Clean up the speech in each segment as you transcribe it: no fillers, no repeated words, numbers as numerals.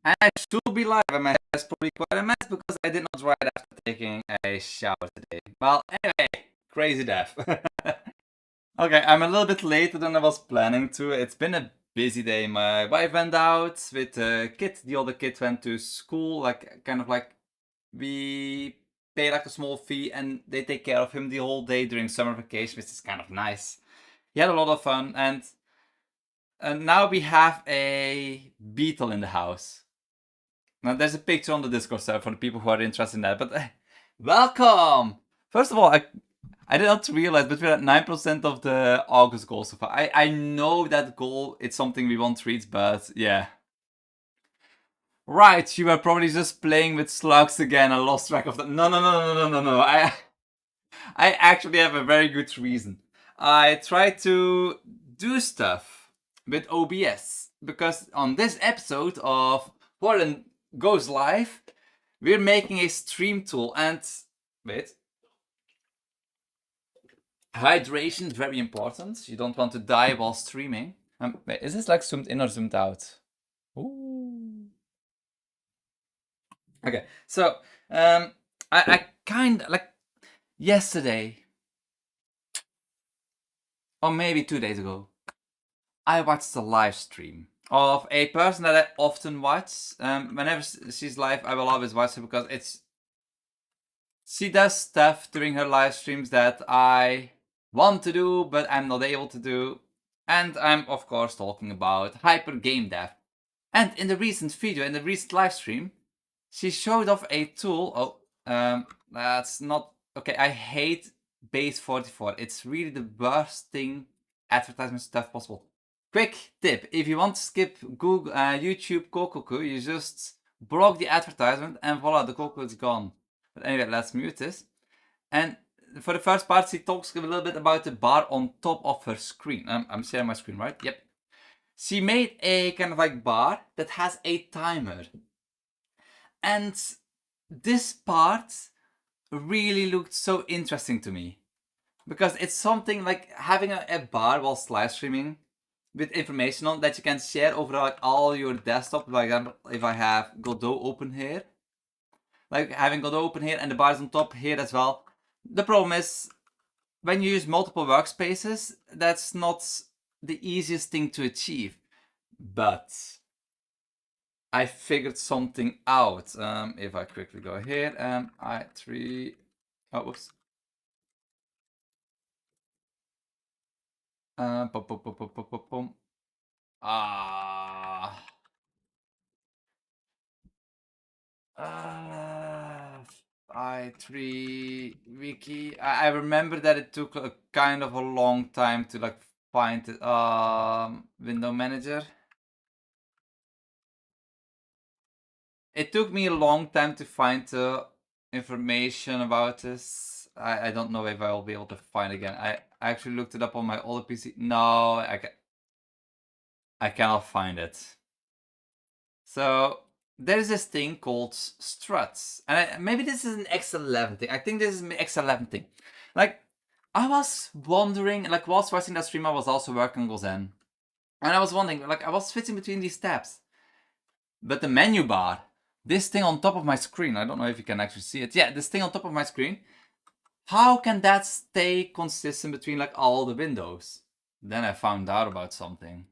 And I should be live, and my hair is probably quite a mess because I did not dry it after taking a shower today. Well, anyway, crazy death. Okay, I'm a little bit later than I was planning to. It's been a busy day. My wife went out with the kid. The other kid went to school. We pay like a small fee and they take care of him the whole day during summer vacation, which is kind of nice. He had a lot of fun, and now we have a beetle in the house. Now, there's a picture on the Discord server for the people who are interested in that. But welcome! First of all, I did not realize, but we're at 9% of the August goal so far. I know that goal, it's something we want to reach, but yeah. Right, you were probably just playing with slugs again. I lost track of that. No. I actually have a very good reason. I try to do stuff with OBS because on this episode of Warren Goes Live, we're making a stream tool and wait. Hydration is very important. You don't want to die while streaming. Wait, is this like zoomed in or zoomed out? Ooh. Okay, so I kind of like yesterday, or maybe 2 days ago, I watched a live stream of a person that I often watch. Whenever she's live, I will always watch her because she does stuff during her live streams that I want to do, but I'm not able to do. And I'm of course talking about Hyper GameDev. And in the recent video, in the recent live stream, she showed off a tool. That's not okay. I hate base 44. It's really the worst thing advertisement stuff possible. Quick tip: if you want to skip Google, YouTube Kokoku, you just block the advertisement, and voila, the Kokoku is gone. But anyway, let's mute this. And for the first part, she talks a little bit about the bar on top of her screen. I'm sharing my screen, right? Yep. She made a kind of like bar that has a timer. And this part really looked so interesting to me. Because it's something like having a bar while live streaming with information on that you can share over like all your desktop. Like if I have Godot open here. Like having Godot open here and the bar is on top here as well. The problem is when you use multiple workspaces, that's not the easiest thing to achieve. But I figured something out. If I quickly go here, whoops. I3 wiki. I remember that it took a kind of a long time to like find it. Window manager. It took me a long time to find the information about this. I don't know if I will be able to find it again. I actually looked it up on my older PC. No, I cannot find it. So there's this thing called struts, and maybe this is an X11 thing. I think this is an X11 thing. Like I was wondering, like whilst watching that stream, I was also working on Gozen, and I was wondering, like I was switching between these tabs, but the menu bar, this thing on top of my screen, I don't know if you can actually see it. Yeah, this thing on top of my screen. How can that stay consistent between like all the windows? Then I found out about something.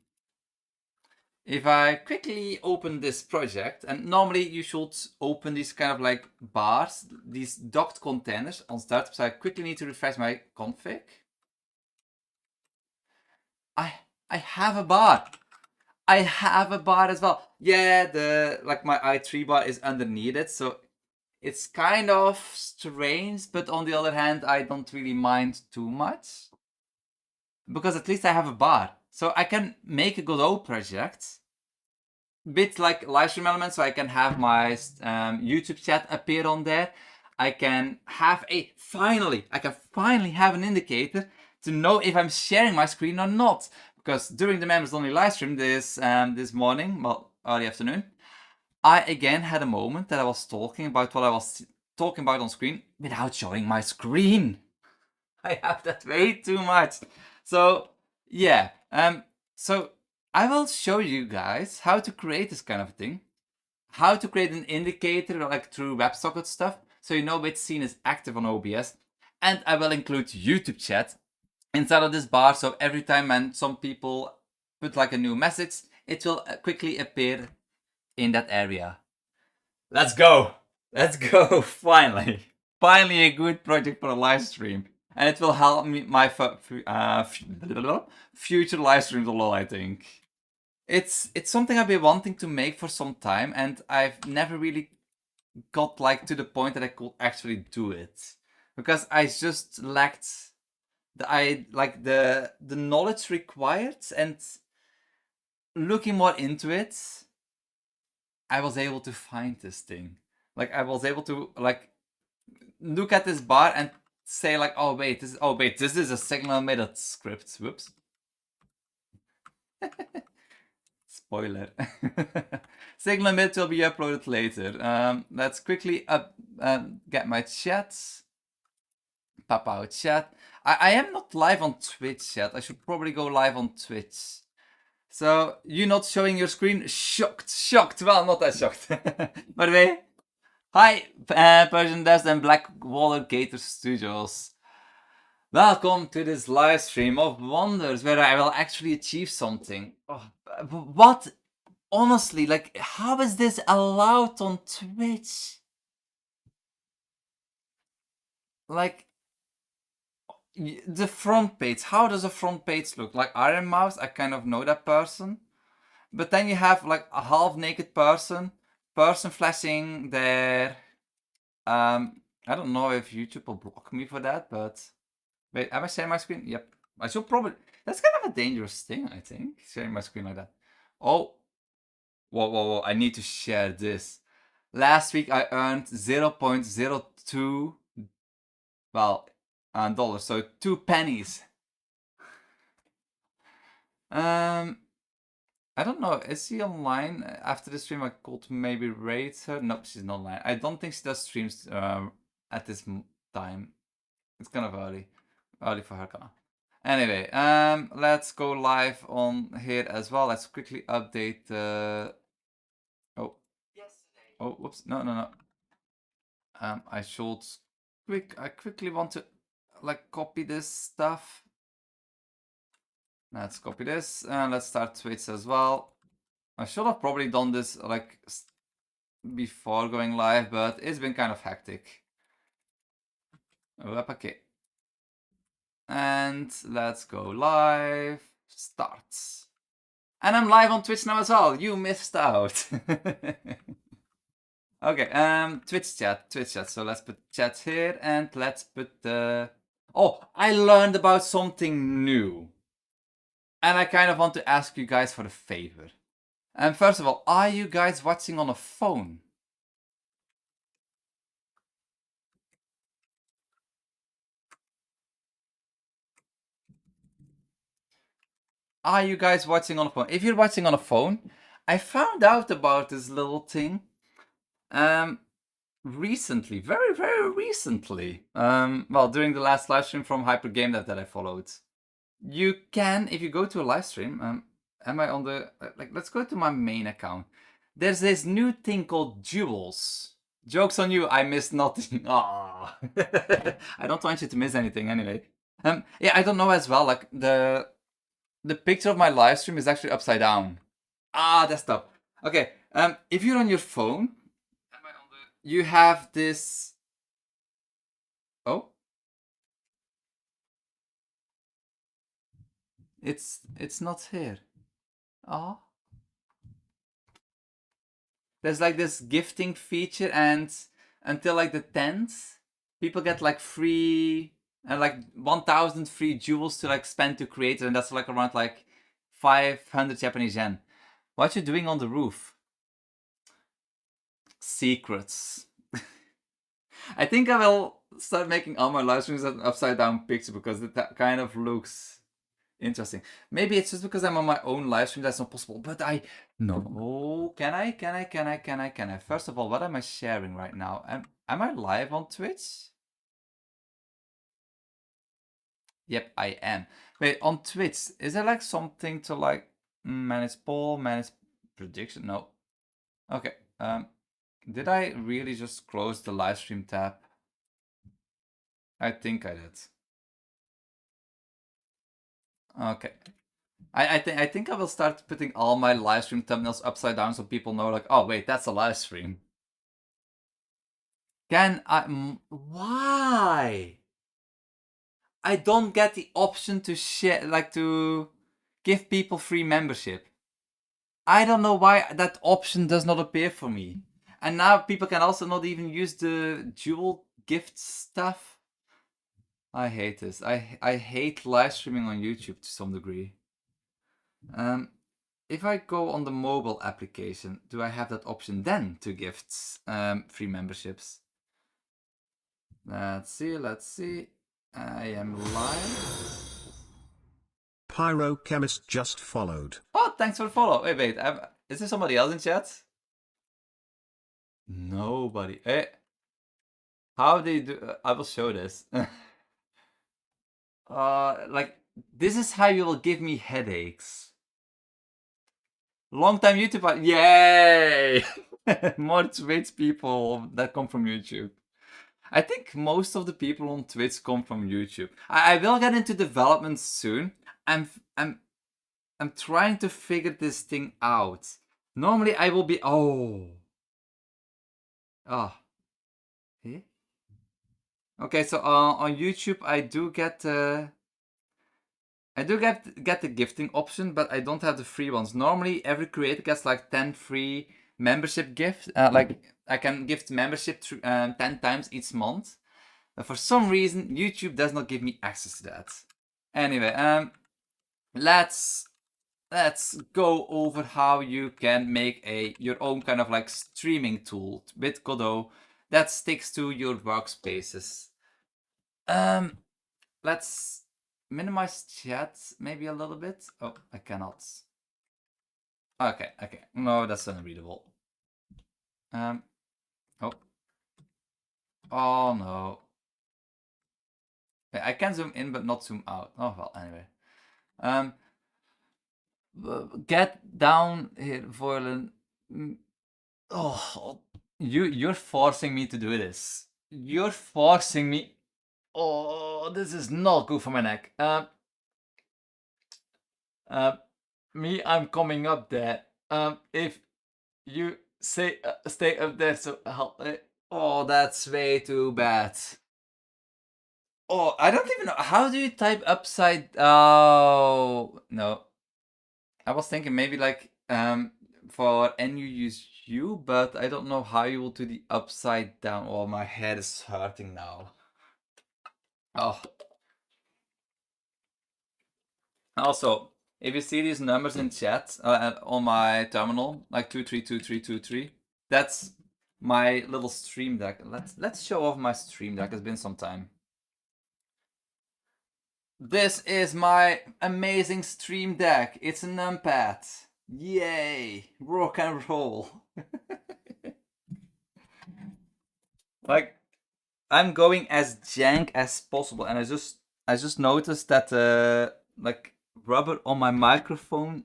If I quickly open this project, and normally you should open these kind of like bars, these docked containers on startup, so I quickly need to refresh my config. I have a bar. I have a bar as well. Yeah, my i3 bar is underneath it, so it's kind of strange, but on the other hand, I don't really mind too much. Because at least I have a bar. So I can make a Godot project with like live stream elements, so I can have my YouTube chat appear on there. I can finally have an indicator to know if I'm sharing my screen or not. Because during the members only live stream this morning, well, early afternoon, I again had a moment that I was talking about what I was talking about on screen without showing my screen. I have that way too much. So yeah, so I will show you guys how to create this kind of thing. how to create an indicator like through WebSocket stuff, so you know which scene is active on OBS. And I will include YouTube chat inside of this bar, so every time when some people put like a new message, it will quickly appear in that area. Let's go! Let's go! Finally! Finally a good project for a live stream. And it will help me my future live streams a lot, I think. It's something I've been wanting to make for some time, and I've never really got like to the point that I could actually do it. Because I just lacked the knowledge required, and looking more into it, I was able to find this thing. Like I was able to like look at this bar and say like, oh wait, this is a signal emitter script. Whoops. Spoiler. Signal emitter will be uploaded later. Let's quickly get my chats. Pop out chat. I am not live on Twitch yet. I should probably go live on Twitch. So, you not showing your screen? Shocked. Well, not that shocked. By the way, hi, Persian Devs and Blackwater Gator Studios. Welcome to this live stream of wonders where I will actually achieve something. Oh, what? Honestly, like, how is this allowed on Twitch? Like, the front page. How does a front page look? Like Iron Mouse, I kind of know that person. But then you have like a half naked person flashing their I don't know if YouTube will block me for that, but wait, am I sharing my screen? Yep. I should probably, that's kind of a dangerous thing, I think, sharing my screen like that. Oh, whoa, I need to share this. Last week I earned 0.02, well, dollars, so 2 pennies. I don't know, is she online? After the stream I could maybe rate her. Nope, she's not online. I don't think she does streams at this time. It's kind of early for her kind of. Anyway, let's go live on here as well. Let's quickly update oh, whoops, no. I should I quickly want to like copy this stuff. Let's copy this and let's start Twitch as well. I should have probably done this like before going live, but it's been kind of hectic. Okay. And let's go live. Starts. And I'm live on Twitch now as well. You missed out. Okay, Twitch chat. So let's put chat here and let's put the... Oh, I learned about something new. And I kind of want to ask you guys for a favor. And first of all, are you guys watching on a phone? Are you guys watching on a phone? If you're watching on a phone, I found out about this little thing recently, very, very recently. Well, during the last live stream from GameDev that I followed. You can, if you go to a live stream, am I on the, like, let's go to my main account. There's this new thing called Jewels. Joke's on you, I missed nothing. Ah, I don't want you to miss anything anyway. Yeah, I don't know as well, like, the picture of my live stream is actually upside down. Ah, desktop. Okay, if you're on your phone, you have this... Oh? It's not here. Ah. There's like this gifting feature, and until like the 10th, people get like free and like 1,000 free jewels to like spend to create it, and that's like around like 500 Japanese yen. What you doing on the roof? Secrets. I think I will start making all my live streams an upside down picture because that kind of looks interesting. Maybe it's just because I'm on my own live stream that's not possible, but no. Can I? First of all, what am I sharing right now? Am I live on Twitch? Yep, I am. Wait, on Twitch, is there like something to like manage poll, manage prediction? No. Okay, Did I really just close the live stream tab? I think I did. Okay. I think I will start putting all my live stream thumbnails upside down so people know, like, oh wait, that's a live stream. Why? I don't get the option to share, like, to give people free membership. I don't know why that option does not appear for me. And now people can also not even use the dual gift stuff. I hate this. I hate live streaming on YouTube to some degree. If I go on the mobile application, do I have that option then to gift free memberships? Let's see. I am live. Pyrochemist just followed. Oh, thanks for the follow. Wait. Is there somebody else in chat? Nobody. How do you do? I will show this. Like, this is how you will give me headaches. Long time YouTuber. Yay! More Twitch people that come from YouTube. I think most of the people on Twitch come from YouTube. I will get into development soon. I'm trying to figure this thing out. Normally I will be Okay, so on YouTube I do get the gifting option, but I don't have the free ones. Normally every creator gets like 10 free membership gifts. Like, I can gift membership 10 times each month. But for some reason YouTube does not give me access to that. Anyway, let's go over how you can make your own kind of like streaming tool with Godot that sticks to your workspaces. Let's minimize chat maybe a little bit. Oh, I cannot. Okay. No, that's unreadable. Oh no. I can zoom in but not zoom out. Oh well, anyway. Get down here, Voilen. Oh, you're forcing me to do this. You're forcing me. Oh, this is not good for my neck. I'm coming up there. If you say stay up there, so help. Oh, that's way too bad. Oh, I don't even know. How do you type upside? Oh no. I was thinking maybe like for NUUSU, but I don't know how you will do the upside down. Oh, my head is hurting now. Oh. Also, if you see these numbers in chat on my terminal, like 232323, that's my little stream deck. Let's show off my stream deck. It's been some time. This is my amazing stream deck. It's a numpad. Yay! Rock and roll. Like, I'm going as jank as possible, and I just noticed that like rubber on my microphone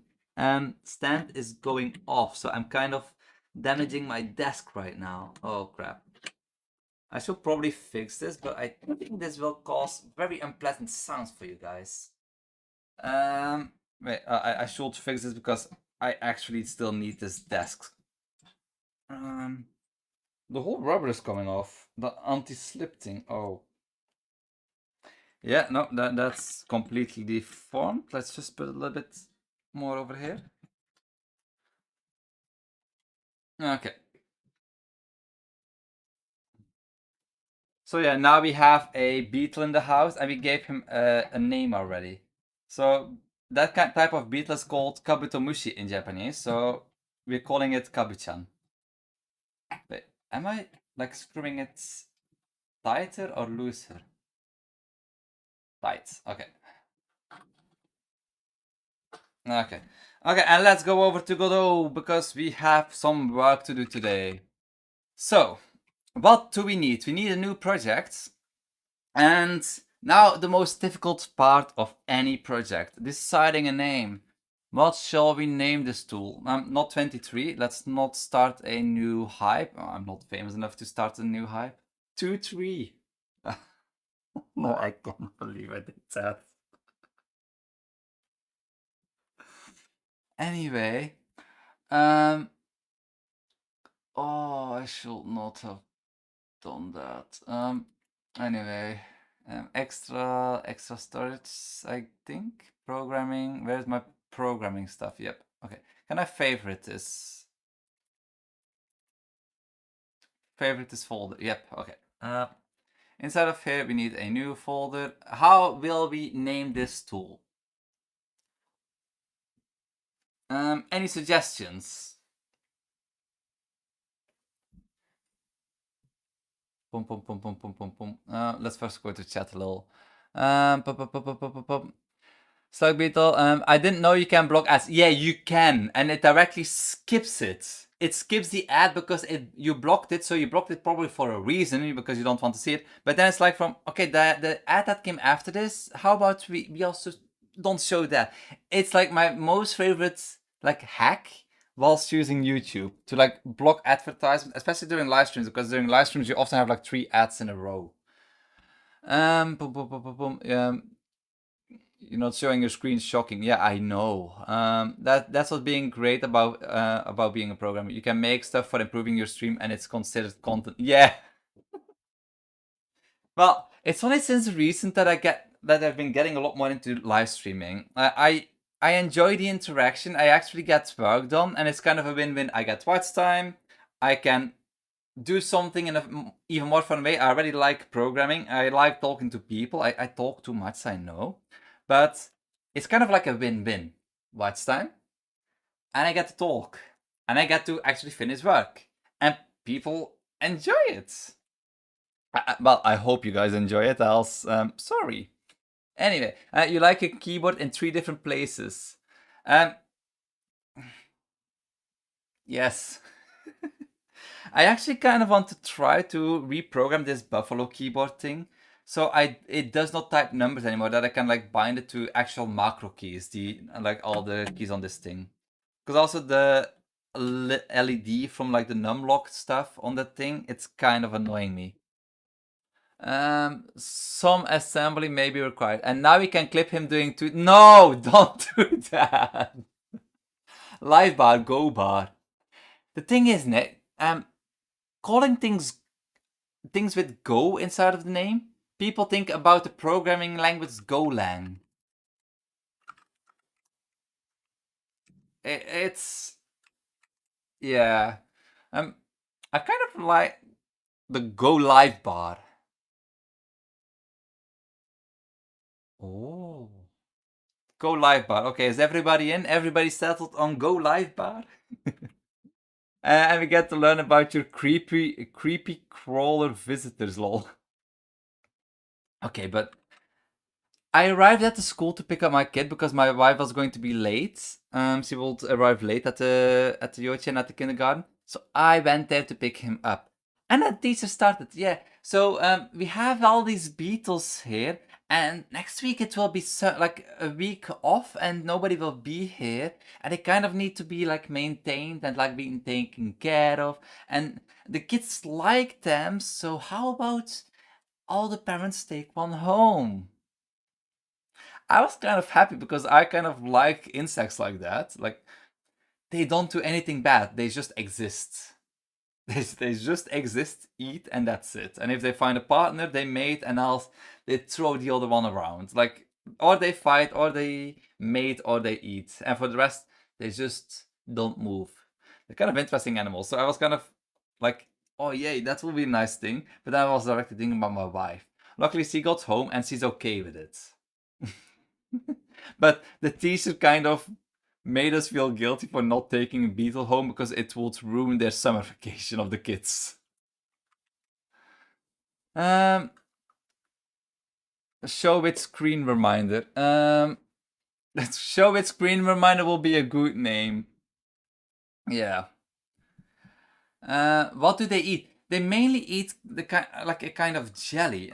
stand is going off, so I'm kind of damaging my desk right now. Oh crap. I should probably fix this, but I think this will cause very unpleasant sounds for you guys. Wait, I should fix this because I actually still need this desk. The whole rubber is coming off. The anti-slip thing. Oh. Yeah, no, that's completely deformed. Let's just put a little bit more over here. Okay. So yeah, now we have a beetle in the house, and we gave him a name already. So that type of beetle is called kabutomushi in Japanese. So we're calling it kabuchan. Wait, am I like screwing it tighter or looser? Tight. Okay. Okay, and let's go over to Godot because we have some work to do today. So, what do we need? We need a new project. And now the most difficult part of any project, deciding a name. What shall we name this tool? I'm not 23. Let's not start a new hype. Oh, I'm not famous enough to start a new hype. 2-3. No, I can't believe I did that. Anyway, oh, I should not have done that. Anyway, extra storage, I think. Programming. Where's my programming stuff? Yep. Okay. Can I favorite this? Favorite this folder. Yep. Okay. Inside of here, we need a new folder. How will we name this tool? Any suggestions? Pum, pum, pum, pum, pum, pum, pum. Let's first go to chat a little. Pum, pum, pum, pum, pum, pum, pum. Slug Beetle, I didn't know you can block ads. Yeah, you can, and it directly skips it. It skips the ad because you blocked it, so you blocked it probably for a reason, because you don't want to see it. But then it's like from, okay, the ad that came after this, how about we also don't show that? It's like my most favorite like hack whilst using YouTube to like block advertisement, especially during live streams, because during live streams you often have like 3 ads in a row. Boom, boom, boom, boom, boom. You're not showing your screen, shocking. Yeah, I know. That's what's being great about being a programmer. You can make stuff for improving your stream, and it's considered content. Yeah. Well, it's only since recent that I've been getting a lot more into live streaming. I enjoy the interaction. I actually get work done, and it's kind of a win-win. I get watch time. I can do something in an even more fun way. I already like programming. I like talking to people. I talk too much, I know. But it's kind of like a win-win. Watch time, and I get to talk, and I get to actually finish work, and people enjoy it. Well, I hope you guys enjoy it, else, sorry. Anyway, you like a keyboard in 3 different places. Yes. I actually kind of want to try to reprogram this Buffalo keyboard thing, so it does not type numbers anymore, that I can like bind it to actual macro keys, like all the keys on this thing. Because also the LED from like the numlock stuff on that thing, it's kind of annoying me. Some assembly may be required, and now we can clip him doing two. No, don't do that. Live bar, go bar. The thing is, Nick, calling things with Go inside of the name, people think about the programming language Golang. It's yeah. I kind of like the Go Live bar. Oh. Go Live bar. Okay, is everybody in? Everybody settled on Go Live bar? And we get to learn about your creepy crawler visitors, lol. Okay, but I arrived at the school to pick up my kid because my wife was going to be late. She will arrive late at the Yochen at the kindergarten. So I went there to pick him up. And the teacher started, yeah. So we have all these beetles here, and next week it will be like a week off, and nobody will be here, and they kind of need to be like maintained and like being taken care of, and the kids like them. So how about all the parents take one home? I was kind of happy because I kind of like insects like that. Like, they don't do anything bad, they just exist. They just exist, eat, and that's it. And if they find a partner, they mate, and else they throw the other one around. Like, or they fight, or they mate, or they eat. And for the rest, they just don't move. They're kind of interesting animals. So I was kind of like, oh yay, that will be a nice thing. But then I was directly thinking about my wife. Luckily, she got home and she's okay with it. But the teacher kind of made us feel guilty for not taking a beetle home because it would ruin their summer vacation of the kids. Show with screen reminder. Show with screen reminder will be a good name. Yeah. What do they eat? They mainly eat the like a kind of jelly.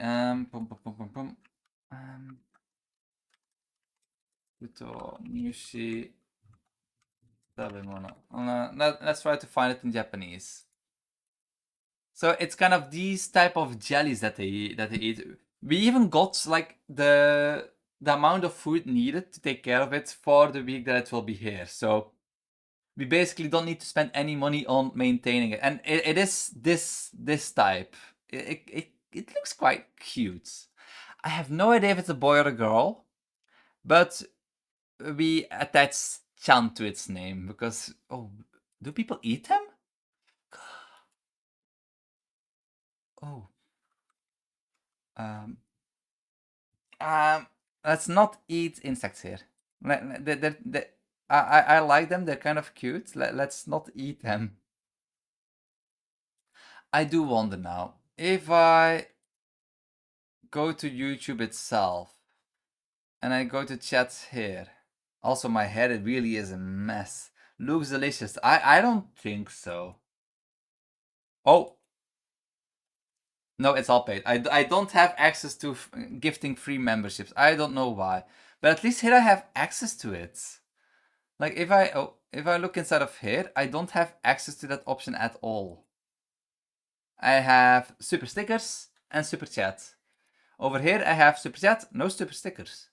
Mushi. Let's try to find it in Japanese. So it's kind of these type of jellies that they eat. We even got like the amount of food needed to take care of it for the week that it will be here. So we basically don't need to spend any money on maintaining it, and it is this type. It looks quite cute. I have no idea if it's a boy or a girl, but we attach Chan to its name because do people eat them? Oh, um, let's not eat insects here. I like them. They're kind of cute. Let's not eat them. I do wonder now if I go to YouTube itself and I go to chat here. Also, my head it really is a mess. Looks delicious. I don't think so. Oh. No, it's all paid. I don't have access to gifting free memberships. I don't know why. But at least here I have access to it. Like if I look inside of here, I don't have access to that option at all. I have super stickers and super chat. Over here I have super chat, no super stickers.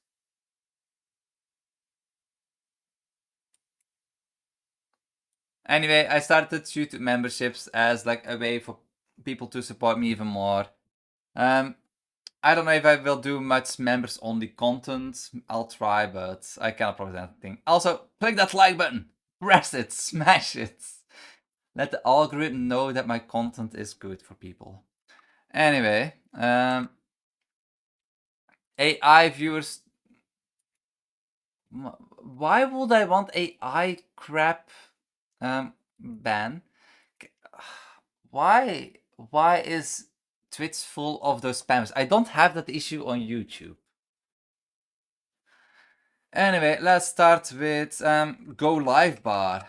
Anyway, I started YouTube memberships as like a way for people to support me even more. I don't know if I will do much members only content. I'll try, but I cannot promise anything. Also, click that like button. Press it, smash it. Let the algorithm know that my content is good for people. Anyway, AI viewers. Why would I want AI crap ban? Why is Twitch full of those spammers? I don't have that issue on YouTube. Anyway, let's start with Go Live Bar.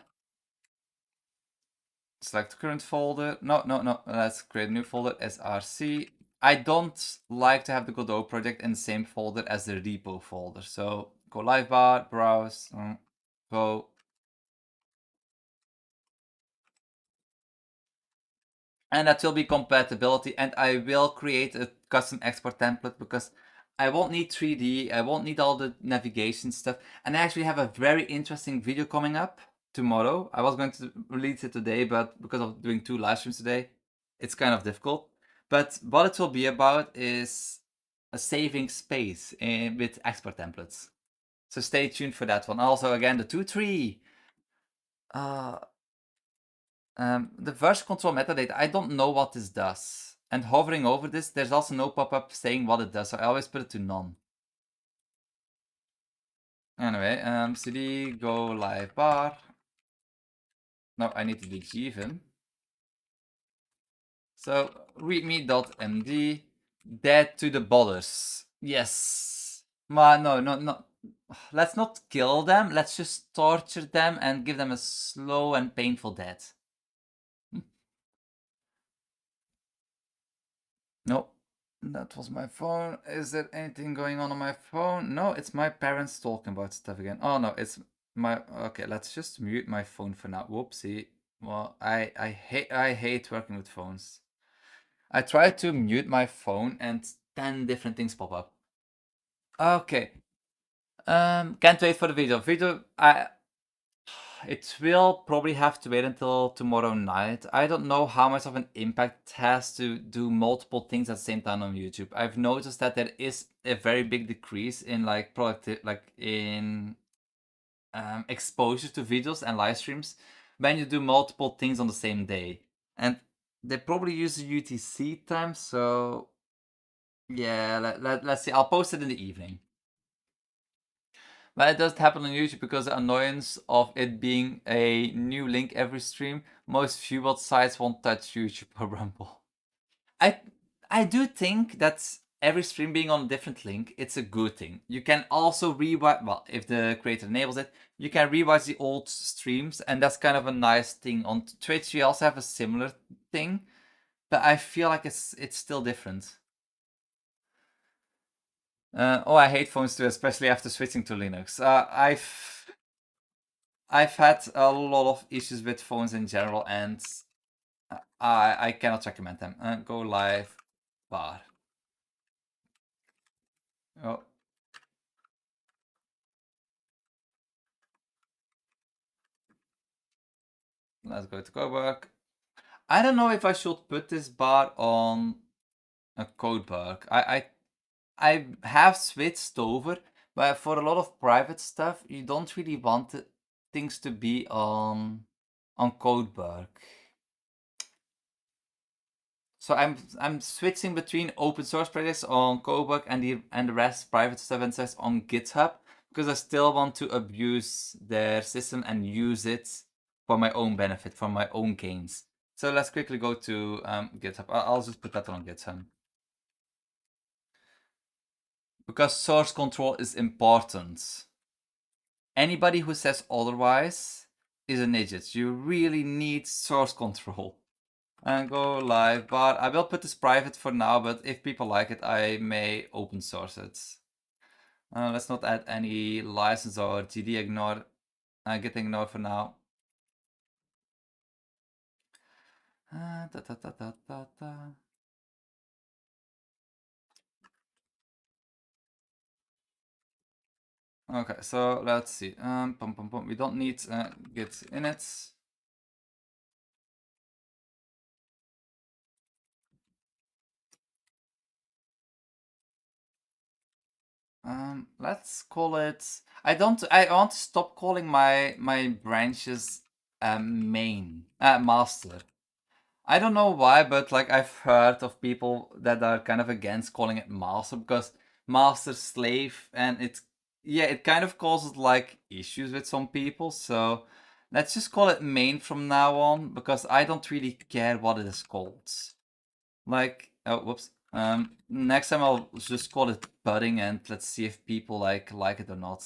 Select the current folder. No. Let's create a new folder, src. I don't like to have the Godot project in the same folder as the repo folder. So Go Live Bar, browse, go. And that will be compatibility, and I will create a custom export template because I won't need 3D, I won't need all the navigation stuff, and I actually have a very interesting video coming up tomorrow. I was going to release it today, but because of doing 2 live streams today, it's kind of difficult. But what it will be about is saving space with export templates. So stay tuned for that one. Also, again, the 2.3. The version control metadata, I don't know what this does. And hovering over this, there's also no pop-up saying what it does, so I always put it to none. Anyway, cd go live bar. No, I need to do gvim. So readme.md, dead to the bothers. Yes. No. Let's not kill them. Let's just torture them and give them a slow and painful death. No, that was my phone. Is there anything going on my phone? No, it's my parents talking about stuff again. Oh no, it's my. Okay, let's just mute my phone for now. Whoopsie. Well, I hate working with phones. I tried to mute my phone and 10 different things pop up. Okay. Can't wait for the video. It will probably have to wait until tomorrow night. I don't know how much of an impact it has to do multiple things at the same time on YouTube. I've noticed that there is a very big decrease in like exposure to videos and live streams when you do multiple things on the same day. And they probably use the UTC time, so yeah, let's see. I'll post it in the evening. But it doesn't happen on YouTube because the annoyance of it being a new link every stream. Most fueled sites won't touch YouTube or Rumble. I do think that every stream being on a different link, it's a good thing. You can also rewatch, well, if the creator enables it, you can rewatch the old streams, and that's kind of a nice thing. On Twitch, we also have a similar thing, but I feel like it's still different. I hate phones too, especially after switching to Linux. I've had a lot of issues with phones in general, and I cannot recommend them. Go live bar. Oh, let's go to Coburg. I don't know if I should put this bar on a Codeberg. I have switched over, but for a lot of private stuff, you don't really want things to be on Codeberg. So I'm switching between open source projects on Codeberg and the rest private stuff and stuff on GitHub, because I still want to abuse their system and use it for my own benefit, for my own gains. So let's quickly go to GitHub. I'll just put that on GitHub. Because source control is important. Anybody who says otherwise is an idiot. You really need source control. And go live, but I will put this private for now, but if people like it, I may open source it. Let's not add any license or GD ignore, git ignore for now. Okay, so let's see. We don't need git init. Let's call it. I want to stop calling my branches main master. I don't know why, but like I've heard of people that are kind of against calling it master because master slave, and it kind of causes like issues with some people. So let's just call it main from now on, because I don't really care what it is called. Like, oh whoops. Next time I'll just call it budding, and let's see if people like it or not.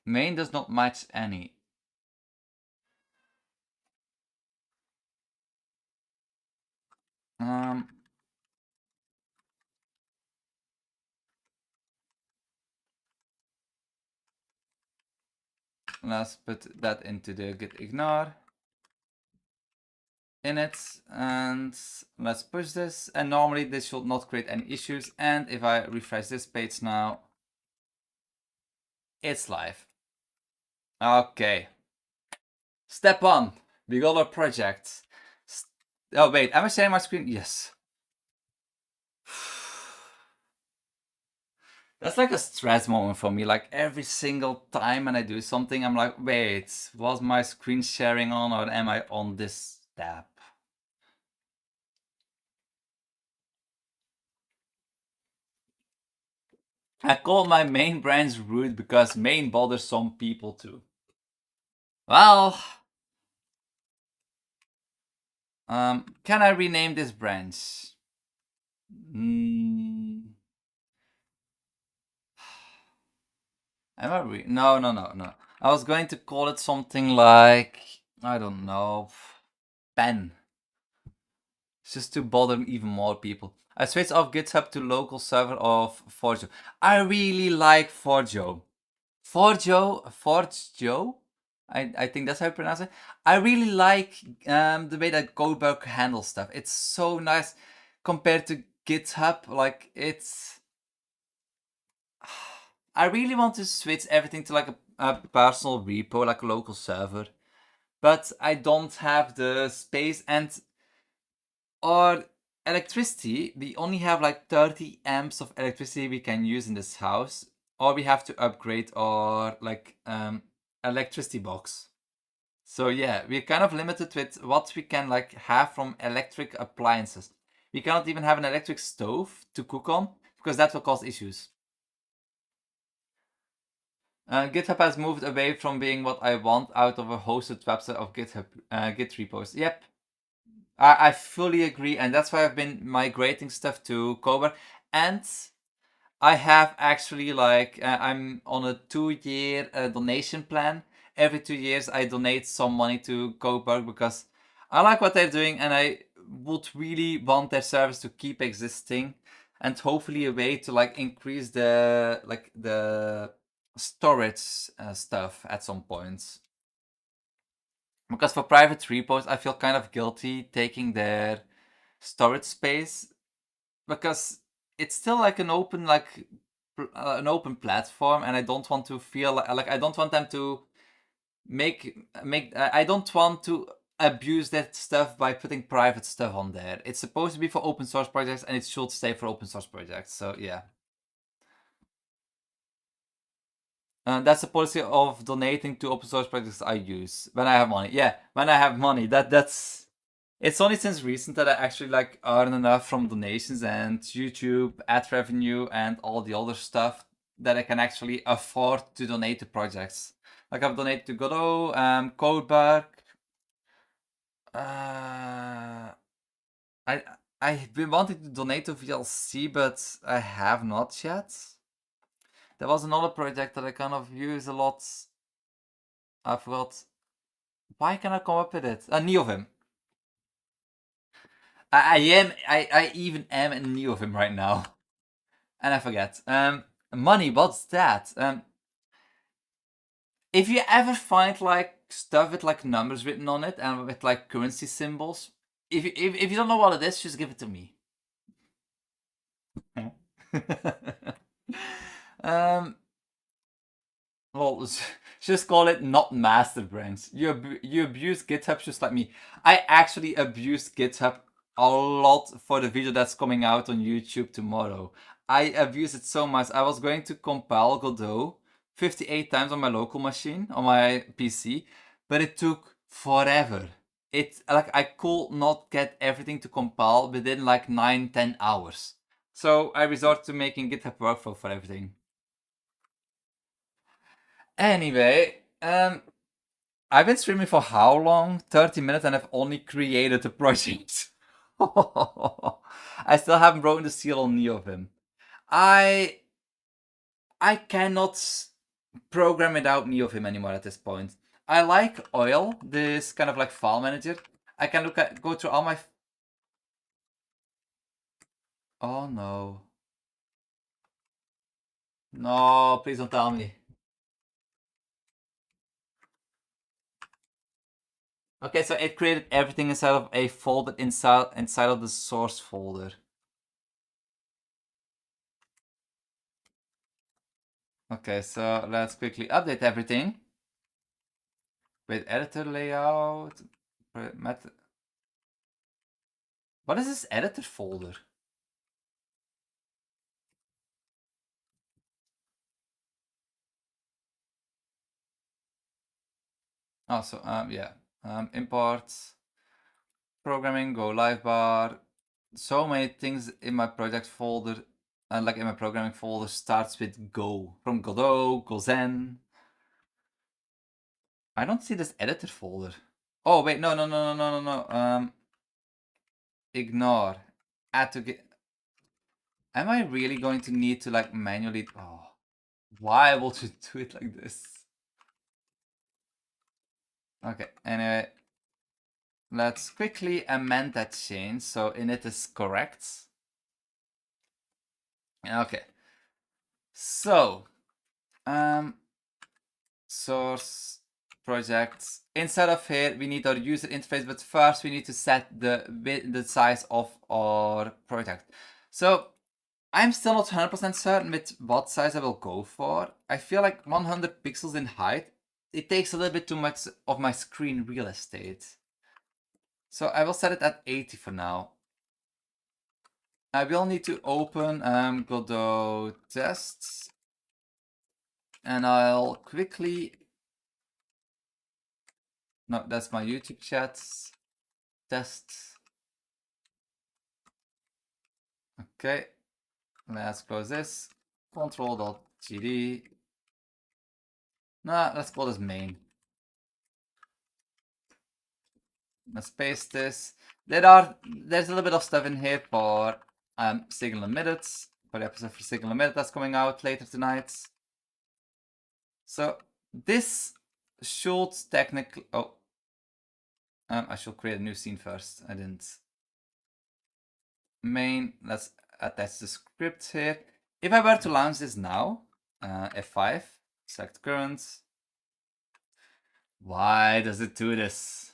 Main does not match any. Let's put that into the git ignore init, and let's push this. And normally this should not create any issues. And if I refresh this page now, it's live. Okay. Step 1. We got our project. Oh wait, am I sharing my screen? Yes. That's like a stress moment for me. Like every single time when I do something, I'm like, wait, was my screen sharing on, or am I on this tab? I call my main branch root because main bothers some people too. Well, can I rename this branch? Am I no. I was going to call it something like, I don't know, pen. It's just to bother even more people. I switched off GitHub to local server of Forjo. I really like Forjo. Forjo? I think that's how you pronounce it. I really like the way that Godot handles stuff. It's so nice compared to GitHub. Like, it's... I really want to switch everything to like a personal repo, like a local server. But I don't have the space, and our electricity, we only have like 30 amps of electricity we can use in this house, or we have to upgrade our like electricity box. So yeah, we're kind of limited with what we can like have from electric appliances. We cannot even have an electric stove to cook on, because that will cause issues. GitHub has moved away from being what I want out of a hosted website of GitHub Git repos. Yep, I fully agree, and that's why I've been migrating stuff to Cobra. And I have actually like I'm on a 2-year donation plan. Every 2 years I donate some money to Coburg because I like what they're doing, and I would really want their service to keep existing, and hopefully a way to like increase the storage stuff at some point. Because for private repos, I feel kind of guilty taking their storage space because it's still like an open an open platform, and I don't want to feel like I don't want them to make I don't want to abuse that stuff by putting private stuff on there. It's supposed to be for open source projects, and it should stay for open source projects. So yeah. That's the policy of donating to open source projects I use when I have money. Yeah, when I have money. That's it's only since recent that I actually like earn enough from donations and YouTube ad revenue and all the other stuff that I can actually afford to donate to projects. Like I've donated to Godot, Codeberg. I I've been wanting to donate to VLC, but I have not yet. There was another project that I kind of use a lot. I forgot. Why can I come up with it? Neovim. I even am in Neovim right now. And I forget. Money, what's that? If you ever find like stuff with like numbers written on it and with like currency symbols, if you don't know what it is, just give it to me. Well, just call it not master branch. You abuse GitHub just like me. I actually abused GitHub a lot for the video that's coming out on YouTube tomorrow. I abused it so much. I was going to compile Godot 58 times on my local machine, on my PC, but it took forever. It like I could not get everything to compile within like 9-10 hours. So I resort to making GitHub workflow for everything. Anyway, I've been streaming for how long? 30 minutes, and I've only created a project. I still haven't broken the seal on Neovim. I cannot program without Neovim anymore at this point. I like Oil, this kind of like file manager. I can go through all my. Oh no. No, please don't tell me. Okay, so it created everything inside of a folder inside of the source folder. Okay, so let's quickly update everything. Wait, editor layout, method. What is this editor folder? Oh, so yeah, imports, programming, go live bar. So many things in my project folder, like in my programming folder, starts with Go. From Godot, Gozen. I don't see this editor folder. Oh wait, no. Ignore. Add to get. Am I really going to need to like manually? Oh, why would you do it like this? Okay. Anyway, let's quickly amend that change so init is correct. Okay. So, source projects. Instead of here, we need our user interface, but first we need to set the size of our project. So I'm still not 100% certain with what size I will go for. I feel like 100 pixels in height, it takes a little bit too much of my screen real estate. So I will set it at 80 for now. I will need to open Godot tests, and I'll quickly. No, that's my YouTube chats. Tests. Okay, let's close this. Control.gd. Nah, let's call this main. Let's paste this. There's a little bit of stuff in here for Signal Unlimited, for the episode for Signal Unlimited that's coming out later tonight. So this should technically. Oh, I should create a new scene first. I didn't. Main. Let's attach the script here. If I were to launch this now, F5, Select current. Why does it do this?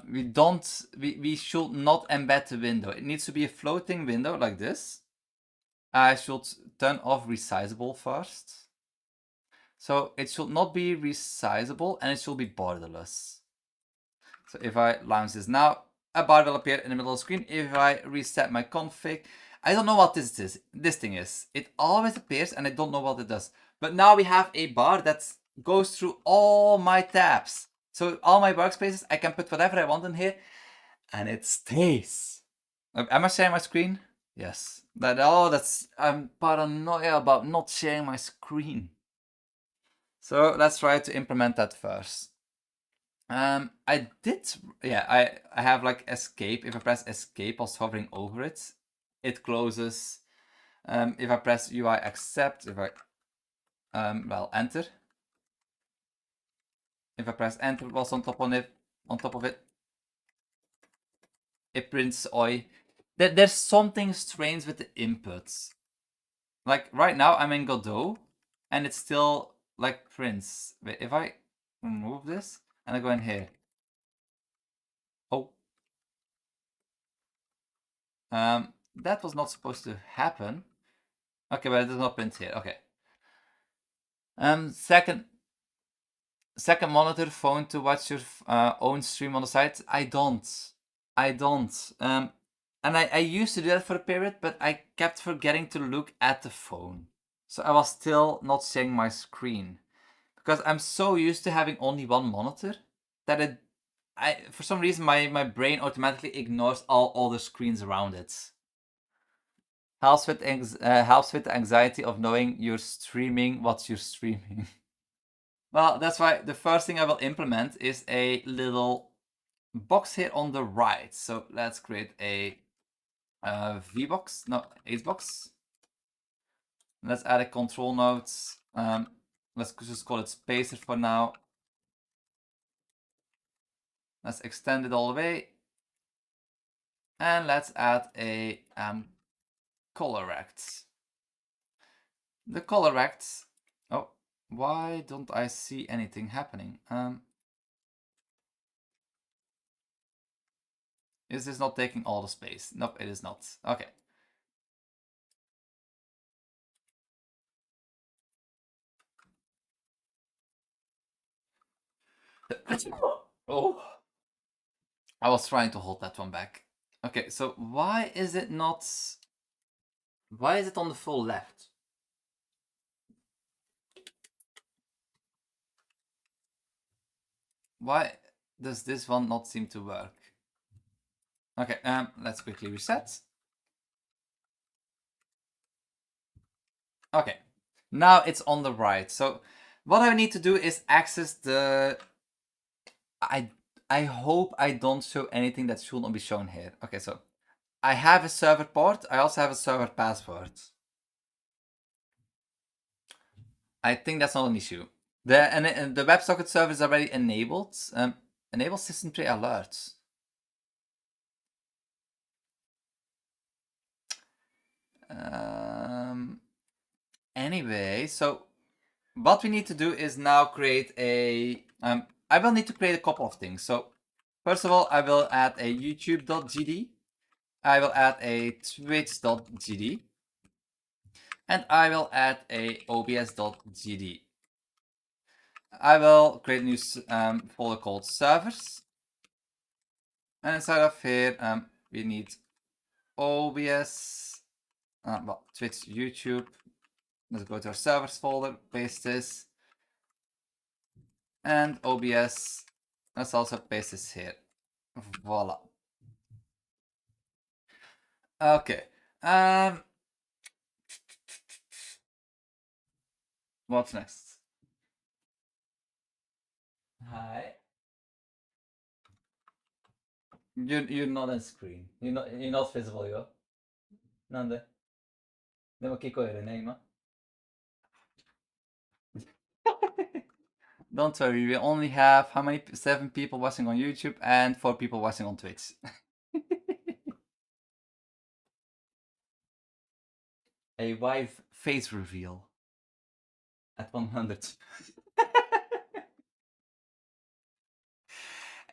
We should not embed the window. It needs to be a floating window like this. I should turn off resizable first. So it should not be resizable and it should be borderless. So if I launch this now, a bar will appear in the middle of the screen. If I reset my config, I don't know what this thing is. It always appears and I don't know what it does. But now we have a bar that goes through all my tabs. So all my workspaces, I can put whatever I want in here and it stays. Am I sharing my screen? Yes. I'm paranoia about not sharing my screen. So let's try to implement that first. I have like escape. If I press escape whilst hovering over it, it closes. If I press UI accept, if I enter. If I press enter whilst on top of it, it prints OI. There's something strange with the inputs. Like right now I'm in Godot and it's still like prints. Wait, if I remove this and I go in here. Oh. That was not supposed to happen. Okay, but it does not print here. Okay. Second monitor phone to watch your own stream on the side. I don't. And I used to do that for a period, but I kept forgetting to look at the phone. So I was still not sharing my screen. Because I'm so used to having only one monitor that for some reason my brain automatically ignores all other screens around it. Helps with the anxiety of knowing you're streaming what you're streaming. Well, that's why the first thing I will implement is a little box here on the right. So let's create a VBox, no, Acebox. Let's add a control node. Let's just call it spacer for now. Let's extend it all the way. And let's add a color rect. The color rect. Oh, why don't I see anything happening? Is this not taking all the space? Nope, it is not. Okay. Oh. I was trying to hold that one back. Okay, so why is it not... Why is it on the full left? Why does this one not seem to work? Okay, let's quickly reset. Okay, now it's on the right. So what I need to do is access the... I hope I don't show anything that should not be shown here. Okay, so I have a server port. I also have a server password. I think that's not an issue. The WebSocket server is already enabled. Enable system tray alerts. Anyway, so what we need to do is now create a... I will need to create a couple of things. So first of all, I will add a youtube.gd. I will add a twitch.gd. And I will add a obs.gd. I will create a new folder called servers. And inside of here, we need OBS, Twitch, YouTube. Let's go to our servers folder, paste this. And OBS, let's also paste this here. Voila. Okay. What's next? Hi. You're not on screen. You're not visible, yo. Nande. Devo聞こえるね, ima. Don't worry, we only have how many? 7 people watching on YouTube and 4 people watching on Twitch. A wife face reveal. at 100.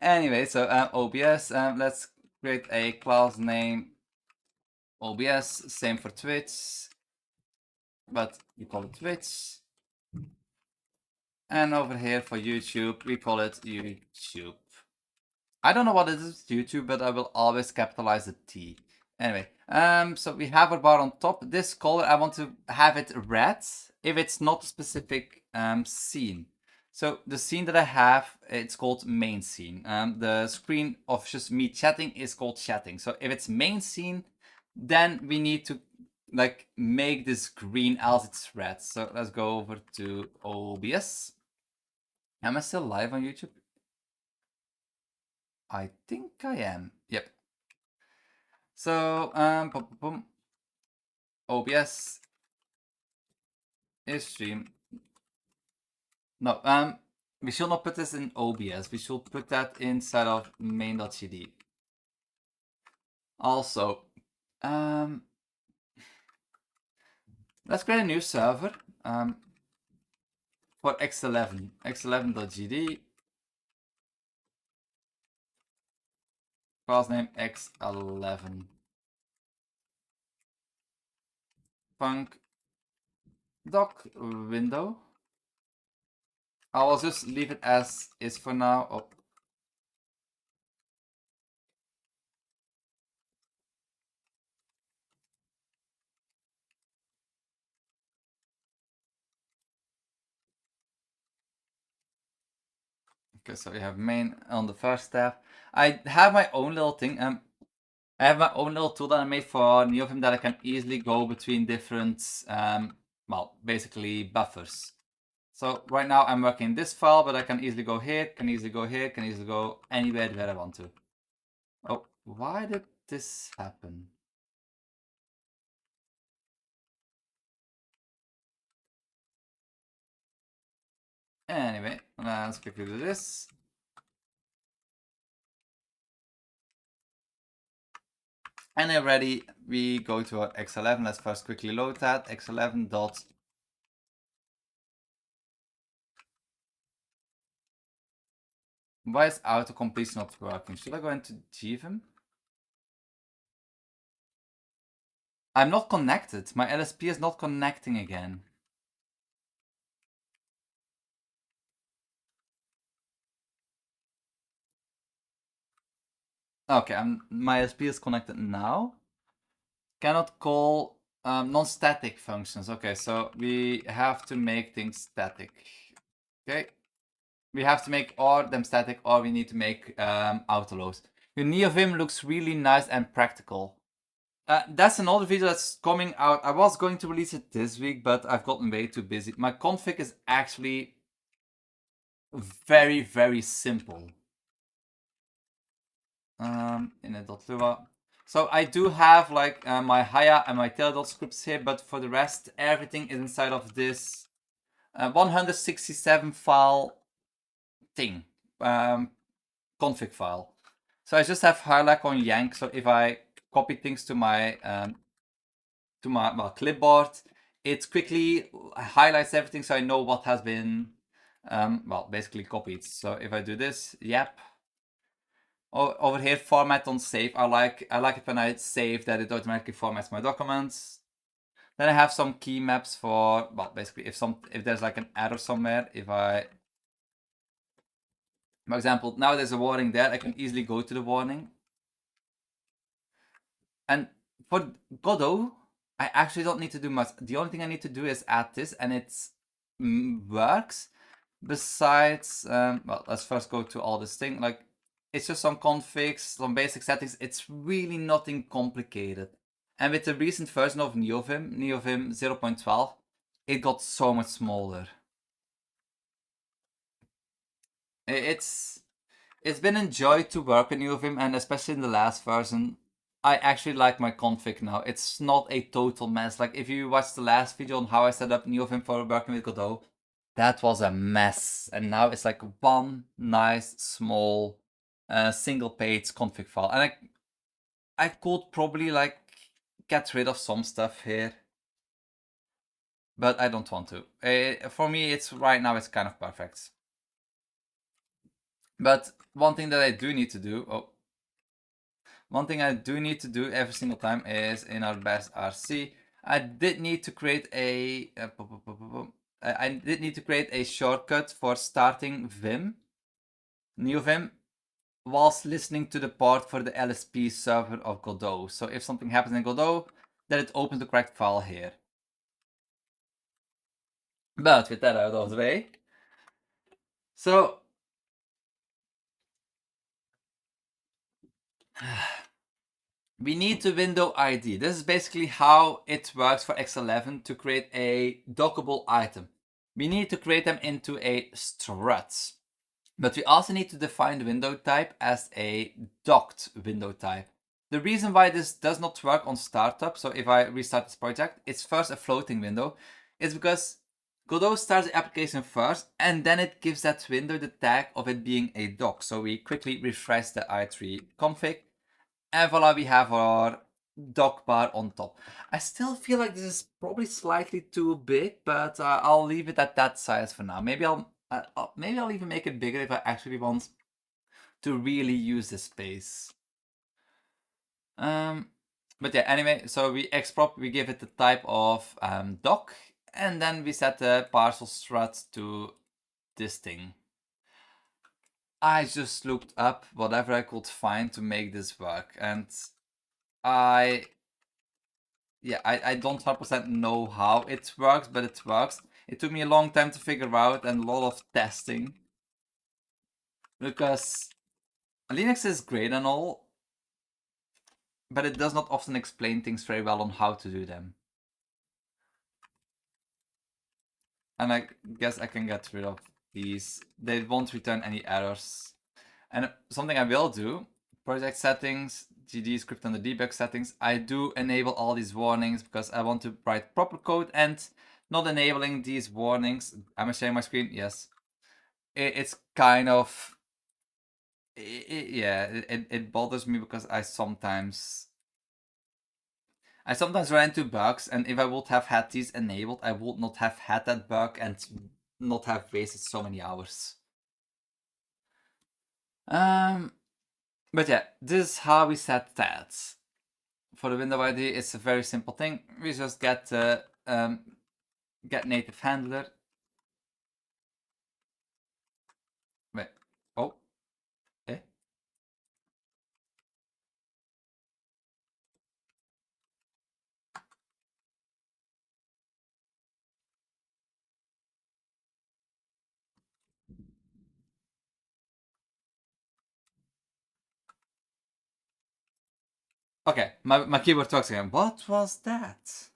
Anyway, so OBS, let's create a class name OBS, same for Twitch, but we call it Twitch. And over here for YouTube, we call it YouTube. I don't know what it is YouTube, but I will always capitalize the T. Anyway, so we have our bar on top. This color, I want to have it red if it's not a specific scene. So the scene that I have, it's called main scene. The screen of just me chatting is called chatting. So if it's main scene, then we need to like make this green, else it's red. So let's go over to OBS. Am I still live on YouTube? I think I am. Yep. So OBS is stream. No, we should not put this in OBS. We should put that inside of main.gd. Also, let's create a new server for x11, x11.gd. Class name x11. Func doc window. I will just leave it as is for now. Oh. Okay, so we have main on the first tab. I have my own little thing. I have my own little tool that I made for NeoVim that I can easily go between different, well, basically buffers. So right now I'm working in this file, but I can easily go here, can easily go here, can easily go anywhere where I want to. Oh, why did this happen? Anyway, let's quickly do this. And already we go to our x11. Let's first quickly load that. x11 dot. Why is autocomplete not working? Should I go into GVim? I'm not connected. My LSP is not connecting again. Okay, my LSP is connected now. Cannot call non-static functions. Okay, so we have to make things static. Okay, we have to make or them static, or we need to make autoload. Your NeoVim looks really nice and practical. That's another video that's coming out. I was going to release it this week, but I've gotten way too busy. My config is actually very, very simple. In a .lua. So I do have like my Haya and my tail scripts here, but for the rest, everything is inside of this 167 file thing, config file. So I just have highlight on yank. So if I copy things to my clipboard, it quickly highlights everything, so I know what has been well, basically copied. So if I do this, yep. Over here, format on save. I like it when I save that it automatically formats my documents. Then I have some key maps for, well, basically if there's like an error somewhere, if I, for example, now there's a warning there, I can easily go to the warning. And for Godot, I actually don't need to do much. The only thing I need to do is add this, and it works. Besides, well, let's first go to all this thing. Like, it's just some configs, some basic settings. It's really nothing complicated. And with the recent version of NeoVim 0.12, it got so much smaller. It's been a joy to work with NeoVim, and especially in the last version, I actually like my config now. It's not a total mess. Like, if you watched the last video on how I set up NeoVim for working with Godot, that was a mess. And now it's like one nice, small, single page config file. And I could probably like get rid of some stuff here. but I don't want to. For me, it's right now, it's kind of perfect. But one thing that I do need to do, one thing I do need to do every single time is in our best RC, I did need to create a shortcut for starting Vim, new Vim, whilst listening to the port for the LSP server of Godot. So if something happens in Godot, then it opens the correct file here. But with that out of the way, so we need the window ID. This is basically how it works for X11 to create a dockable item. We need to create them into a strut. But we also need to define the window type as a docked window type. The reason why this does not work on startup, so if I restart this project, it's first a floating window, is because Godot starts the application first, and then it gives that window the tag of it being a dock. So we quickly refresh the i3 config, and voila, we have our dock bar on top. I still feel like this is probably slightly too big, but I'll leave it at that size for now. Maybe I'll even make it bigger if I actually want to really use this space. But yeah, anyway, so we exprop, we give it the type of dock, and then we set the parcel strut to this thing. I just looked up whatever I could find to make this work, and I don't 100% know how it works, but it works. It took me a long time to figure out and a lot of testing, because Linux is great and all, but it does not often explain things very well on how to do them. And I guess I can get rid of these. They won't return any errors. And something I will do, project settings, GD script under debug settings, I do enable all these warnings because I want to write proper code, and not enabling these warnings. Am I sharing my screen? Yes. It's kind of, it bothers me because I sometimes run into bugs, and if I would have had these enabled, I would not have had that bug and not have wasted so many hours. But yeah, this is how we set that. For the window ID, it's a very simple thing. We just get the get native handler. Wait, oh, eh? Okay, my keyboard talks again. What was that?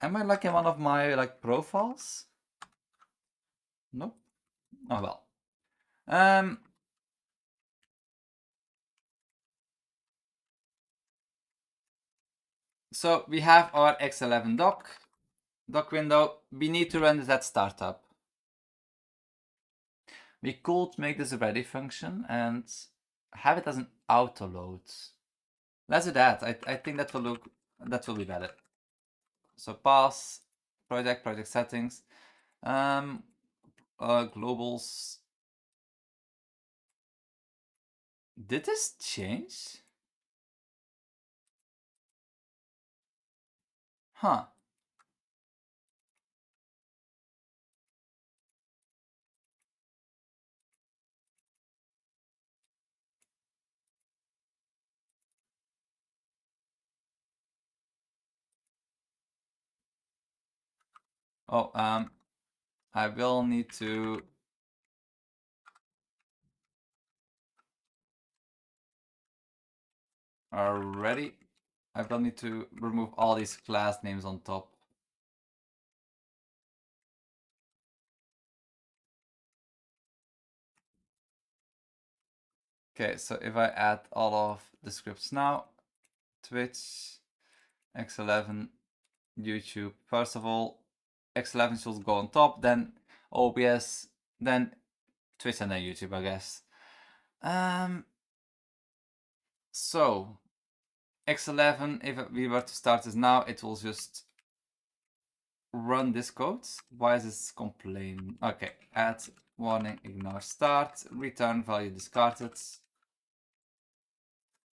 Am I like in one of my like profiles? Nope. Oh well. So we have our X11 dock window. We need to run this at startup. We could make this a ready function and have it as an auto load. Let's do that. I think that will be better. So pass, project settings, globals. Did this change? Huh. Oh, I will need to already. I will need to remove all these class names on top. Okay, so if I add all of the scripts now, Twitch, X11, YouTube. First of all, X11 should go on top, then OBS, then Twitch, and then YouTube, I guess. So X11, if we were to start this now, it will just run this code. Why is this complain? Okay, add warning, ignore start, return value discarded.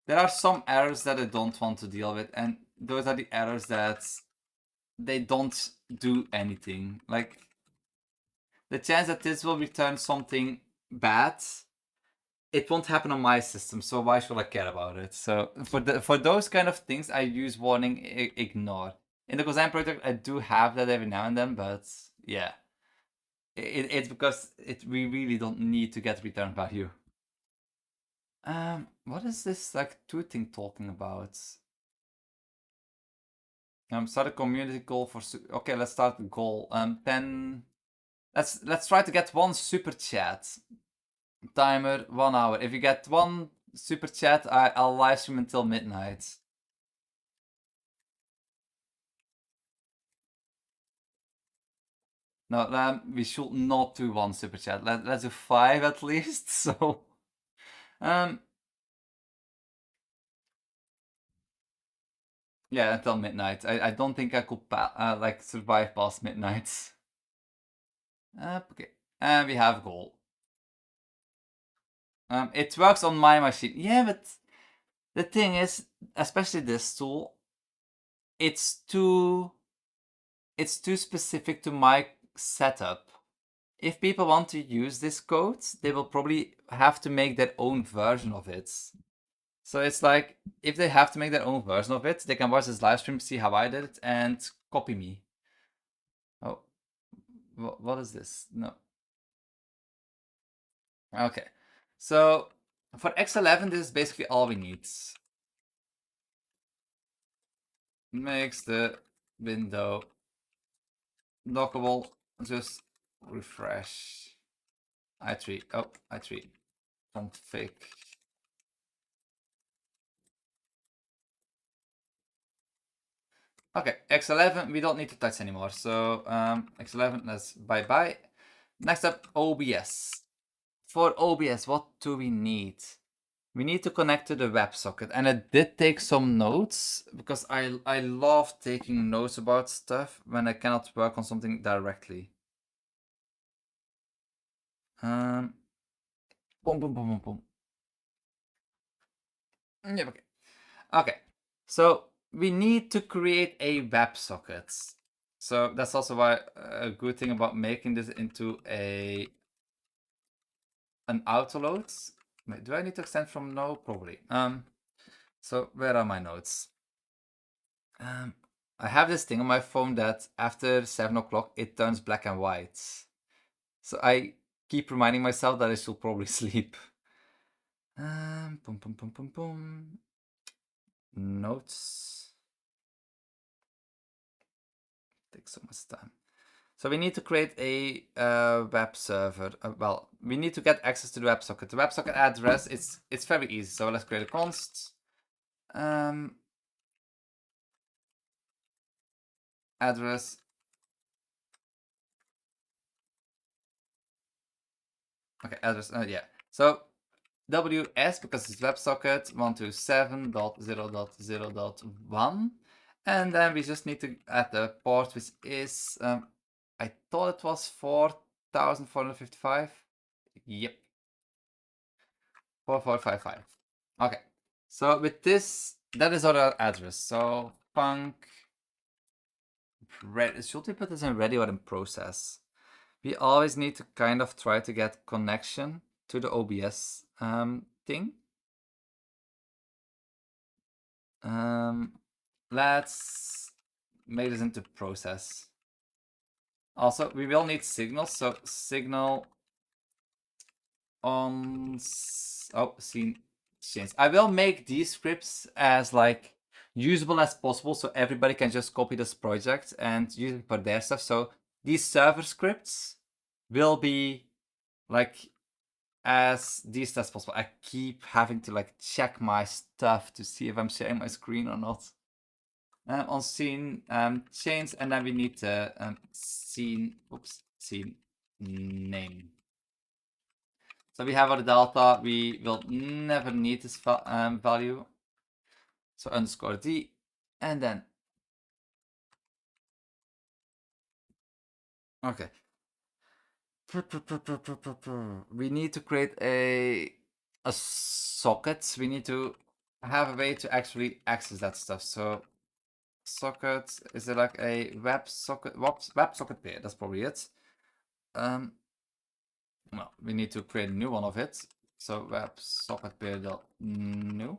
There are some errors that I don't want to deal with, and those are the errors that they don't do anything. Like, the chance that this will return something bad, it won't happen on my system, so why should I care about it? So for those kind of things, I use warning ignore. In the Gozan project, I do have that every now and then, but yeah. It's because we really don't need to get return value. What is this like thing talking about? Start a community goal for okay. Let's start the goal. 10. Let's try to get one super chat. Timer 1 hour. If you get one super chat, I'll live stream until midnight. No, we should not do one super chat. Let's do 5 at least. So, yeah, until midnight. I don't think I could like survive past midnight. Okay, and we have goal. It works on my machine. Yeah, but the thing is, especially this tool, it's too specific to my setup. If people want to use this code, they will probably have to make their own version of it. So it's like, if they have to make their own version of it, they can watch this live stream, see how I did it, and copy me. Oh, what is this? No. Okay, so for X11, this is basically all we need. Makes the window dockable. Just refresh. i3. Oh, i3. Config. Okay, X11 we don't need to touch anymore. So X11, let's bye. Next up, OBS. For OBS, what do we need? We need to connect to the WebSocket, and I did take some notes because I love taking notes about stuff when I cannot work on something directly. Boom, boom, boom, boom, boom. Yeah, okay. Okay, so we need to create a WebSocket. So that's also why a good thing about making this into an autoload. Wait, do I need to extend from no? Probably. So where are my notes? I have this thing on my phone that after 7 o'clock it turns black and white. So I keep reminding myself that I should probably sleep. Boom, boom, boom, boom, boom. Notes. Takes so much time. So we need to create a web server. Well, we need to get access to the WebSocket. The WebSocket address, it's very easy. So let's create a const. Address. Okay, address. Yeah. So WS, because it's WebSocket 127.0.0.1, and then we just need to add the port, which is I thought it was 4455. Yep, 4455. Okay, so with this, that is our address. So func ready. Should we put this in ready or in process? We always need to kind of try to get connection to the OBS thing. Let's make this into process. Also, we will need signals, so signal on scene change. I will make these scripts as like usable as possible, so everybody can just copy this project and use it for their stuff. So these server scripts will be like as decent as possible. I keep having to like check my stuff to see if I'm sharing my screen or not. On scene change, and then we need the scene name. So we have our delta. We will never need this value. So underscore d, and then Okay. We need to create a socket. We need to have a way to actually access that stuff. So socket, is it like a web socket? Web socket pair, that's probably it. Well, we need to create a new one of it. So web socket pair dot new.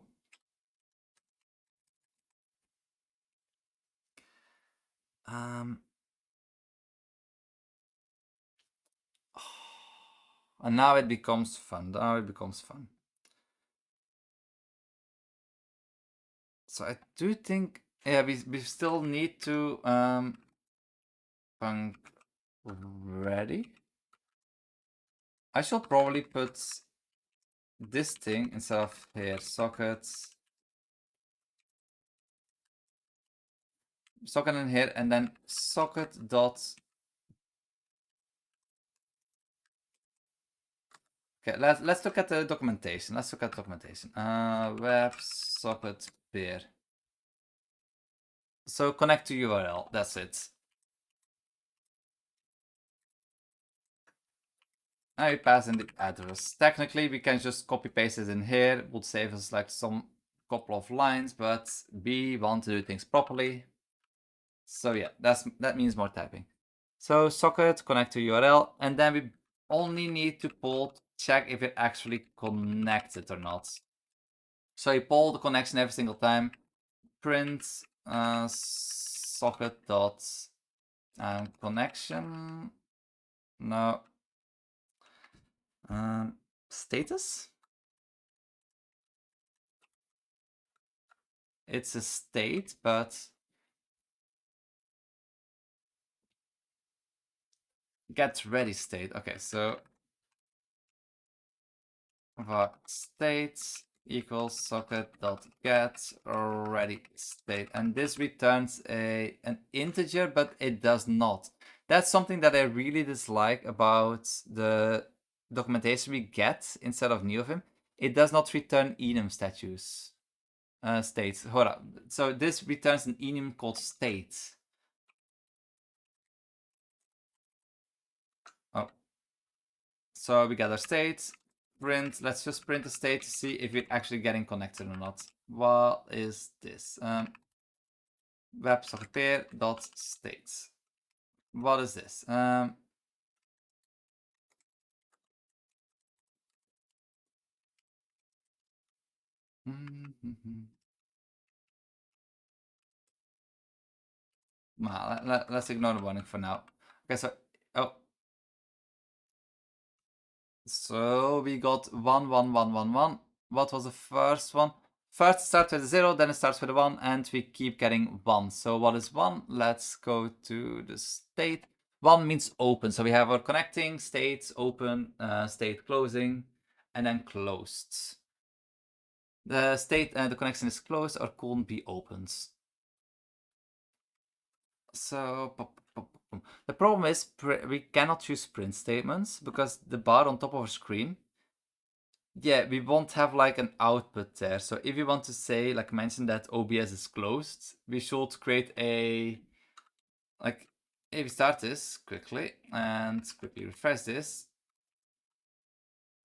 And now it becomes fun. Now it becomes fun. So I do think, yeah, we still need to func ready. I should probably put this thing instead of here sockets, socket in here, and then socket dot. Okay, let's look at the documentation. Let's look at documentation. Web socket pair. So connect to URL. That's it. Now we pass in the address. Technically, we can just copy paste it in here. It would save us like some couple of lines, but we want to do things properly. So yeah, that means more typing. So socket, connect to URL, and then we only need to pull to check if it actually connected or not. So you pull the connection every single time. Print socket dot connection. No. Status. It's a state, but get ready state. Okay, so var state equals socket dot get ready state, and this returns an integer, but it does not. That's something that I really dislike about the documentation we get instead of NeoVim. It does not return enum status states. Hold up. So this returns an enum called state. Oh, so we get our state. Print. Let's just print the state to see if it's actually getting connected or not. What is this? WebSocket pair dot state. What is this? Let's ignore the warning for now. Okay, so so we got 1, 1, 1, 1, 1. What was the first one? First it starts with a 0, then it starts with a 1, and we keep getting 1. So what is 1? Let's go to the state. 1 means open. So we have our connecting, states, open, state closing, and then closed. The state the connection is closed or couldn't be opened. So the problem is we cannot use print statements because the bar on top of our screen, yeah, we won't have like an output there. So if you want to say, like mention that OBS is closed, we should create a, like, if we start this quickly and quickly refresh this.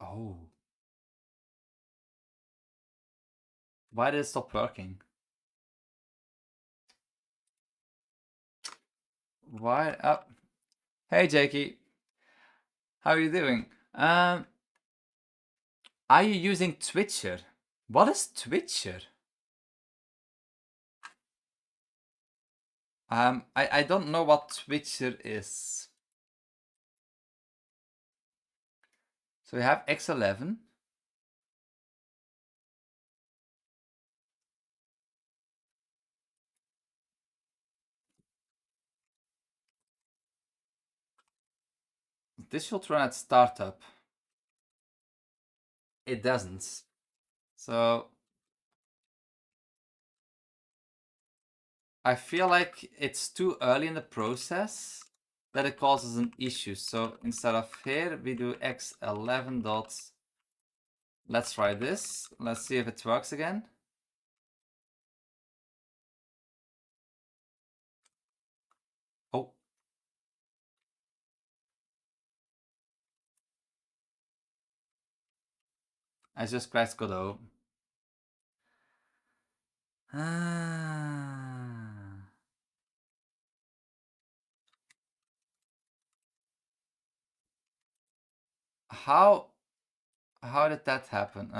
Oh. Why did it stop working? Why? Oh. Hey, Jakey. How are you doing? Are you using Twitcher? What is Twitcher? I don't know what Twitcher is. So we have X11. This should run at startup. It doesn't. So I feel like it's too early in the process that it causes an issue. So instead of here, we do x11 dot. Let's try this. Let's see if it works again. Oh. I just crashed Godot. Ah. How how did that happen?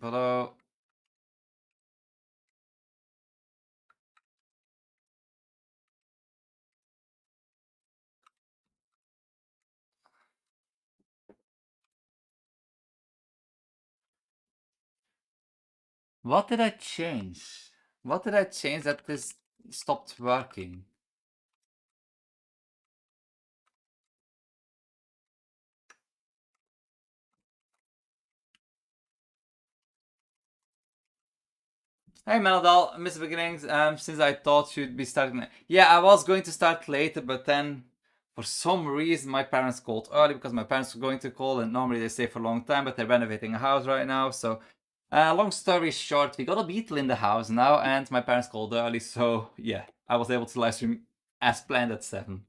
Godot. What did I change? What did I change that this stopped working? Hey Manadal, Mr. Beginnings. Since I thought you'd be starting, yeah, I was going to start later, but then for some reason my parents called early because my parents were going to call, and normally they stay for a long time, but they're renovating a house right now. So, long story short, we got a beetle in the house now, and my parents called early. So yeah, I was able to live stream as planned at 7.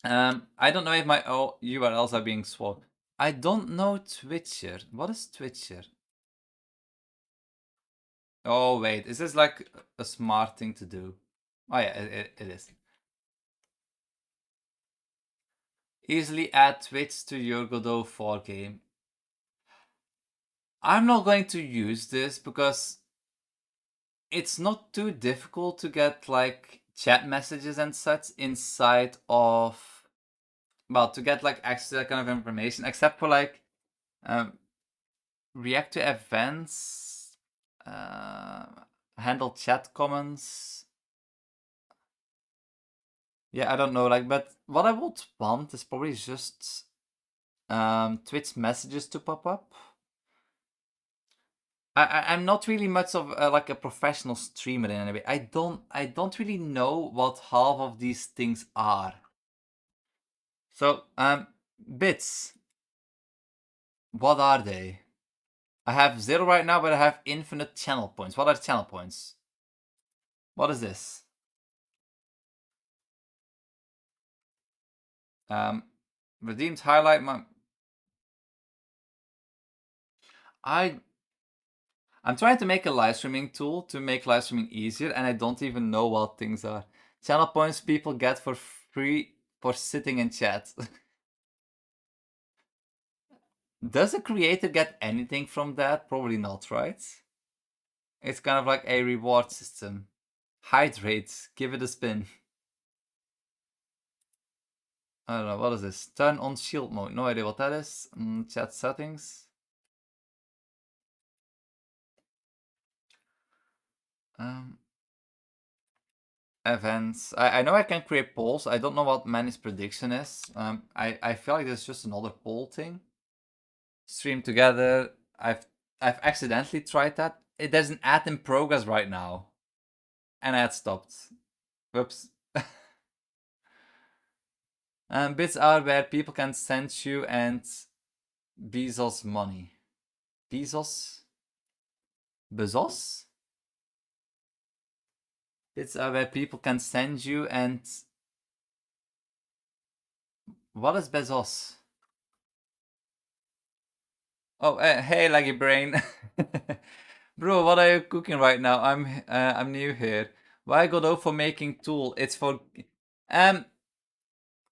I don't know if my URLs are being swapped. I don't know Twitcher. What is Twitcher? Oh wait, is this like a smart thing to do? Oh yeah, it is. Easily add Twitch to your Godot 4 game. I'm not going to use this because it's not too difficult to get like chat messages and such inside of, well, to get like access to that kind of information, except for like react to events, handle chat comments. Yeah, I don't know, like, but what I would want is probably just Twitch messages to pop up. I'm not really much of like a professional streamer in any way. I don't really know what half of these things are. So bits. What are they? I have 0 right now, but I have infinite channel points. What are channel points? What is this? Redeemed highlight my. I'm trying to make a live streaming tool to make live streaming easier, and I don't even know what things are. Channel points people get for free for sitting in chat. Does a creator get anything from that? Probably not, right? It's kind of like a reward system. Hydrate, give it a spin. I don't know, what is this? Turn on shield mode, no idea what that is. Chat settings. Events. I know I can create polls. I don't know what managed prediction is. I feel like there's just another poll thing. Stream together. I've accidentally tried that. There's an ad in progress right now. And ad stopped. Whoops. Bits are where people can send you and Bezos money. Bezos? Bezos? Bits are where people can send you and... What is Bezos? Oh, hey, Laggy Brain. Bro, what are you cooking right now? I'm new here. Why Godot for making tool? It's for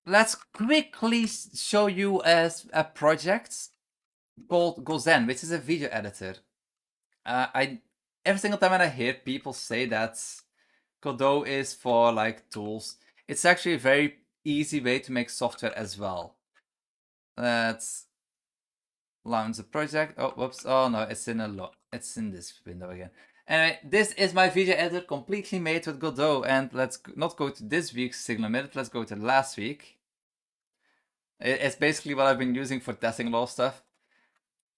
let's quickly show you as a project called Gozen, which is a video editor. I every single time when I hear people say that Godot is for like tools, it's actually a very easy way to make software as well. Let's launch the project. Oh, whoops. Oh no, it's it's in this window again. Anyway, this is my video editor completely made with Godot. And let's not go to this week's Signal Minute. Let's go to last week. It's basically what I've been using for testing a lot of stuff.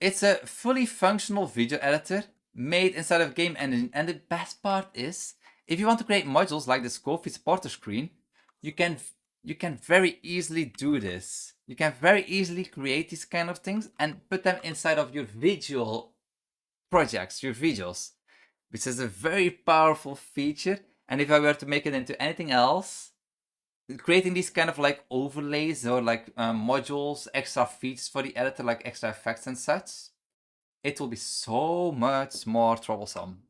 It's a fully functional video editor made inside of game engine. And the best part is, if you want to create modules like this Ko-fi supporter screen, you can very easily do this. You can very easily create these kind of things and put them inside of your visual projects, your videos, which is a very powerful feature. And if I were to make it into anything else, creating these kind of like overlays or like modules, extra features for the editor, like extra effects and such, it will be so much more troublesome.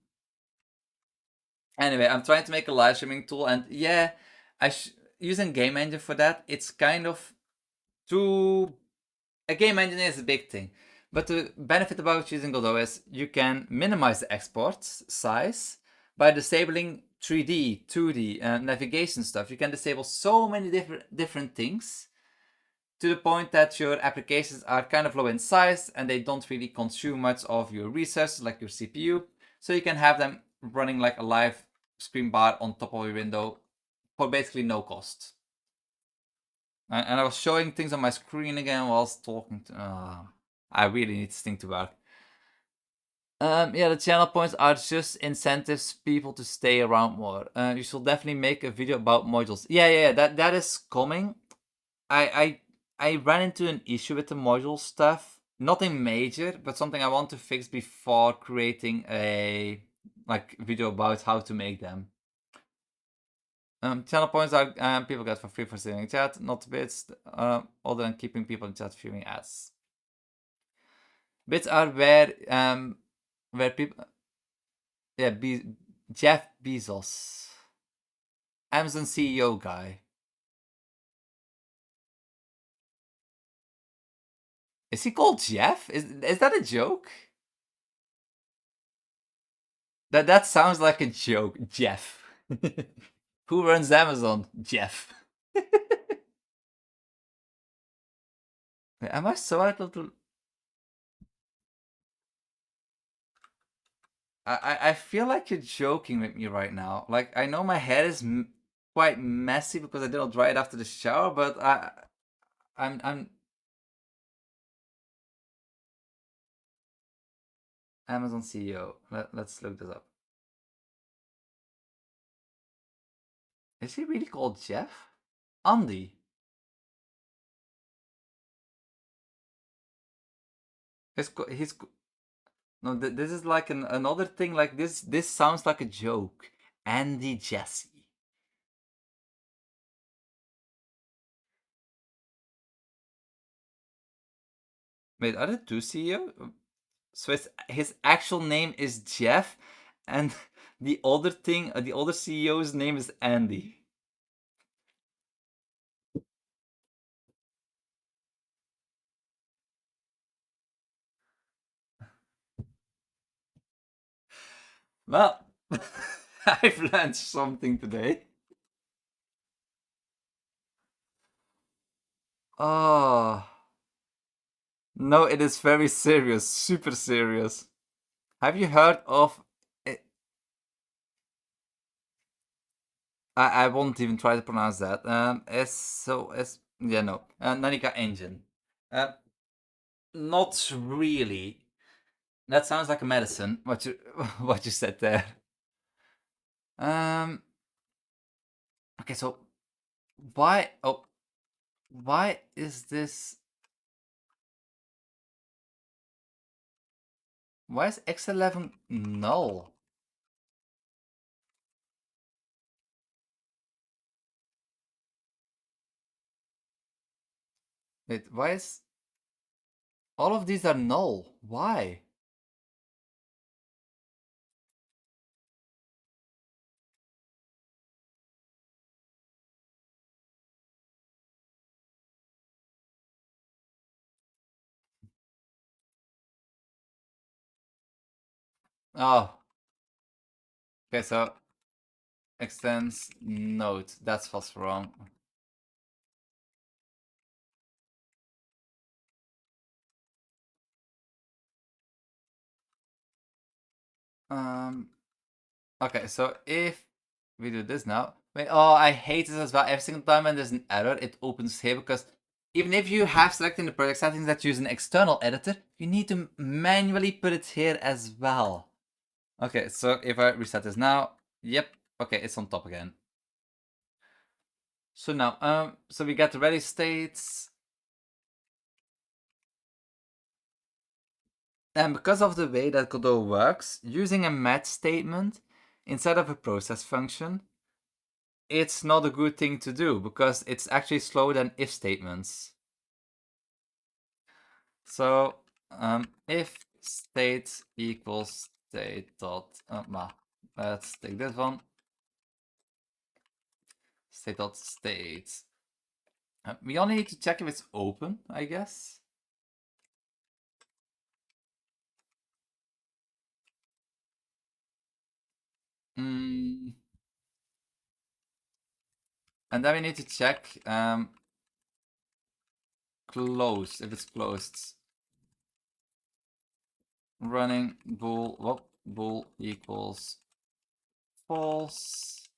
Anyway, I'm trying to make a live streaming tool, and yeah, using Game Engine for that, it's kind of too. A game engine is a big thing, but the benefit about using Godot is you can minimize the export size by disabling 3D, 2D, navigation stuff. You can disable so many different things to the point that your applications are kind of low in size and they don't really consume much of your resources, like your CPU. So you can have them running like a live screen bar on top of your window for basically no cost. And I was showing things on my screen again whilst talking to. I really need this thing to work. Yeah, the channel points are just incentives people to stay around more. You should definitely make a video about modules. Yeah, that is coming. I ran into an issue with the module stuff. Nothing major, but something I want to fix before creating a like video about how to make them. Channel points are people get for free for sitting in chat, not bits, other than keeping people in chat viewing ads. Bits are where people, yeah, Jeff Bezos, Amazon CEO guy. Is he called Jeff? Is that a joke? That sounds like a joke, Jeff. Who runs Amazon? Jeff. Am I so out of the? I feel like you're joking with me right now. Like I know my hair is quite messy because I didn't dry it after the shower, but I'm Amazon CEO. Let's look this up. Is he really called Jeff? Andy. He's no. This is like another thing. Like this sounds like a joke. Andy Jesse. Wait, are there two CEO? So his actual name is Jeff, and the other thing, the other CEO's name is Andy. Well, I've learned something today. Oh. No, it is very serious, super serious. Have you heard of it? I won't even try to pronounce that. Yeah, no. Nanika engine. Uh, Not really. That sounds like a medicine. What you what you said there. Um. Okay, so why? Oh, why is this? Why is X11 null? Wait, why is all of these are null? Why? Oh, okay. So extends node. That's what's wrong. Um. Okay, so if we do this now, wait. Oh, I hate this as well. Every single time when there's an error, it opens here because even if you have selected in the project settings that use an external editor, you need to manually put it here as well. Okay, so if I reset this now, yep. Okay, it's on top again. So now, so we get the ready states. And because of the way that Godot works, using a match statement instead of a process function it's not a good thing to do because it's actually slower than if statements. So if state equals state dot let's take this one. State dot state. We only need to check if it's open, I guess. And then we need to check closed, if it's closed. Running bool equals false.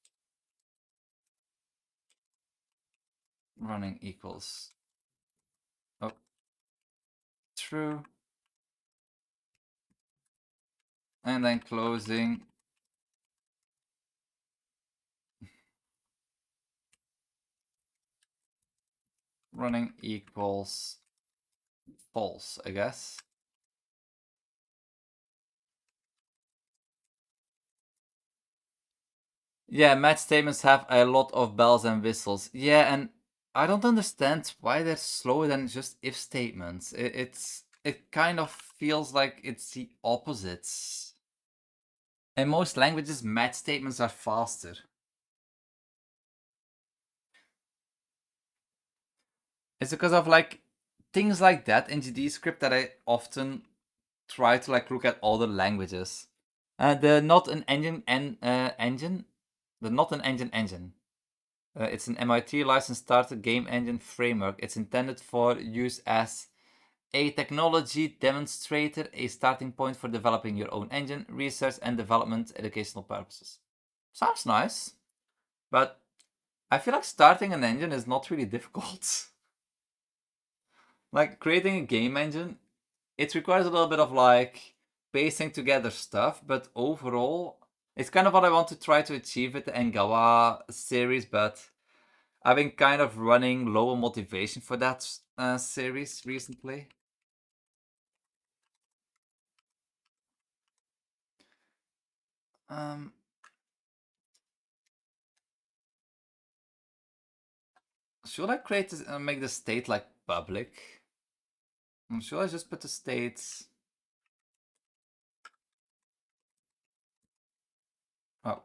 Running equals true. And then closing running equals false, I guess. Yeah, match statements have a lot of bells and whistles. Yeah, and I don't understand why they're slower than just if statements. It kind of feels like it's the opposites. In most languages, match statements are faster. It's because of like things like that in GD script that I often try to like look at other languages. The not an engine engine, the not an engine engine. It's an MIT licensed starter game engine framework. It's intended for use as a technology demonstrator, a starting point for developing your own engine, research and development, educational purposes. Sounds nice, but I feel like starting an engine is not really difficult. Like creating a game engine, it requires a little bit of like piecing together stuff, but overall, it's kind of what I want to try to achieve with the Engawa series, but I've been kind of running low on motivation for that series recently. Um, should I create this, make the state like public? Should I just put the states? Oh,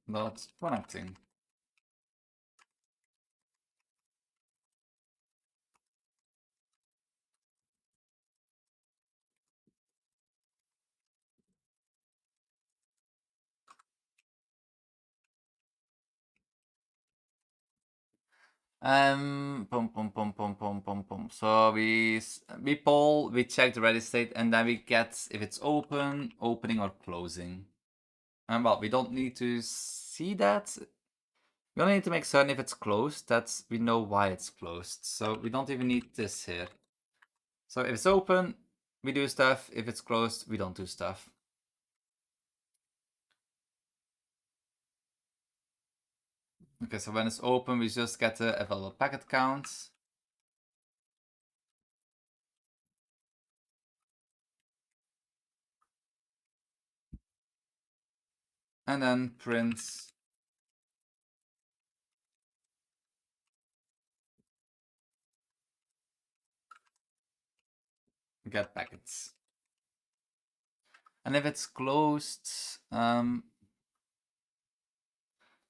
not connecting. So we poll, we check the ready state, and then we get if it's open, opening, or closing. And well, we don't need to see that. We only need to make certain if it's closed, that we know why it's closed. So we don't even need this here. So if it's open, we do stuff. If it's closed, we don't do stuff. Okay, so when it's open, we just get the available packet count. And then print get packets. And if it's closed,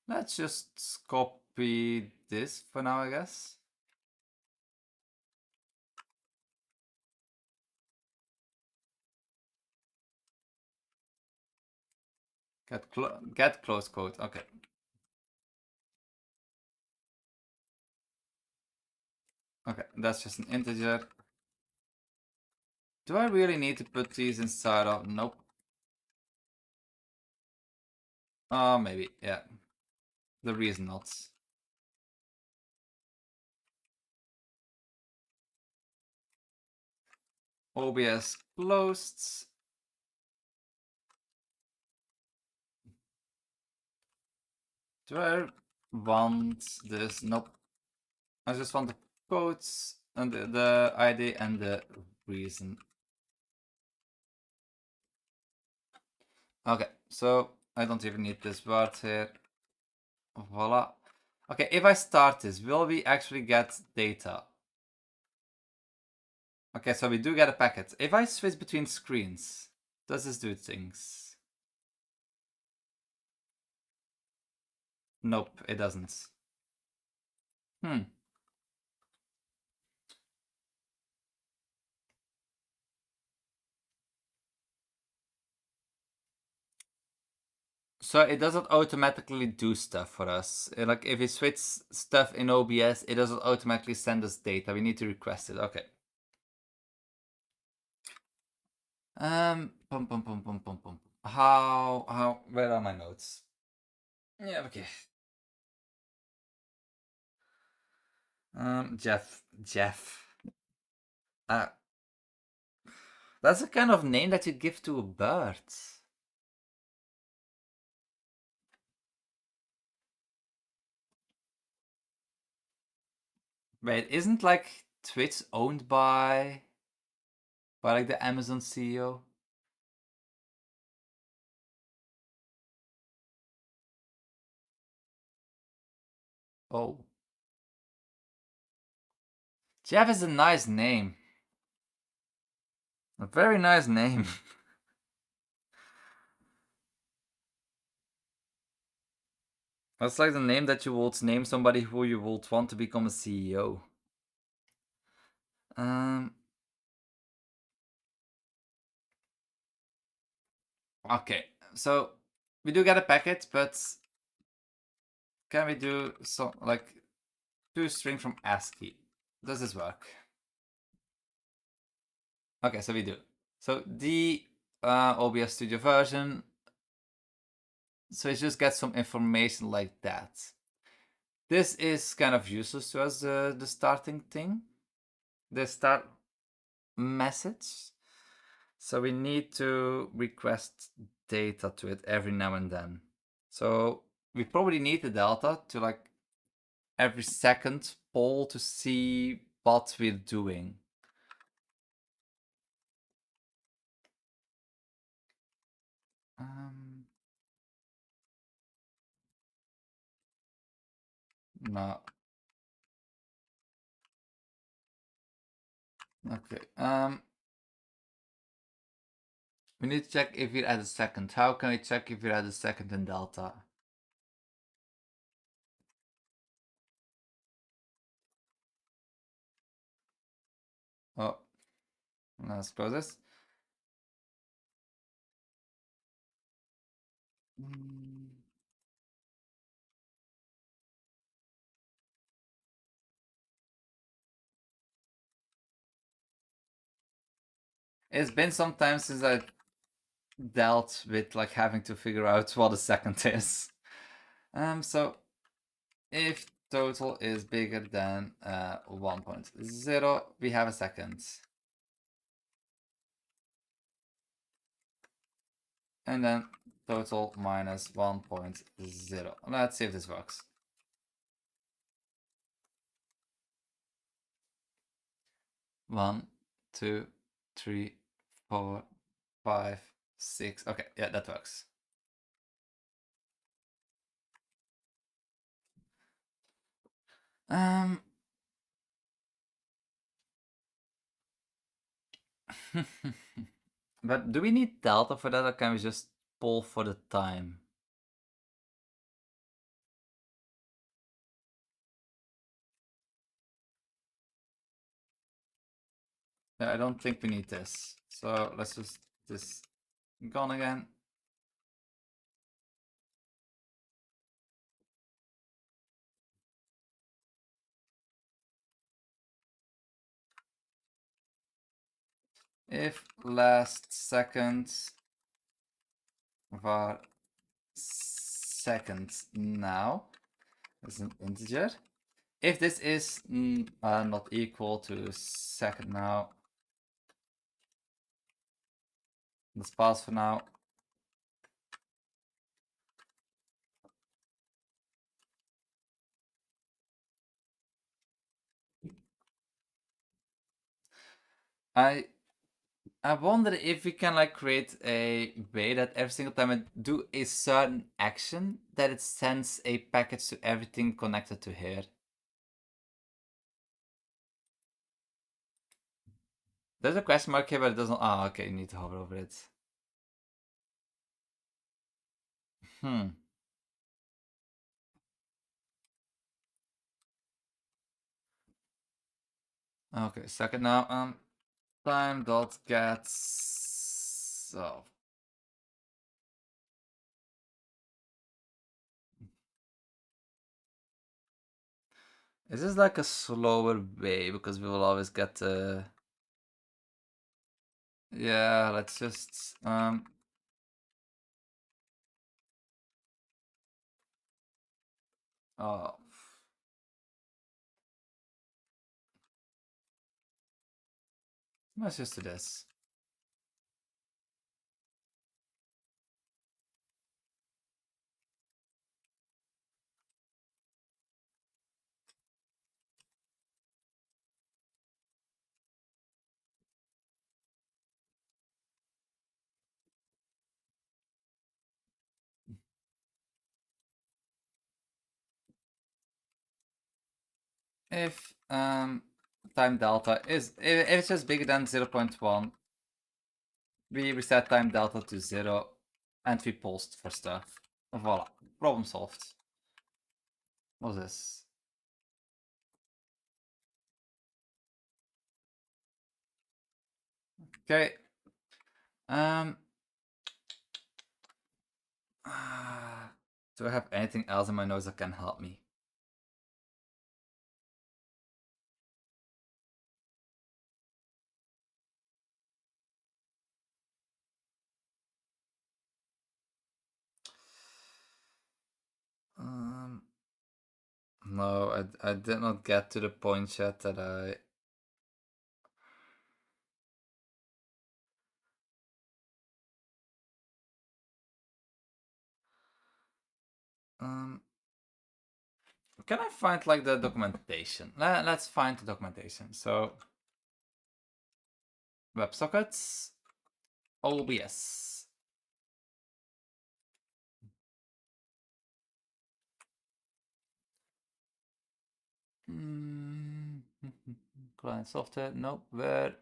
let's just copy this for now, I guess. Get close quote. Okay. Okay, that's just an integer. Do I really need to put these inside of? Nope. Oh, maybe, yeah. The reason not. OBS closed. Do I want this? Nope. I just want the quotes. and the ID and the reason. Okay, so I don't even need this word here. Voila. Okay, if I start this, will we actually get data? Okay, so we do get a packet. If I switch between screens, does this do things? Nope, it doesn't. Hmm. So it doesn't automatically do stuff for us. Like if we switch stuff in OBS, it doesn't automatically send us data. We need to request it. Okay. Pum pum pum pum pum pum. Where are my notes? Yeah, okay. Jeff. Uh, that's a kind of name that you give to a bird. Wait, isn't like Twitch owned by like the Amazon CEO? Oh. Jeff is a nice name. A very nice name. That's like the name that you would name somebody who you would want to become a CEO. Um. Okay, so we do get a packet, but can we do some like do string from ASCII? Does this work? Okay, so we do. So the OBS Studio version. So it just gets some information like that. This is kind of useless to us, the starting thing. The start message. So we need to request data to it every now and then. So we probably need the delta to like every second poll to see what we're doing. No. Okay. We need to check if we're at a second. How can we check if we're at a second in delta? Oh, let's close this. It's been some time since I dealt with like having to figure out what a second is. So if total is bigger than 1.0, we have a second. And then total minus 1.0. Let's see if this works. 1, 2, 3, 4, 5, 6. Okay, yeah, that works. But do we need delta for that, or can we just pull for the time? Yeah, I don't think we need this. So let's just this gone again. If last second var second now is an integer. If this is not equal to second now, let's pause for now. I I wonder if we can like create a way that every single time I do a certain action, that it sends a package to everything connected to here. There's a question mark here, but it doesn't. Oh, okay, you need to hover over it. Hmm. Okay, second now. Time dot get. So is this like a slower way because we will always get yeah, let's just oh, let's just do this. If time delta is if it's just bigger than 0.1, we reset time delta to 0 and we post for stuff. Voila. Problem solved. What's this? Okay. Um do I have anything else in my nose that can help me? Um no, I did not get to the point yet that I um can I find like the documentation? Let's find the documentation. So WebSockets, OBS. Mm, client software. No, where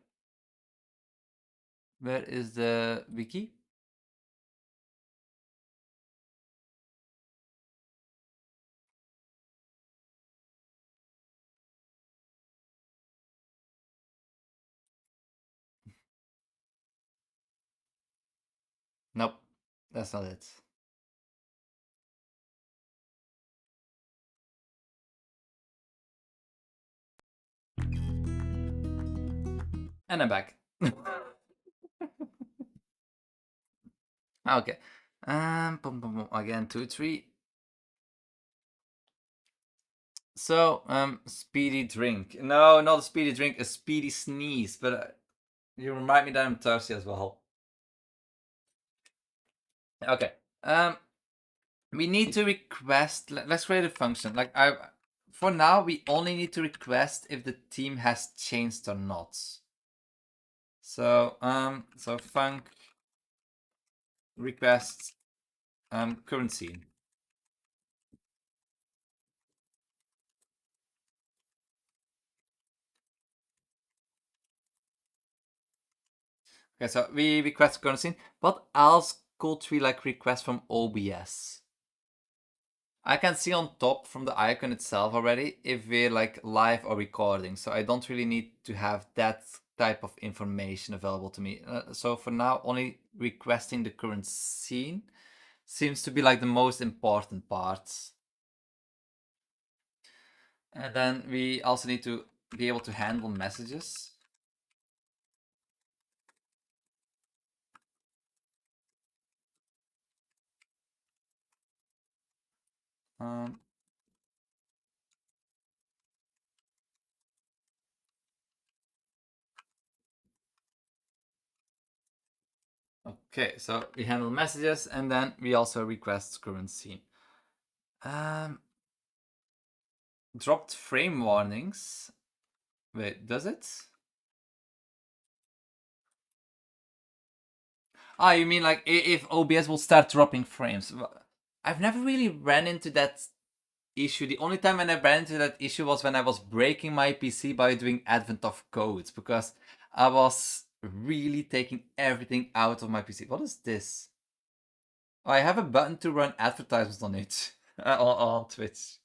is the wiki? Nope, that's not it. And I'm back. Okay. Boom, boom, boom. Again, 2, 3. So, speedy drink. No, not a speedy drink, a speedy sneeze. But you remind me that I'm thirsty as well. Okay. We need to request. Let's create a function. Like for now, we only need to request if the team has changed or not. So so func request current scene. Okay, so we request current scene. What else could we like request from OBS? I can see on top from the icon itself already if we're like live or recording, so I don't really need to have that type of information available to me. So for now, only requesting the current scene seems to be like the most important part. And then we also need to be able to handle messages. Um, okay, so we handle messages and then we also request current scene. Dropped frame warnings. Wait, does it? Ah, you mean like if OBS will start dropping frames? I've never really ran into that issue. The only time when I ran into that issue was when I was breaking my PC by doing Advent of Codes, because I was really taking everything out of my PC. What is this? Oh, I have a button to run advertisements on it on Twitch.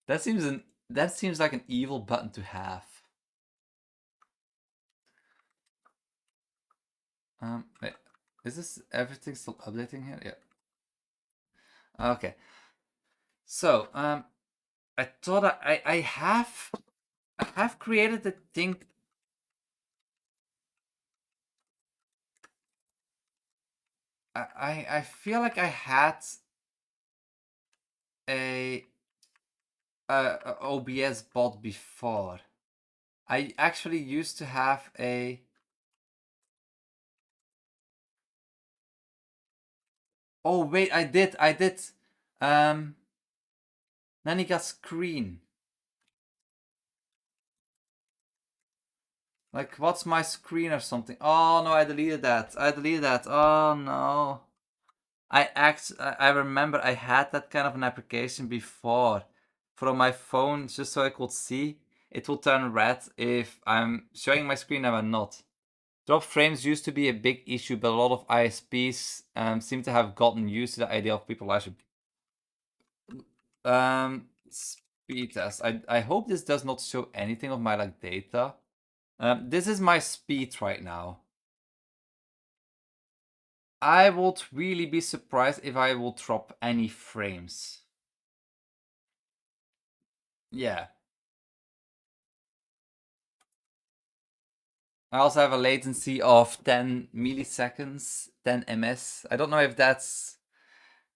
That seems like an evil button to have. Wait, is this everything still updating here? Yeah. Okay. So, I thought I have created a thing. I feel like I had a, a OBS bot before. I actually used to have a. Oh wait, I did. Nanika screen. Like, what's my screen or something? Oh no, I deleted that. Oh no. I remember I had that kind of an application before from my phone, just so I could see. It will turn red if I'm showing my screen and I'm not. Drop frames used to be a big issue, but a lot of ISPs seem to have gotten used to the idea of people actually. Speed test. I hope this does not show anything of my like data. This is my speed right now. I would really be surprised if I will drop any frames. Yeah. I also have a latency of 10 milliseconds, 10 ms. I don't know if that's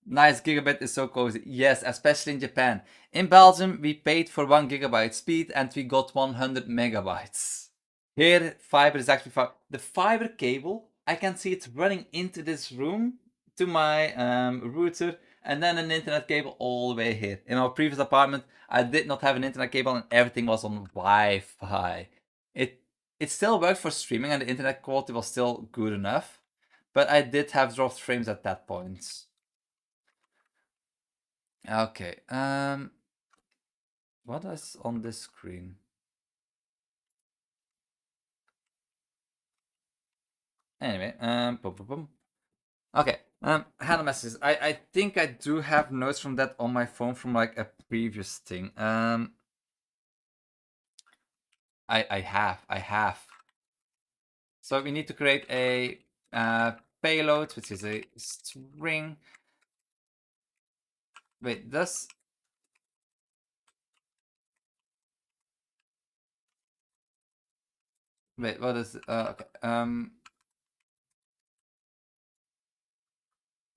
nice. Gigabit is so cozy. Yes, especially in Japan. In Belgium, we paid for 1 gigabyte speed and we got 100 megabytes. Here, fiber is actually far. The fiber cable, I can see it running into this room to my router, and then an internet cable all the way here. In our previous apartment, I did not have an internet cable and everything was on Wi-Fi. It still worked for streaming and the internet quality was still good enough, but I did have dropped frames at that point. Okay, what is on this screen? Anyway, boom, boom, boom. Okay, hello messages. I think I do have notes from that on my phone from like a previous thing. I have. So we need to create a payload, which is a string. Wait, does wait, what is okay?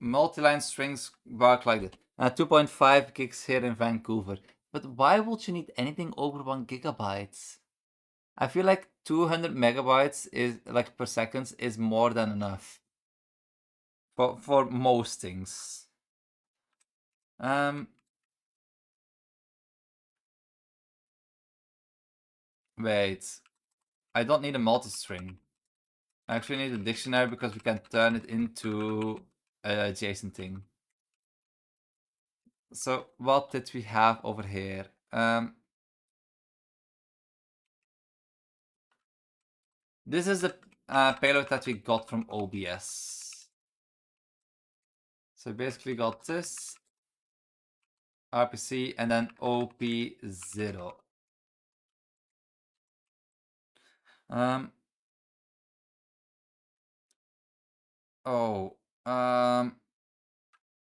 Multi-line strings work like this. 2.5 gigs here in Vancouver. But why would you need anything over 1 gigabyte? I feel like 200 megabytes is like per second is more than enough for most things. Wait, I don't need a multi-string. I actually need a dictionary because we can turn it into a JSON thing. So what did we have over here? This is the payload that we got from OBS. So basically got this, RPC, and then OP0.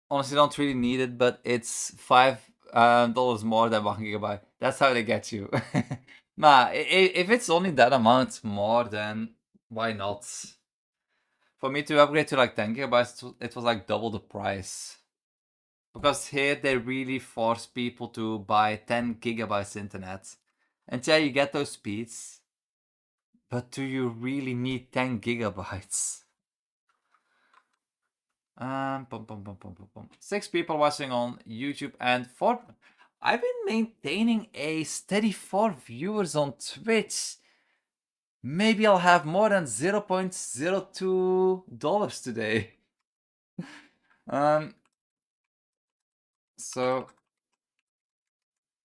Honestly, don't really need it, but it's $5 more than 1 gigabyte. That's how they get you. Nah, if it's only that amount more, then why not? For me to upgrade to like 10 gigabytes, it was like double the price. Because here they really force people to buy 10 gigabytes internet. And yeah, you get those speeds. But do you really need 10 gigabytes? Boom, boom, boom, boom, boom, boom. 6 people watching on YouTube and 4. I've been maintaining a steady 4 viewers on Twitch. Maybe I'll have more than $0.02 today. So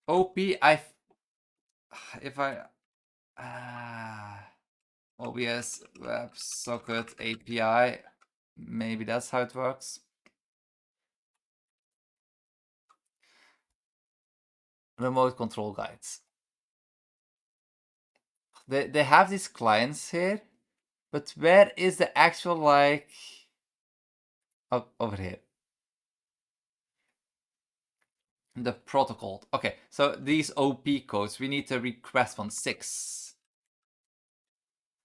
OP, if I OBS WebSocket API, maybe that's how it works. Remote control guides. They have these clients here, but where is the actual like? Oh, over here. The protocol. Okay, so these OP codes, we need to request one 6.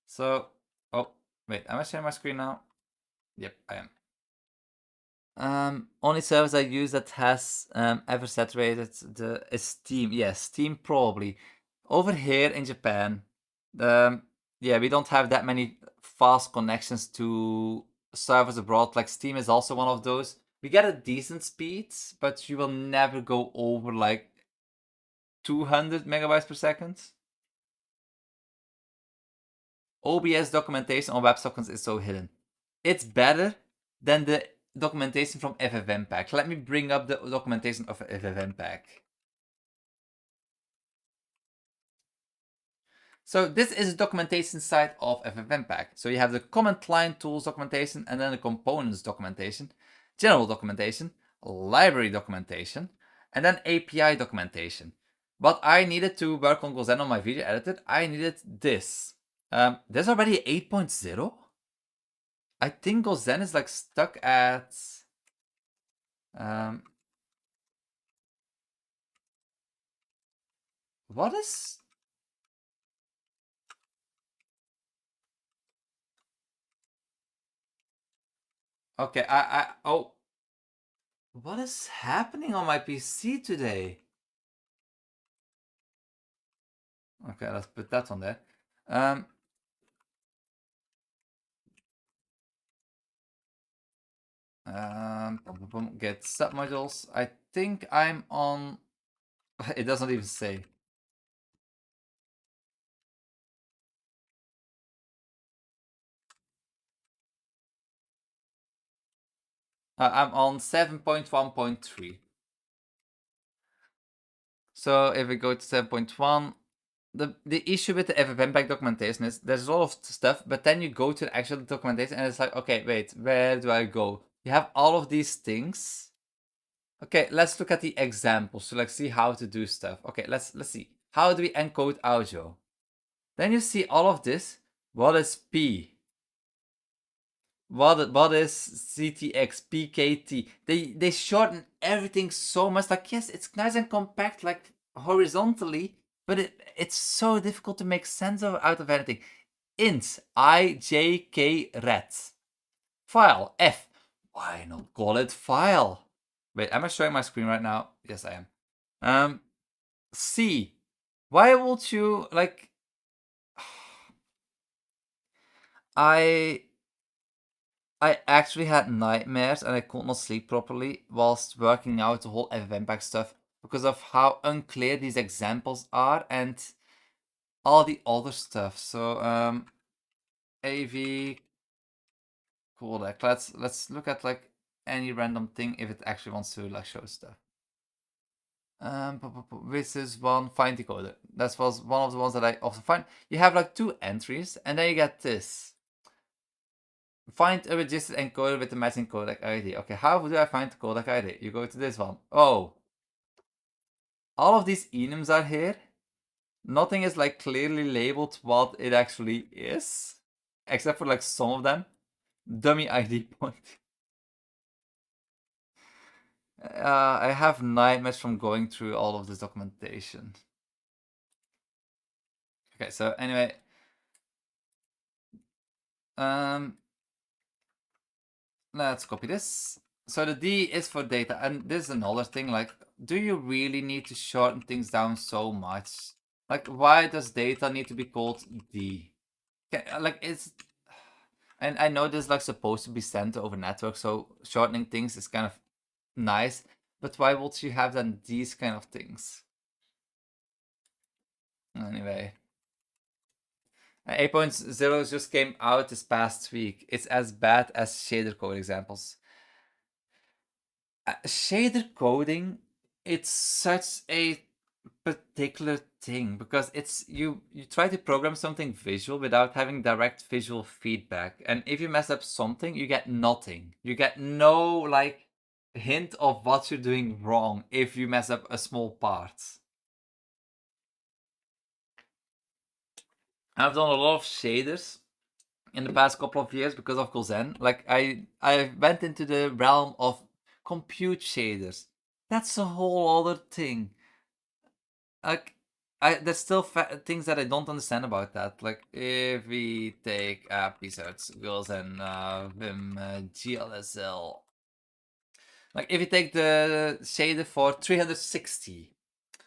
So, oh, wait, am I sharing my screen now? Yep, I am. Only service I use that has ever saturated is Steam. Yes, Steam probably. Over here in Japan, yeah, we don't have that many fast connections to servers abroad. Like Steam is also one of those. We get a decent speed, but you will never go over like 200 megabytes per second. OBS documentation on WebSockets is so hidden. It's better than the documentation from FFmpeg. Let me bring up the documentation of FFmpeg. So this is the documentation side of FFmpeg. So you have the command line tools documentation, and then the components documentation, general documentation, library documentation, and then API documentation. What I needed to work on Gozen on my video editor, I needed this. There's already 8.0. I think Gozen is like stuck at what is? Okay, oh, what is happening on my PC today? Okay, let's put that on there. Get submodules. I think I'm on. It doesn't even say. I'm on 7.1.3. So if we go to 7.1, the issue with the FFmpeg documentation is there's a lot of stuff, but then you go to the actual documentation and it's like, okay, wait, where do I go? You have all of these things. Okay, let's look at the examples to like see how to do stuff. Okay, let's see. How do we encode audio? Then you see all of this. What is P? What is CTX, PKT? They shorten everything so much. Like, yes, it's nice and compact, like horizontally, but it's so difficult to make sense out of anything. Int, IJK ret. File, F. Why not call it file? Wait, am I showing my screen right now? Yes, I am. C. Why would you, like... I actually had nightmares and I could not sleep properly whilst working out the whole FFmpeg stuff because of how unclear these examples are and all the other stuff. So AV codec. Let's look at like any random thing if it actually wants to like show stuff. This is one find decoder. That was one of the ones that I often find. You have like 2 entries and then you get this. Find a registered encoder with the matching codec ID. Okay, how do I find the codec ID? You go to this one. Oh. All of these enums are here. Nothing is like clearly labeled what it actually is. Except for like some of them. Dummy ID point. I have nightmares from going through all of this documentation. Okay, so anyway. Let's copy this. So the D is for data, and this is another thing, like, do you really need to shorten things down so much? Like, why does data need to be called D? Like, it's... And I know this is, like, supposed to be sent over network, so shortening things is kind of nice, but why would you have then these kind of things? Anyway. 8.0 just came out this past week. It's as bad as shader code examples. Shader coding, it's such a particular thing because it's you try to program something visual without having direct visual feedback, and if you mess up something, you get nothing. You get no like hint of what you're doing wrong if you mess up a small part. I've done a lot of shaders in the past couple of years because of Gozen. Like I went into the realm of compute shaders. That's a whole other thing. Like there's still things that I don't understand about that. Like if we take episodes, Gozen, Vim, GLSL. Like if you take the shader for 360,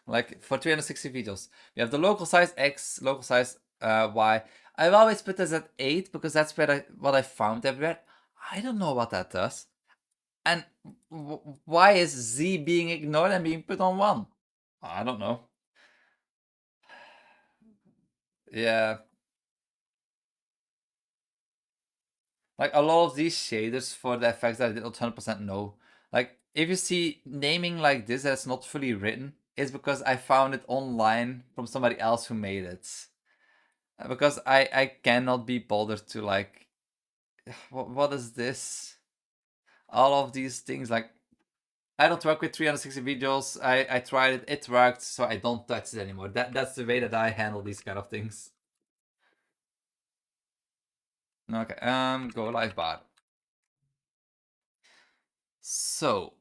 like for 360 videos, we have the local size X, local size Y. I've always put this at 8 because that's what I found everywhere. I don't know what that does. And why is Z being ignored and being put on 1? I don't know. Yeah. Like a lot of these shaders for the effects that I did not 100% know. Like if you see naming like this that's not fully written, it's because I found it online from somebody else who made it. Because I cannot be bothered to like what is this? All of these things, like I don't work with 360 videos. I tried it worked, so I don't touch it anymore. That's the way that I handle these kind of things. Okay, go live bar. So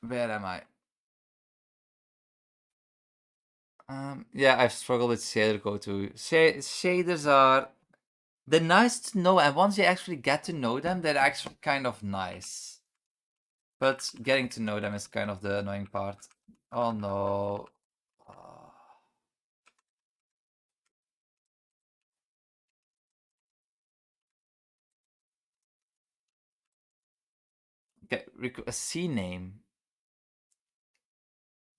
where am I? Yeah, I've struggled with shader code too. Shaders are they're nice to know, and once you actually get to know them, they're actually kind of nice. But getting to know them is kind of the annoying part. Oh no. Okay, a C name.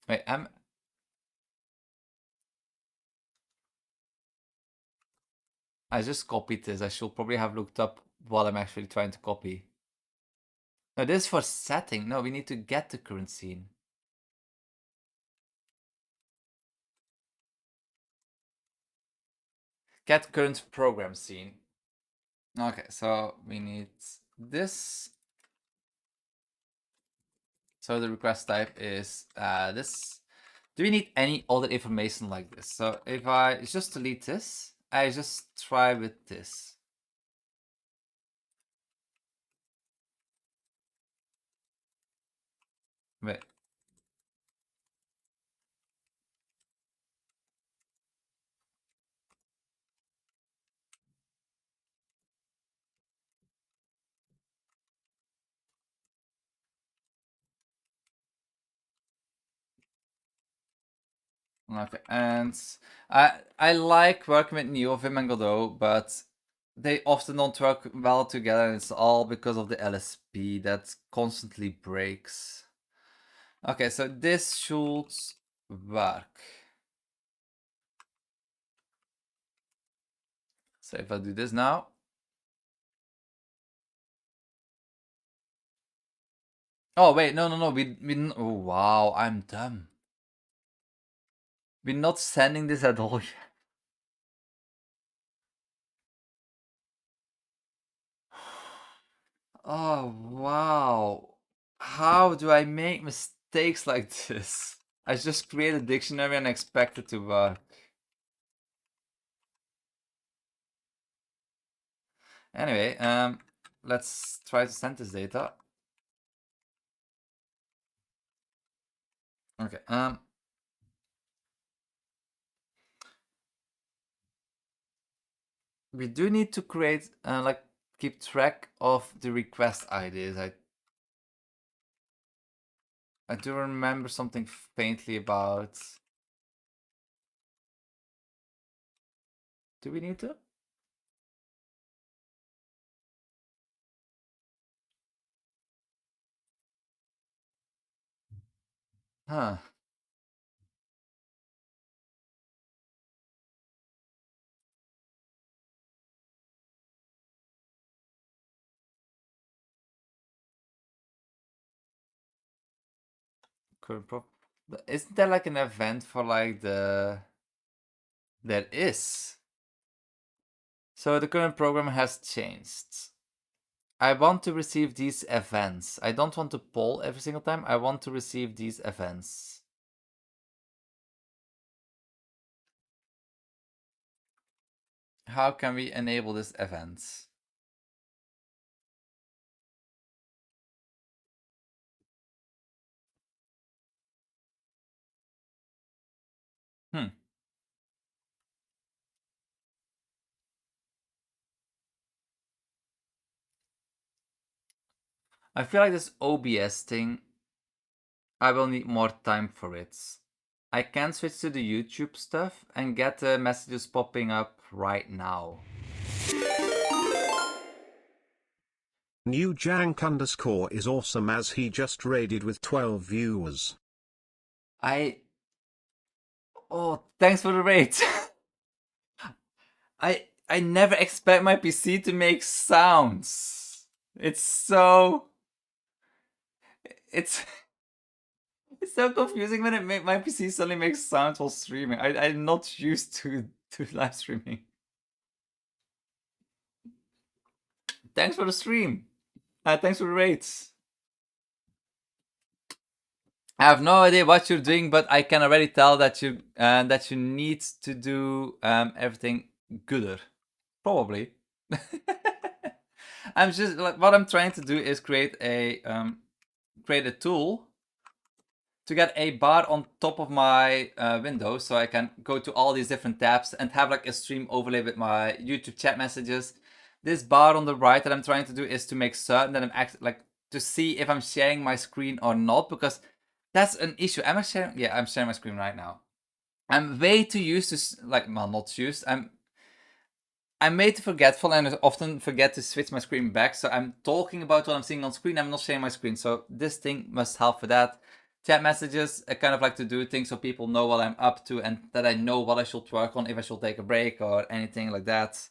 Wait, I just copied this. I should probably have looked up what I'm actually trying to copy. No, this is for setting. No, we need to get the current scene. Get current program scene. Okay, so we need this. So the request type is this. Do we need any other information like this? So if I just delete this, I just try with this. Wait. Okay, and I like working with NeoVim and Godot, but they often don't work well together, and it's all because of the LSP that constantly breaks. Okay, so this should work. So if I do this now. Oh wait, no, we oh wow, I'm dumb. We're not sending this at all yet. Oh wow. How do I make mistakes like this? I just create a dictionary and expect it to work. Anyway, let's try to send this data. Okay, we do need to create, like, keep track of the request IDs. I do remember something faintly about. Do we need to? Huh. current pro. Isn't there like an event for like the? There is. So the current program has changed. I want to receive these events. I don't want to poll every single time. I want to receive these events. How can we enable this event? Hmm. I feel like this OBS thing, I will need more time for it. I can switch to the YouTube stuff and get the messages popping up right now. New Jank underscore is awesome as he just raided with 12 viewers. Oh, thanks for the rate. I never expect my PC to make sounds. It's so it's so confusing when my PC suddenly makes sounds while streaming. I'm not used to live streaming. Thanks for the stream. Thanks for the rates. I have no idea what you're doing, but I can already tell that you need to do everything gooder. Probably. I'm just like what I'm trying to do is create a tool to get a bar on top of my window, so I can go to all these different tabs and have like a stream overlay with my YouTube chat messages. This bar on the right that I'm trying to do is to make certain that I'm like to see if I'm sharing my screen or not, because that's an issue. Am I sharing? Yeah, I'm sharing my screen right now. I'm way too used to like, well, not used. I'm made forgetful and I often forget to switch my screen back. So I'm talking about what I'm seeing on screen. I'm not sharing my screen. So this thing must help with that. Chat messages, I kind of like to do things so people know what I'm up to and that I know what I should work on, if I should take a break or anything like that.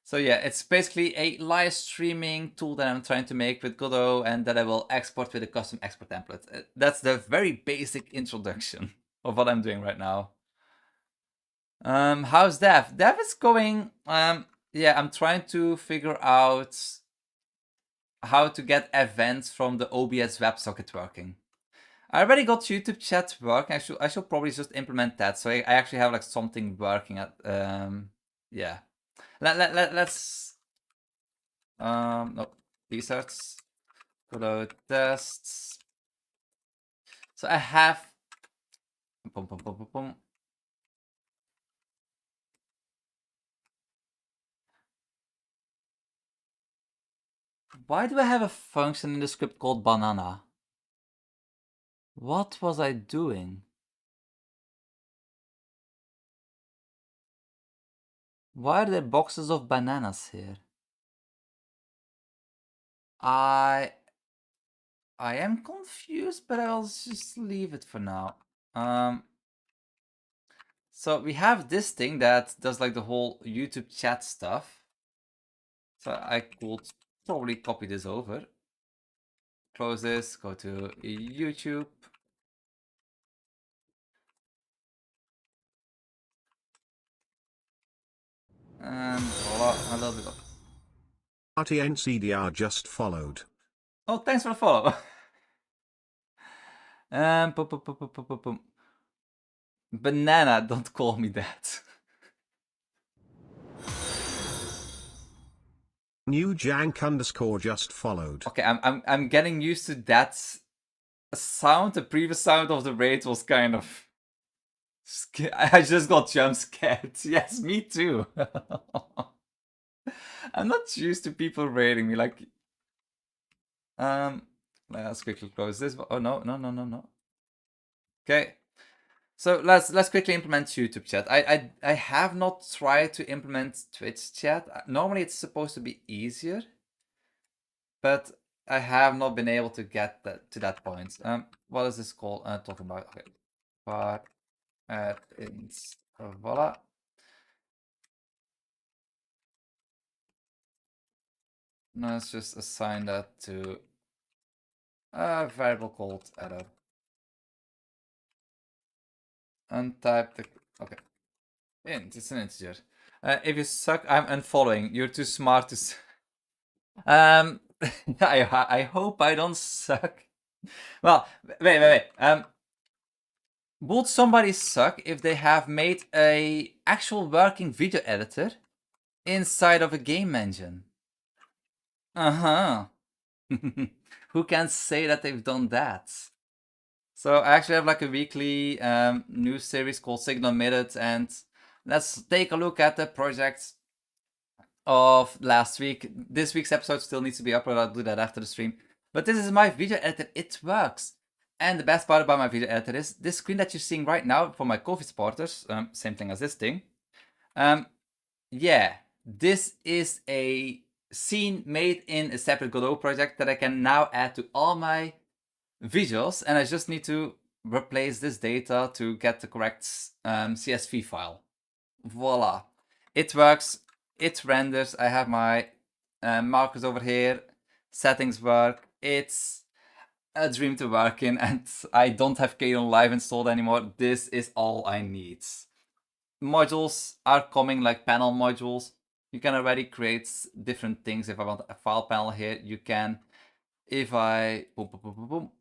So yeah, it's basically a live streaming tool that I'm trying to make with Godot and that I will export with a custom export template. That's the very basic introduction of what I'm doing right now. How's Dev? Dev is going. Yeah, I'm trying to figure out how to get events from the OBS WebSocket working. I already got YouTube chat working. I should probably just implement that, so I actually have like something working at. Yeah. Let's. No, research. Go tests. So I have. Boom, boom, boom, boom, boom. Why do I have a function in the script called banana? What was I doing? Why are there boxes of bananas here? I am confused, but I'll just leave it for now. So we have this thing that does like the whole YouTube chat stuff. So I could probably copy this over. Close this, go to YouTube. And voila, a little bit of... RTNCDR just followed. Oh, thanks for the follow. Pum, pum, pum, pum, pum, pum, pum. Banana, don't call me that. New Jank underscore just followed. Okay, I'm getting used to that sound. The previous sound of the raid was kind of... I just got jump scared. Yes, me too. I'm not used to people raiding me. Like, let's quickly close this. Oh no, no, no, no, no. Okay, so let's quickly implement YouTube chat. I have not tried to implement Twitch chat. Normally it's supposed to be easier, but I have not been able to get that to that point. What is this called? Talking about, okay, but voila. Let's just assign that to a variable called error. Untype the... Okay. Int, it's an integer. If you suck, I'm unfollowing. You're too smart to... I hope I don't suck. Well, wait. Would somebody suck if they have made a actual working video editor inside of a game engine? Uh-huh. Who can say that they've done that? So I actually have like a weekly news series called Signal Minute, and let's take a look at the project of last week. This week's episode still needs to be uploaded. I'll do that after the stream. But this is my video editor. It works. And the best part about my video editor is this screen that you're seeing right now for my coffee supporters. Same thing as this thing. Yeah, this is a scene made in a separate Godot project that I can now add to all my videos, and I just need to replace this data to get the correct CSV file. Voila. It works, it renders, I have my markers over here, settings work, it's a dream to work in, and I don't have Kdenlive Live installed anymore. This is all I need. Modules are coming, like panel modules. You can already create different things. If I want a file panel here, you can. If I... boom.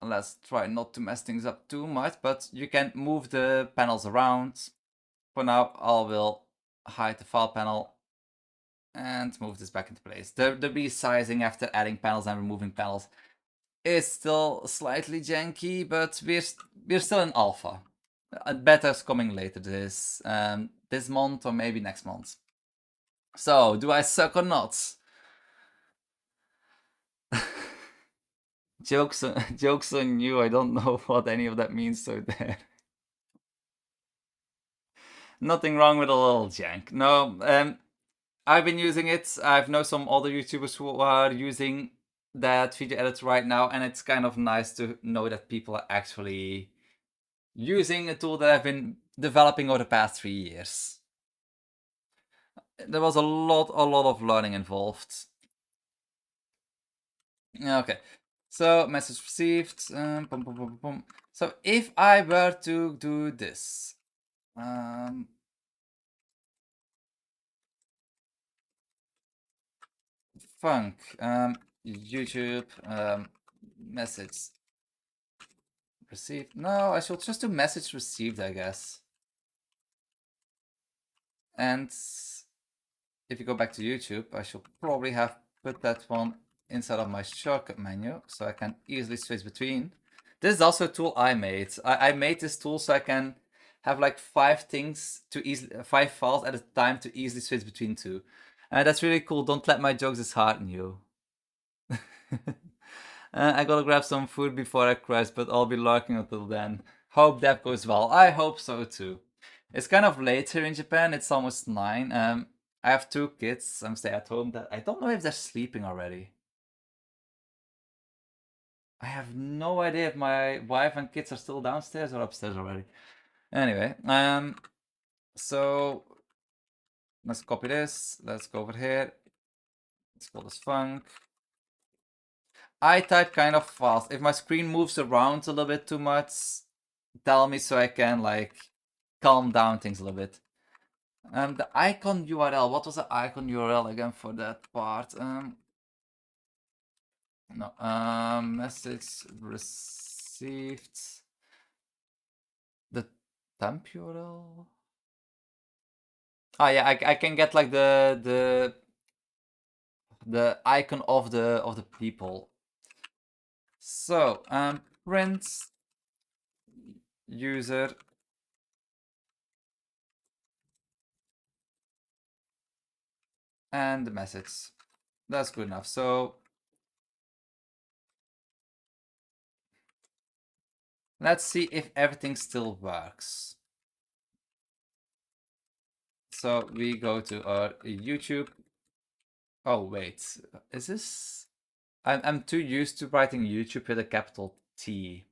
Let's try not to mess things up too much, but you can move the panels around. For now, I will hide the file panel and move this back into place. The resizing after adding panels and removing panels is still slightly janky, but we're still in alpha. Beta's coming later this month or maybe next month. So, do I suck or not? Jokes on you. I don't know what any of that means, so there. Nothing wrong with a little jank. No, I've been using it. I know some other YouTubers who are using that video editor right now, and it's kind of nice to know that people are actually using a tool that I've been developing over the past 3 years. There was a lot of learning involved. Okay, so message received. So if I were to do this, funk, YouTube, message received. No, I should just do message received, I guess. And if you go back to YouTube, I should probably have put that one inside of my shortcut menu so I can easily switch between. This is also a tool I made. I made this tool so I can have like 5 things to easily, 5 files at a time to easily switch between 2. And that's really cool. Don't let my jokes dishearten you. I gotta grab some food before I crash, but I'll be lurking until then. Hope that goes well. I hope so too. It's kind of late here in Japan. It's almost 9. I have 2 kids. I'm staying at home. That I don't know if they're sleeping already. I have no idea if my wife and kids are still downstairs or upstairs already. Anyway, so let's copy this. Let's go over here. Let's call this funk. I type kind of fast. If my screen moves around a little bit too much, tell me so I can like calm down things a little bit. The icon URL. What was the icon URL again for that part? No. Message received. The temp URL. Oh yeah, I can get like the icon of the people. So print user and the message. That's good enough. So let's see if everything still works. So we go to our YouTube. Oh wait, is this? I'm too used to writing YouTube with a capital T.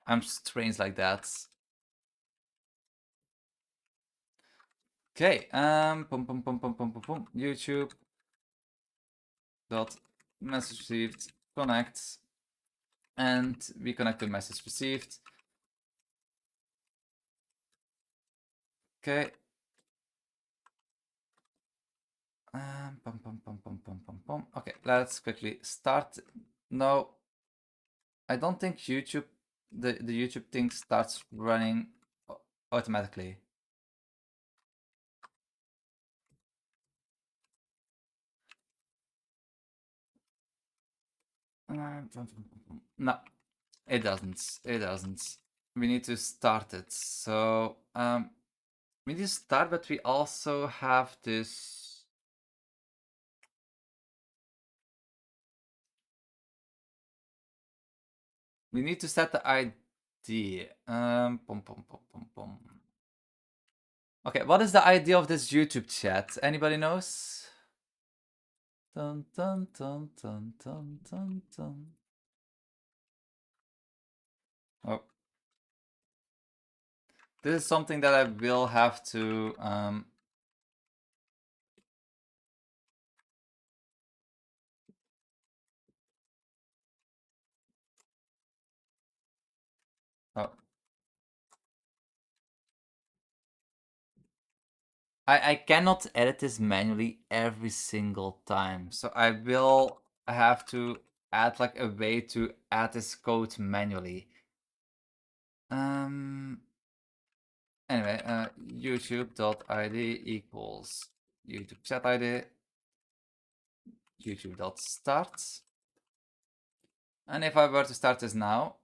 I'm strange like that. Okay, YouTube dot message received connect, and we connect to message received. Okay. Pum, pum, pum, pum, pum, pum, pum. Okay, let's quickly start. No, I don't think YouTube, the YouTube thing starts running automatically. No, it doesn't. It doesn't. We need to start it. So we need to start, but we also have this. We need to set the ID. Pom, pom, pom, pom, pom. Okay, what is the idea of this YouTube chat? Anybody knows? Dun, dun, dun, dun, dun, dun, dun. Oh. This is something that I will have to oh. I cannot edit this manually every single time. So I will have to add like a way to add this code manually. Anyway, youtube.id equals YouTube chat ID, youtube.start. And if I were to start this now,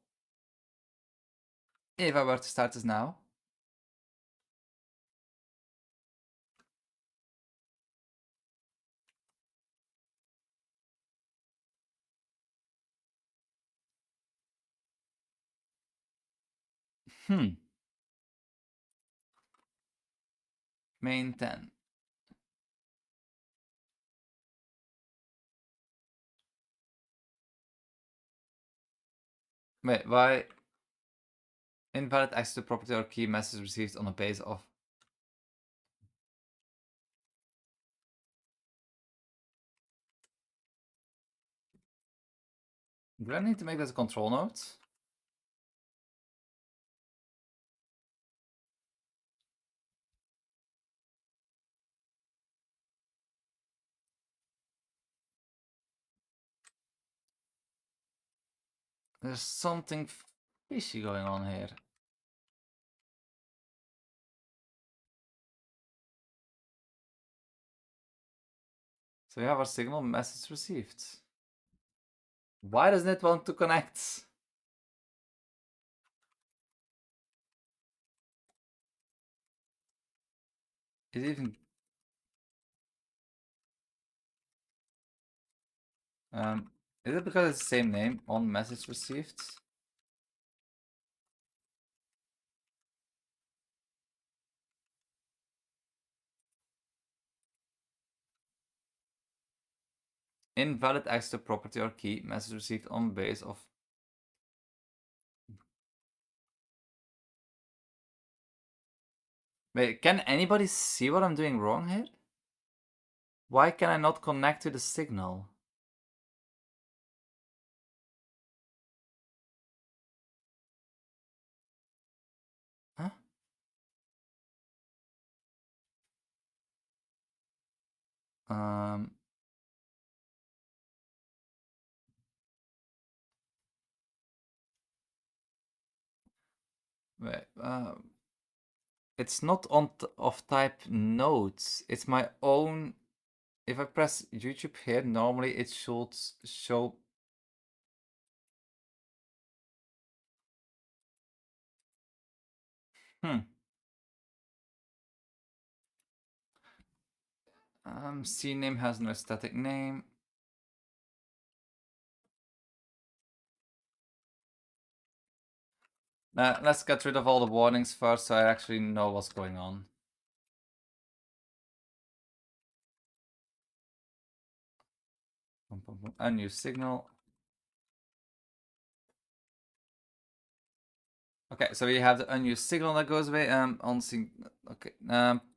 main 10. Wait, why invalid access to property or key message received on a base of? Do I need to make this a control node? There's something fishy going on here. So we have our signal message received. Why doesn't it want to connect? It even is it because it's the same name on message received? Invalid access to property or key message received on base of. Wait, can anybody see what I'm doing wrong here? Why can I not connect to the signal? Huh? Wait, it's not on of type nodes. It's my own. If I press YouTube here, normally it should show. CName has no static name. Let's get rid of all the warnings first so I actually know what's going on. Unused signal. Okay, so we have the unused signal that goes away. Okay.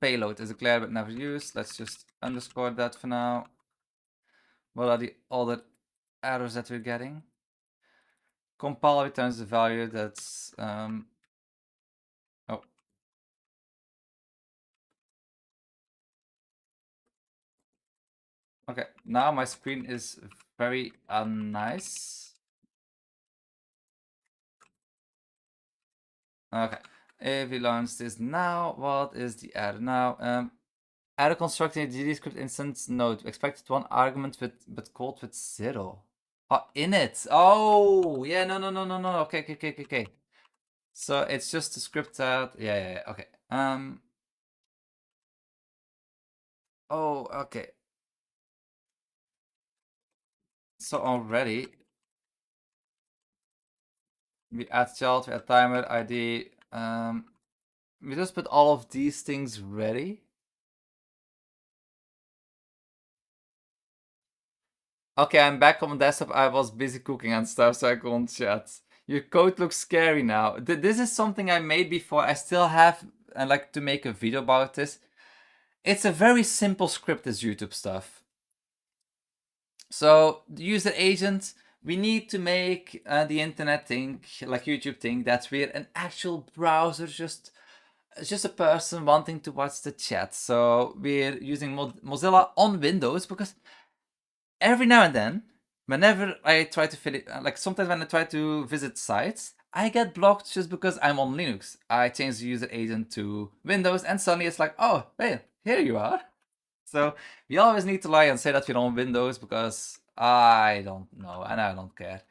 Payload is declared but never used. Let's just underscore that for now. What are the other errors that we're getting? Compile returns the value that's oh. Okay, now my screen is very nice. Okay, if we launch this now, what is the error now? Error constructing a GD script instance node. Expected one argument with but called with 0. Oh, in it. Oh, yeah, no. Okay. So it's just a script that, yeah, okay. Oh, okay. So already we add child, we add timer, ID. We just put all of these things ready. Okay, I'm back on the desktop. I was busy cooking and stuff, so I couldn't chat. Your code looks scary now. This is something I made before. I still have, I like to make a video about this. It's a very simple script, this YouTube stuff. So the user agent, we need to make the internet think, like YouTube think, that we're an actual browser, just a person wanting to watch the chat. So we're using Mozilla on Windows because every now and then, whenever I try to fill it, like sometimes when I try to visit sites, I get blocked just because I'm on Linux. I change the user agent to Windows and suddenly it's like, oh, hey, here you are. So we always need to lie and say that we're on Windows because I don't know and I don't care.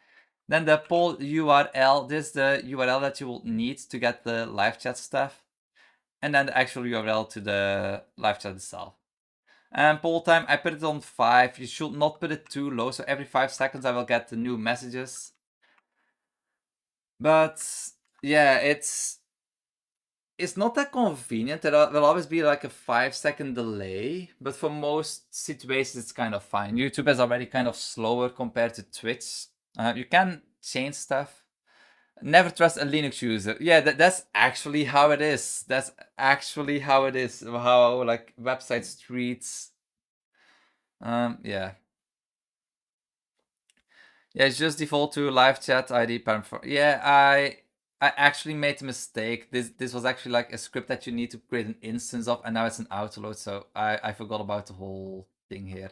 Then the poll URL, this is the URL that you will need to get the live chat stuff. And then the actual URL to the live chat itself. And poll time, I put it on 5. You should not put it too low, so every 5 seconds I will get the new messages. But yeah, it's not that convenient. There will always be like a 5-second delay, but for most situations it's kind of fine. YouTube is already kind of slower compared to Twitch. You can change stuff. Never trust a Linux user. Yeah, that's actually how it is. That's actually how it is. How like websites treats. Yeah. Yeah, it's just default to live chat ID parent for. Yeah, I actually made a mistake. This was actually like a script that you need to create an instance of, and now it's an autoload. So I forgot about the whole thing here.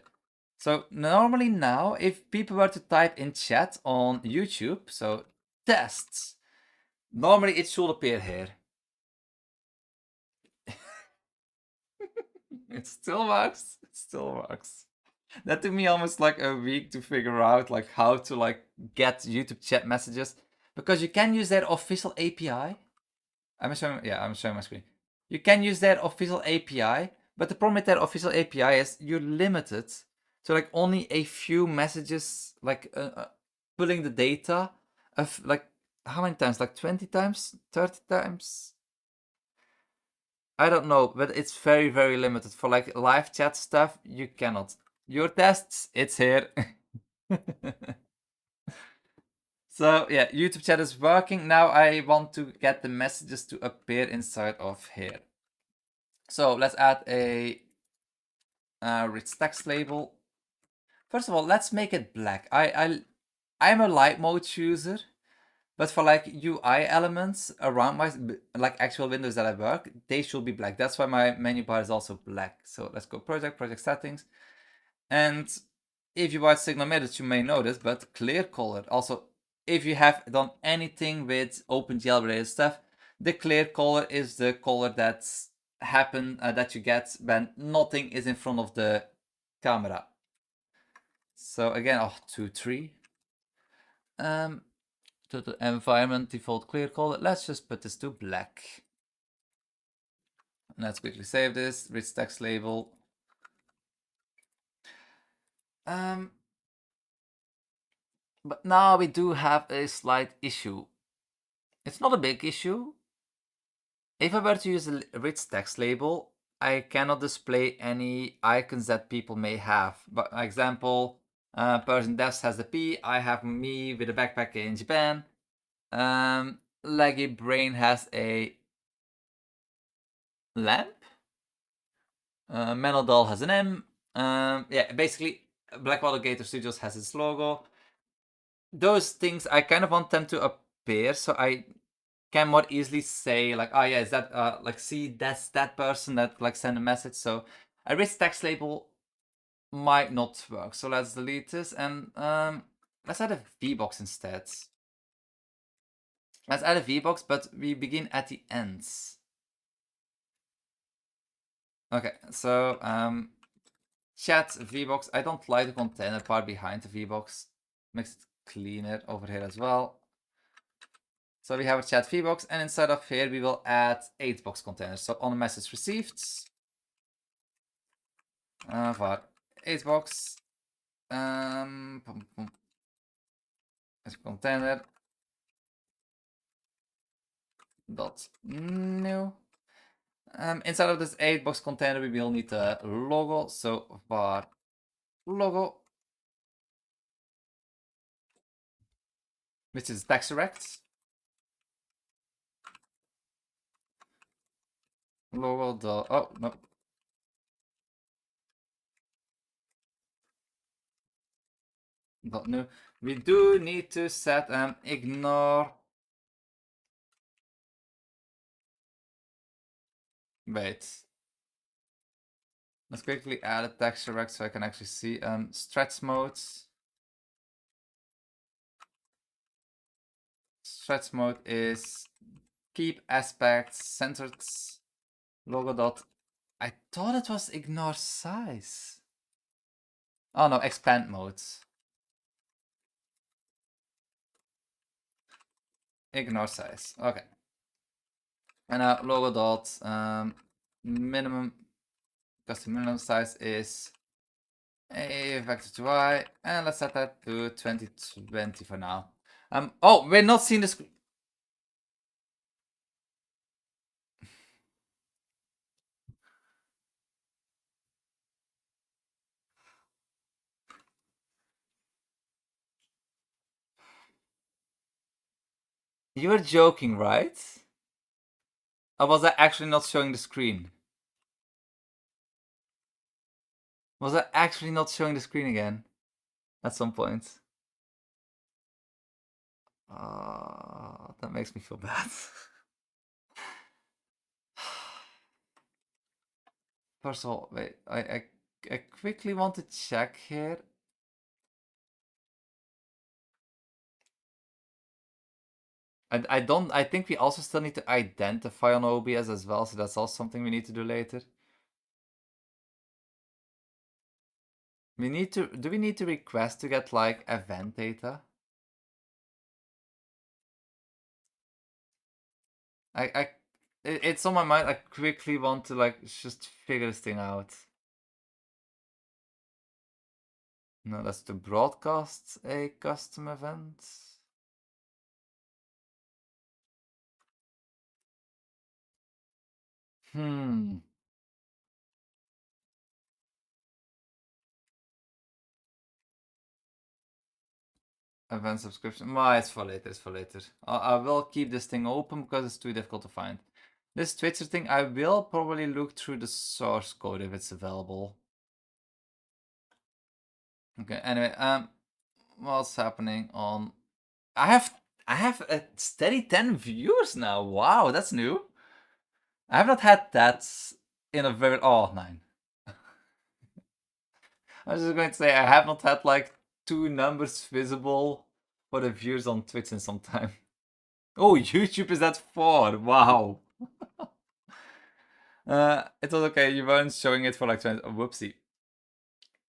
So normally now, if people were to type in chat on YouTube, so tests, normally it should appear here. It still works. It still works. That took me almost like a week to figure out like how to like get YouTube chat messages because you can use their official API. I'm showing my screen. You can use their official API, but the problem with their official API is you're limited to like only a few messages, like pulling the data of like how many times? Like 20 times, 30 times. I don't know, but it's very, very limited. For like live chat stuff, you cannot. Your tests, it's here. So yeah, YouTube chat is working. Now I want to get the messages to appear inside of here. So let's add a rich text label. First of all, let's make it black. I'm a light mode user, but for like UI elements around my like actual windows that I work, they should be black. That's why my menu bar is also black. So let's go project settings. And if you watch Signal Minutes, you may notice, but clear color. Also, if you have done anything with OpenGL related stuff, the clear color is the color that's that you get when nothing is in front of the camera. So again, 2, 3. To the environment default clear color. Let's just put this to black. Let's quickly save this. Rich text label. But now we do have a slight issue. It's not a big issue. If I were to use a rich text label, I cannot display any icons that people may have. But example, person devs has the P, I have me with a backpack in Japan. Laggy Brain has a lamp. Mental has an M. Yeah, basically, Blackwater Gator Studios has its logo. Those things, I kind of want them to appear so I can more easily say like, oh yeah, is that like, see, that's that person that like sent a message. So a rich text label might not work. So let's delete this and let's add a VBox instead. Let's add a VBox, but we begin at the ends. Okay, so chat VBox. I don't like the container part behind the VBox. Makes it cleaner over here as well. So we have a chat VBox, and inside of here we will add 8-box containers. So on message received, var 8-box, as container dot new. Inside of this 8-box container we will need a logo. So var logo, which is text rect. Logo dot, oh no. Dot new. We do need to set ignore. Wait. Let's quickly add a texture rect so I can actually see stretch modes. Stretch mode is keep aspects centered logo dot. I thought it was ignore size. Oh no, expand mode. Ignore size. Okay. And now logo dot minimum, because the minimum size is a vector to y, and let's set that to 2020 for now. Oh, we're not seeing the screen. You were joking, right? Or was I actually not showing the screen? Was I actually not showing the screen again? At some point? That makes me feel bad. First of all, wait, I quickly want to check here. I think we also still need to identify on OBS as well, so that's also something we need to do later. We need to, do we need to request to get like event data? It's on my mind. I quickly want to like just figure this thing out. No, that's to broadcast a custom event. Event subscription. Well, it's for later. It's for later. I will keep this thing open because it's too difficult to find. This Twitcher thing, I will probably look through the source code if it's available. Okay. Anyway, what's happening on? I have a steady 10 viewers now. Wow, that's new. I have not had that in a very 9. I was just going to say I have not had like 2 numbers visible for the viewers on Twitch in some time. Oh, YouTube is at 4. Wow. It was okay. You weren't showing it for like 20. Oh, whoopsie.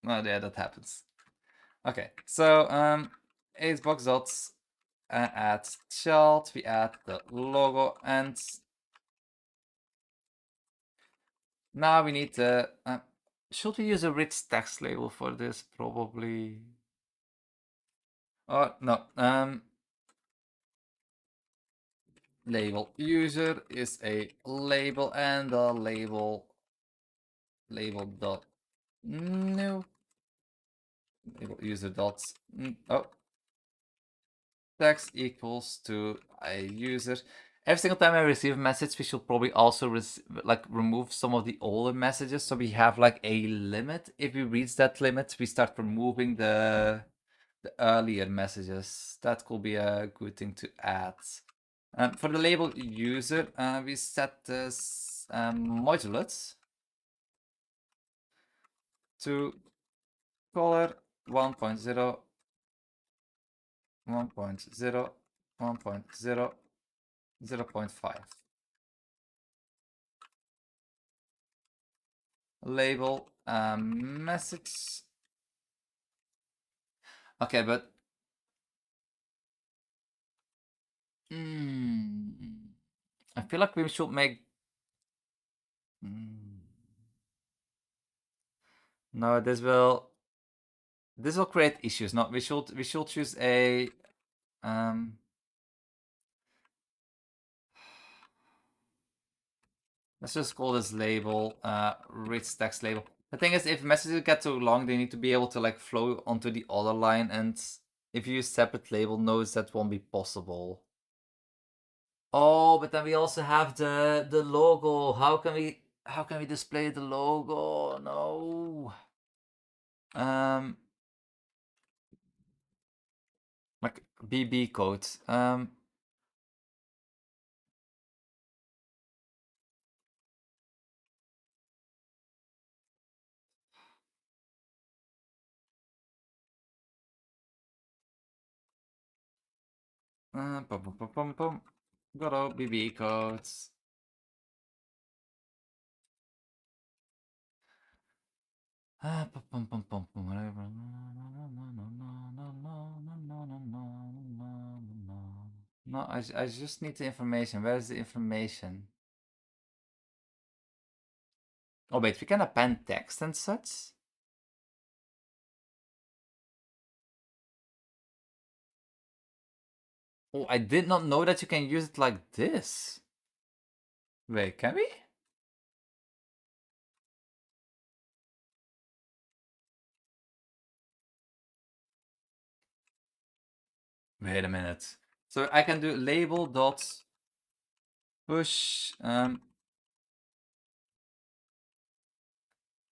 Oh, yeah, that happens. Okay, so 8-box dots, add child. We add the logo, and now we need to. Should we use a rich text label for this? Probably. Oh no. Label user is a label, and the label dot new label user dot text equals to a user. Every single time I receive a message, we should probably also remove some of the older messages, so we have like a limit. If we reach that limit, we start removing the earlier messages. That could be a good thing to add. For the label user, we set this modulus to color 1.0, 1.0, 1.0, 0.5. Label message. Okay, but I feel like we should make. No, this will create issues. No, we should choose a let's just call this label rich text label. The thing is, if messages get too long, they need to be able to like flow onto the other line, and if you use separate label nodes, that won't be possible. Oh, but then we also have the logo. How can we display the logo? No. Like BB code. Godot BB codes. No, I just need the information. Where's the information? Oh wait, we can append text and such? Oh, I did not know that you can use it like this. Wait, can we? Wait a minute. So I can do label dot push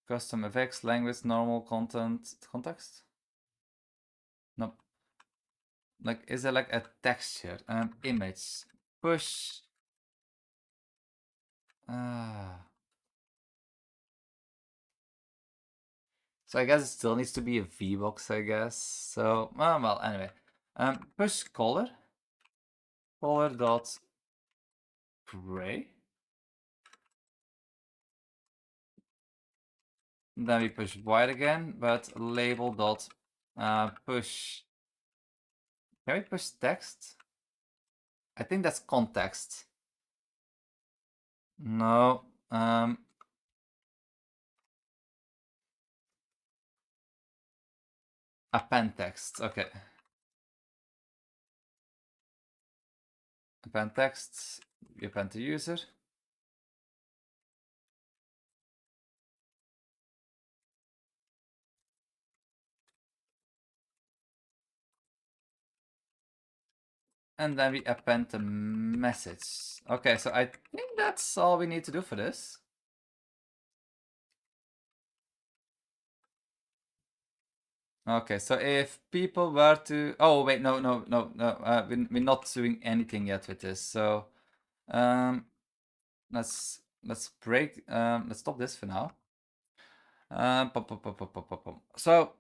custom effects, language, normal content, context? No. Like, is there like a texture? Image. Push. So I guess it still needs to be a VBox, I guess. So, well, anyway. Push color. Color dot gray. Then we push white again, but label dot push. Can we push text? I think that's context. No. Append text. Okay. Append text. We append the user. And then we append the message. Okay, so I think that's all we need to do for this. Okay, so if people were to... Oh, wait, no. We're not doing anything yet with this. So let's break... let's stop this for now. So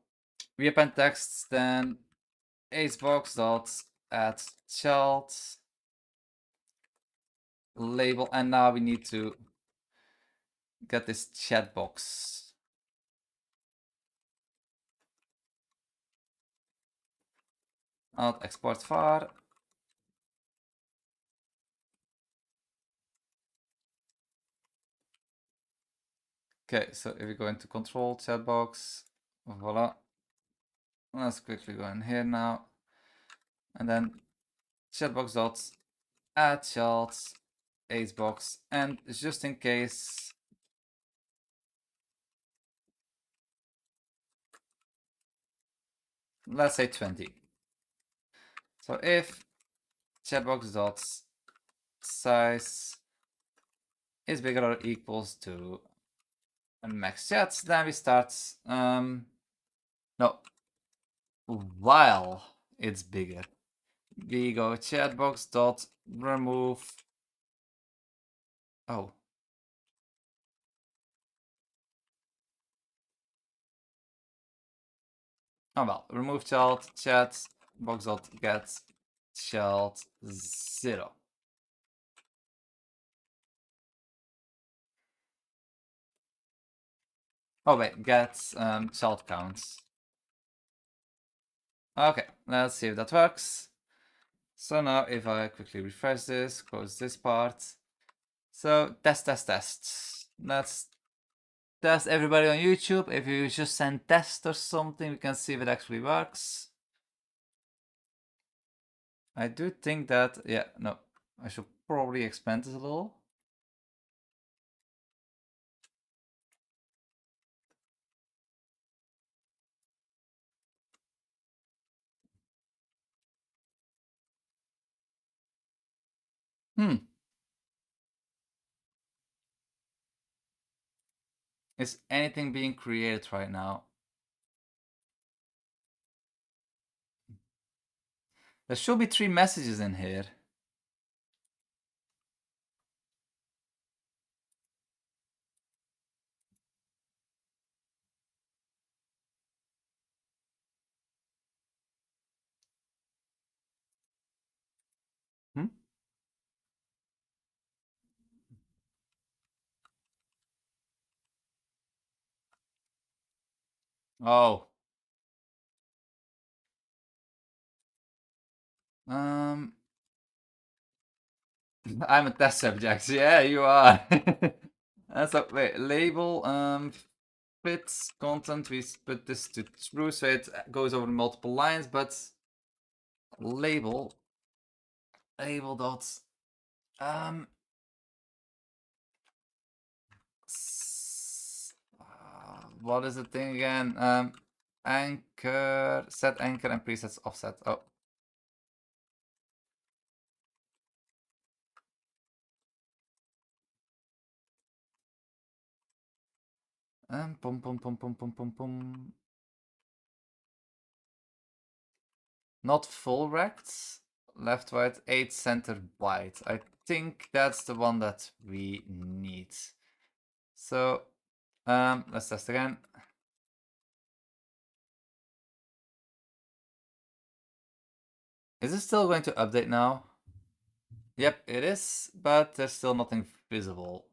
we append text, then acebox dot add child label, and now we need to get this chat box. Alt export var. Okay, so if we go into control chat box, voila. Let's quickly go in here now, and then chatbox dot add child acebox, and just in case, let's say 20. So if chatbox dot size is bigger or equals to max chats, then we start no, while it's bigger, we go chatbox dot remove. Oh, Oh well, remove child, chat, box.get child 0. Oh wait, get child counts. Okay, let's see if that works. So now if I quickly refresh this, close this part. So test. Let's test everybody on YouTube. If you just send test or something, we can see if it actually works. I do think that, yeah, no, I should probably expand this a little. Is anything being created right now? There should be 3 messages in here. Hmm? Oh. I'm a test subject. Yeah, you are. So wait, label fits content. We put this to true, so it goes over multiple lines. But label dots what is the thing again? Anchor, set anchor and presets offset. Oh. Pum pum pum pum pum pum pum. Not full rect. Left, right, 8 center wide. I think that's the one that we need. So let's test again. Is it still going to update now? Yep, it is, but there's still nothing visible.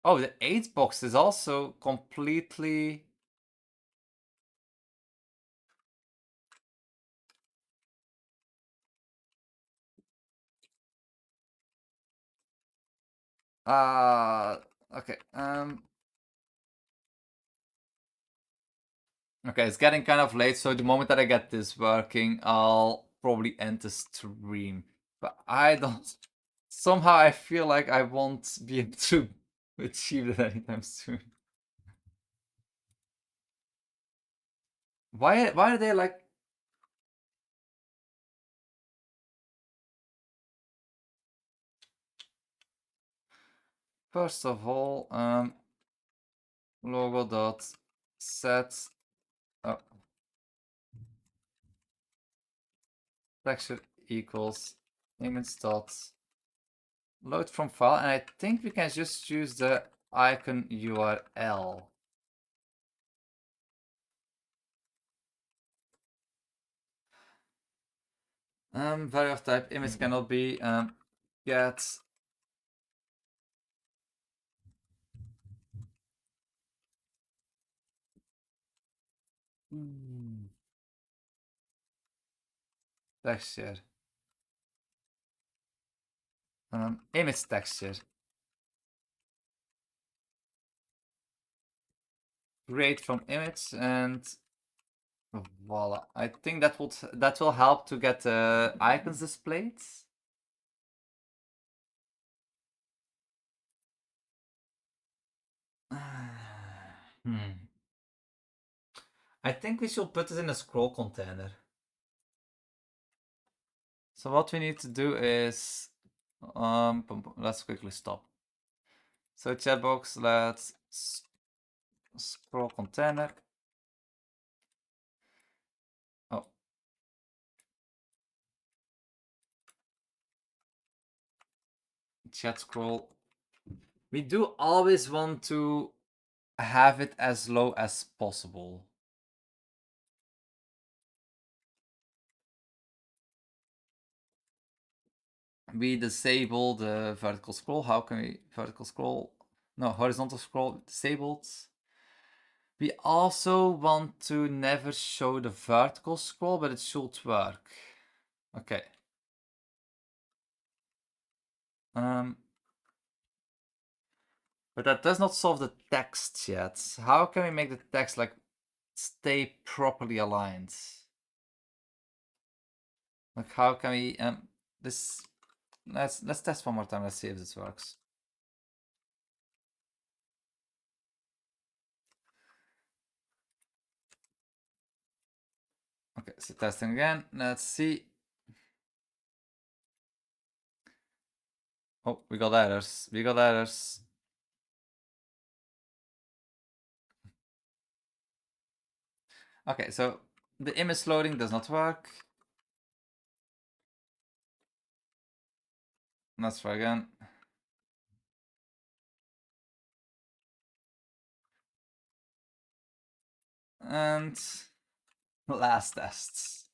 Oh, the 8 box is also completely... Okay, okay, it's getting kind of late, so the moment that I get this working, I'll probably end the stream. But I don't... Somehow I feel like I won't be able to achieve that anytime soon. Why are they like... First of all, logo dot set texture equals image dot load from file, and I think we can just use the icon URL. Value of type image cannot be get texture image texture. Create from image, and voila. I think that will help to get icons displayed. I think we should put it in a scroll container. So what we need to do is let's quickly stop. So chat box, let's scroll container. Oh. Chat scroll. We do always want to have it as low as possible. we disable the vertical scroll. How can we vertical scroll? No, horizontal scroll disabled. We also want to never show the vertical scroll, but it should work. Okay. But that does not solve the text yet. How can we make the text like stay properly aligned? Like how can we this let's test one more time. Let's see if this works. Okay, so testing again. Let's see. Oh, we got errors. We got errors. Okay, so the image loading does not work. Let's try again. And last tests.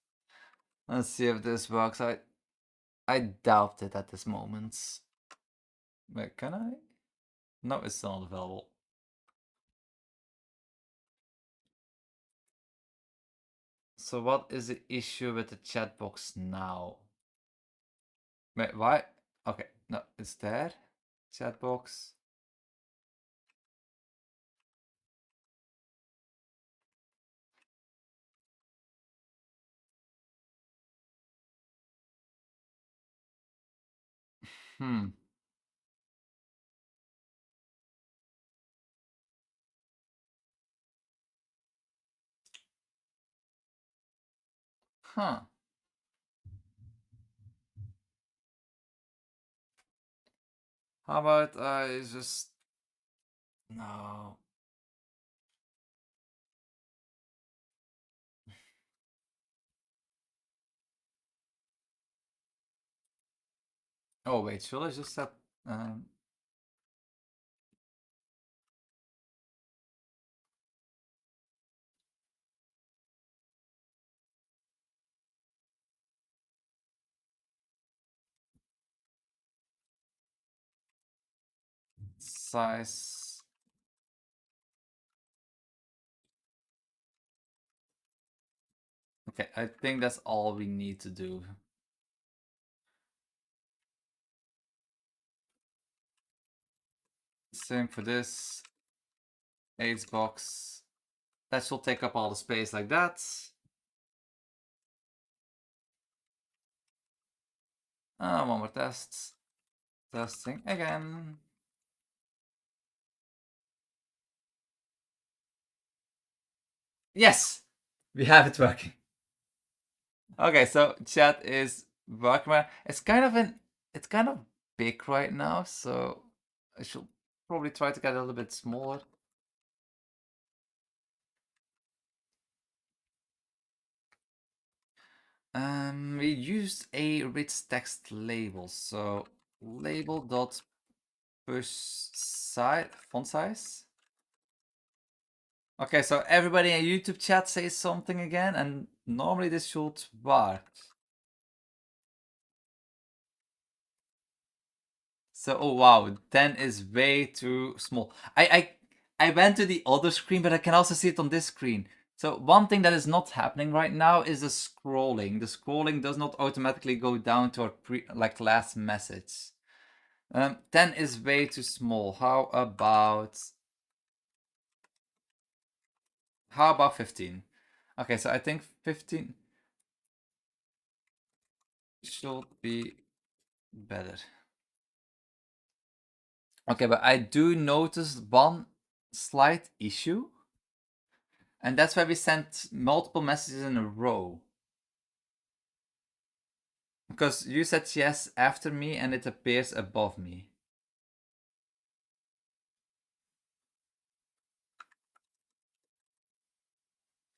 Let's see if this works. I doubt it at this moment. Wait, can I? No, it's still not available. So what is the issue with the chat box now? Wait, why? Okay, no, it's there. Chat box. Hmm. Huh. How about I just... No. Oh wait, should I just set... size... Okay, I think that's all we need to do. Same for this. AIDS box. That should take up all the space like that. One more test. Testing again. Yes! We have it working. Okay, so chat is working. It's kind of big right now, so I should probably try to get a little bit smaller. We used a rich text label, so label dot push size font size. Okay, so everybody in YouTube chat says something again, and normally this should work. So, oh wow, 10 is way too small. I went to the other screen, but I can also see it on this screen. So one thing that is not happening right now is the scrolling. The scrolling does not automatically go down to our last message. 10 is way too small. How about 15? Okay, so I think 15 should be better. Okay, but I do notice one slight issue. And that's why we sent multiple messages in a row. Because you said yes after me and it appears above me.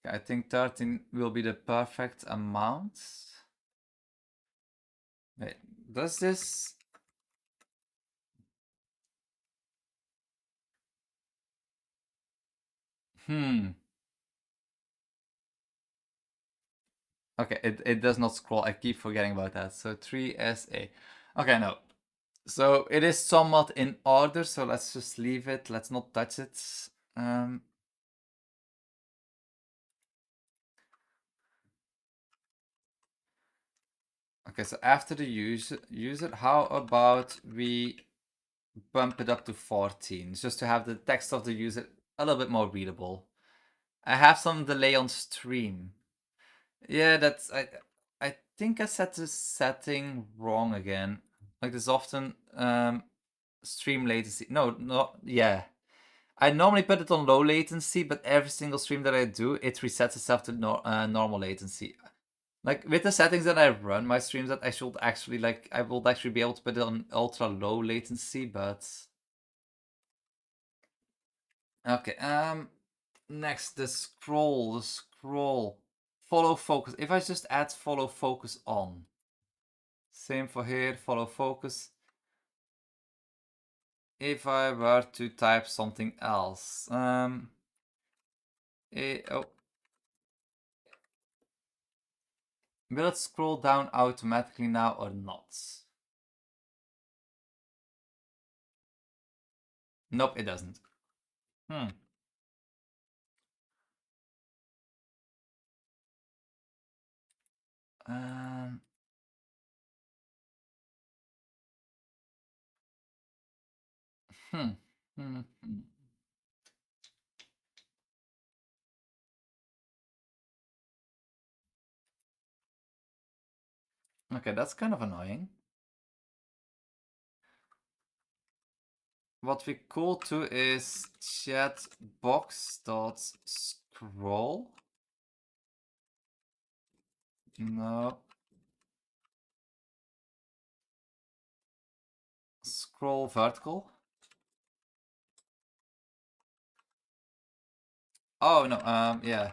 I think 13 will be the perfect amount. Wait, does this... Okay, it does not scroll. I keep forgetting about that. So 3SA. Okay, no. So it is somewhat in order, so let's just leave it. Let's not touch it. Okay, so after the user, how about we bump it up to 14, just to have the text of the user a little bit more readable. I have some delay on stream. Yeah, that's I think I set the setting wrong again. Like there's often stream latency. No, yeah. I normally put it on low latency, but every single stream that I do, it resets itself to normal latency. Like with the settings that I run my streams that I should actually I will actually be able to put it on ultra low latency, but okay. Next the scroll. Follow focus. If I just add follow focus on. Same for here, follow focus. If I were to type something else. Oh. Will it scroll down automatically now or not? Nope, it doesn't. Um, hmm. Hmm. Okay, that's kind of annoying. What we could do is chat box.scroll. No. Scroll vertical. Oh no, yeah.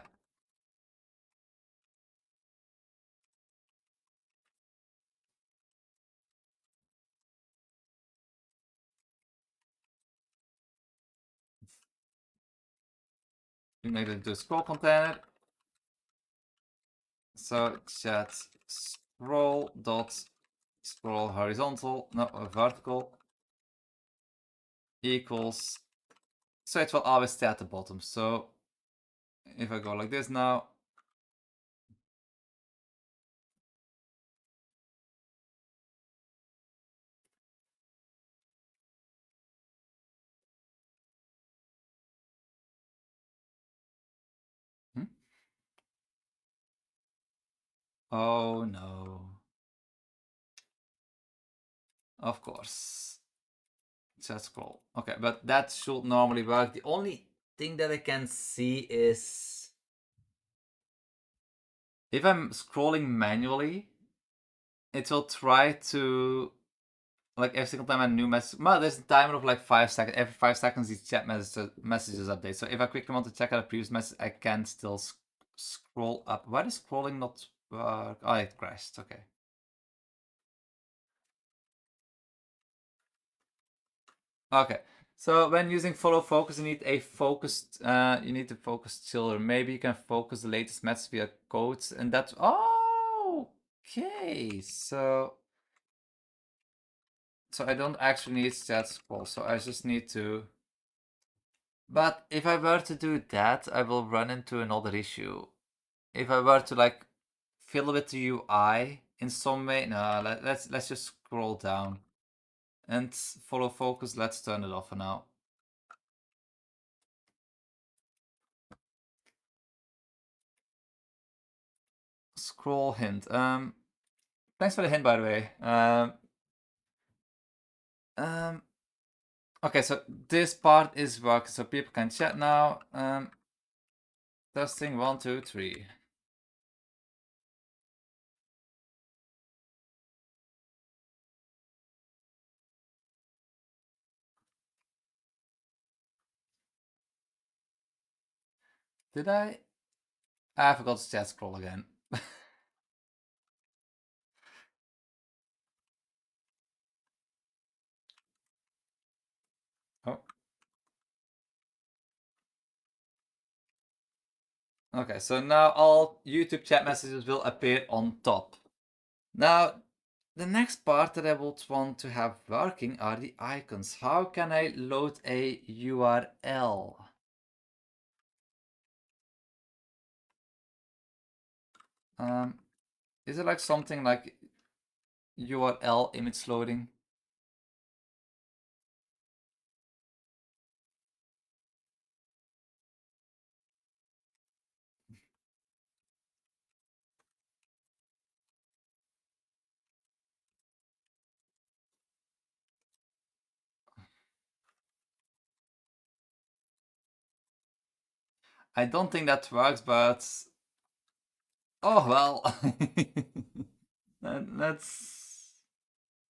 We made it into a scroll container. So chat scroll dot scroll horizontal, no, vertical equals. So it will always stay at the bottom. So if I go like this now, oh no. Of course. Chat scroll. Okay, but that should normally work. The only thing that I can see is if I'm scrolling manually, it will try to like every single time a new message. Well, there's a timer of like 5 seconds. Every 5 seconds, these chat messages update. So if I quickly want to check out a previous message, I can still scroll up. Why does scrolling not work? Oh, it crashed. Okay. Okay. So when using follow focus, you need a focused. You need to focus chiller. Maybe you can focus the latest message via codes, and that's okay. So I don't actually need chat scroll. So I just need to. But if I were to do that, I will run into another issue. If I were to like fiddle with the UI in some way, no, let's just scroll down and follow focus. Let's turn it off for now. Scroll hint. Thanks for the hint, by the way. Okay, so this part is working, so people can chat now. Testing 1, 2, 3. Did I? I forgot to chat scroll again. Oh. Okay, so now all YouTube chat messages will appear on top. Now, The next part that I would want to have working are the icons. How can I load a URL? Is it like something like URL image loading? I don't think that works, but oh well. That's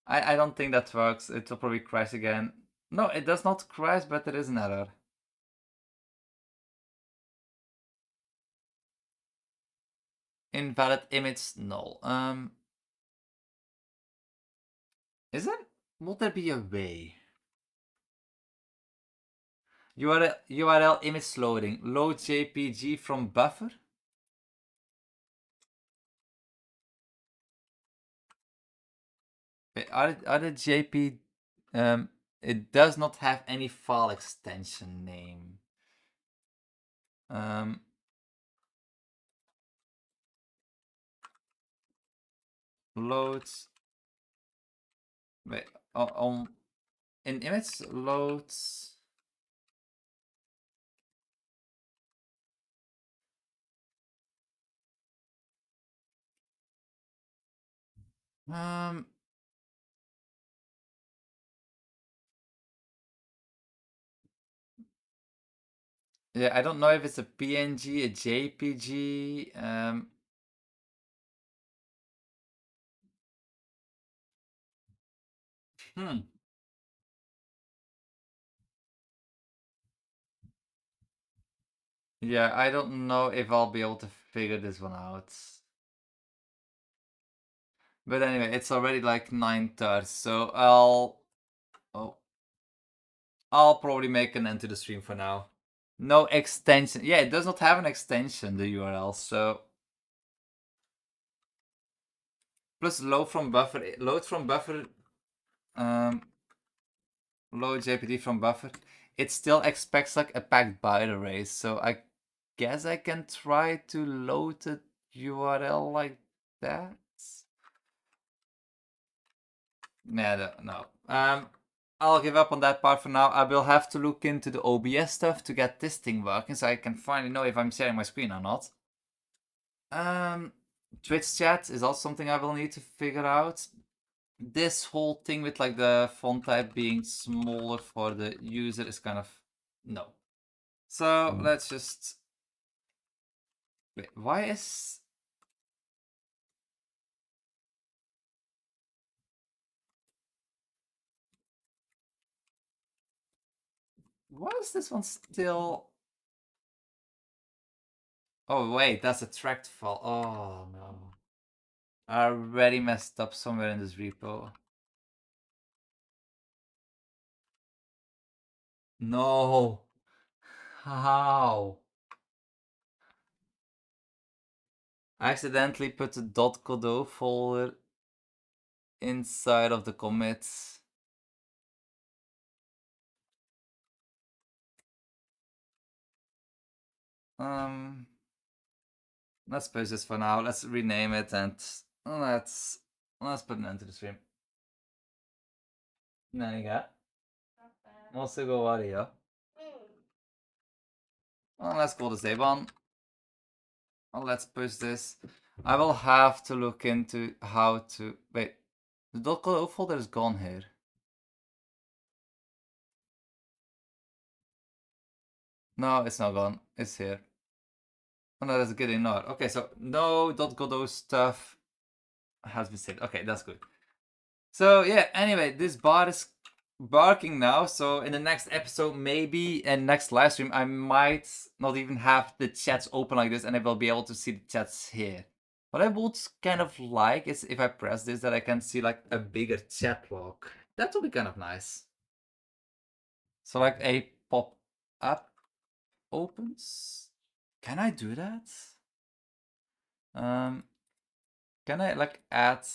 I don't think that works. It will probably crash again. No, it does not crash, but there is an error. Invalid image null. Is there? Would there be a way? URL image loading. Load JPG from buffer. Wait, are the JP? It does not have any file extension name. Loads. Wait, on in image loads. Yeah, I don't know if it's a PNG, a JPG. Hmm. Yeah, I don't know if I'll be able to figure this one out. But anyway, it's already like 9:30, so I'll probably make an end to the stream for now. No extension. Yeah, it does not have an extension, the URL, so plus load from buffer, load JPD from buffer. It still expects like a packed byte array, so I guess I can try to load the URL like that. Yeah, no. I'll give up on that part for now. I will have to look into the OBS stuff to get this thing working, so I can finally know if I'm sharing my screen or not. Twitch chat is also something I will need to figure out. This whole thing with like the font type being smaller for the user is kind of no. So let's just wait. Why is this one still? Oh wait, that's a tracked file. Oh no. I already messed up somewhere in this repo. No. How? I accidentally put the .godot folder inside of the commits. Let's post this for now. Let's rename it and let's put an end to the stream. Naniga? Måste gå varje. Let's call this day one. Let's push this. I will have to look into how to wait. The .godot folder is gone here. No, it's not gone. It's here. Oh no, that's good enough. Okay, so no .godot stuff has been saved. Okay, that's good. So yeah, anyway, this bot is barking now. So in the next episode, maybe and next live stream, I might not even have the chats open like this, and I will be able to see the chats here. What I would kind of like is if I press this, that I can see like a bigger chat log. That would be kind of nice. So like a pop-up opens. Can I do that? Can I like add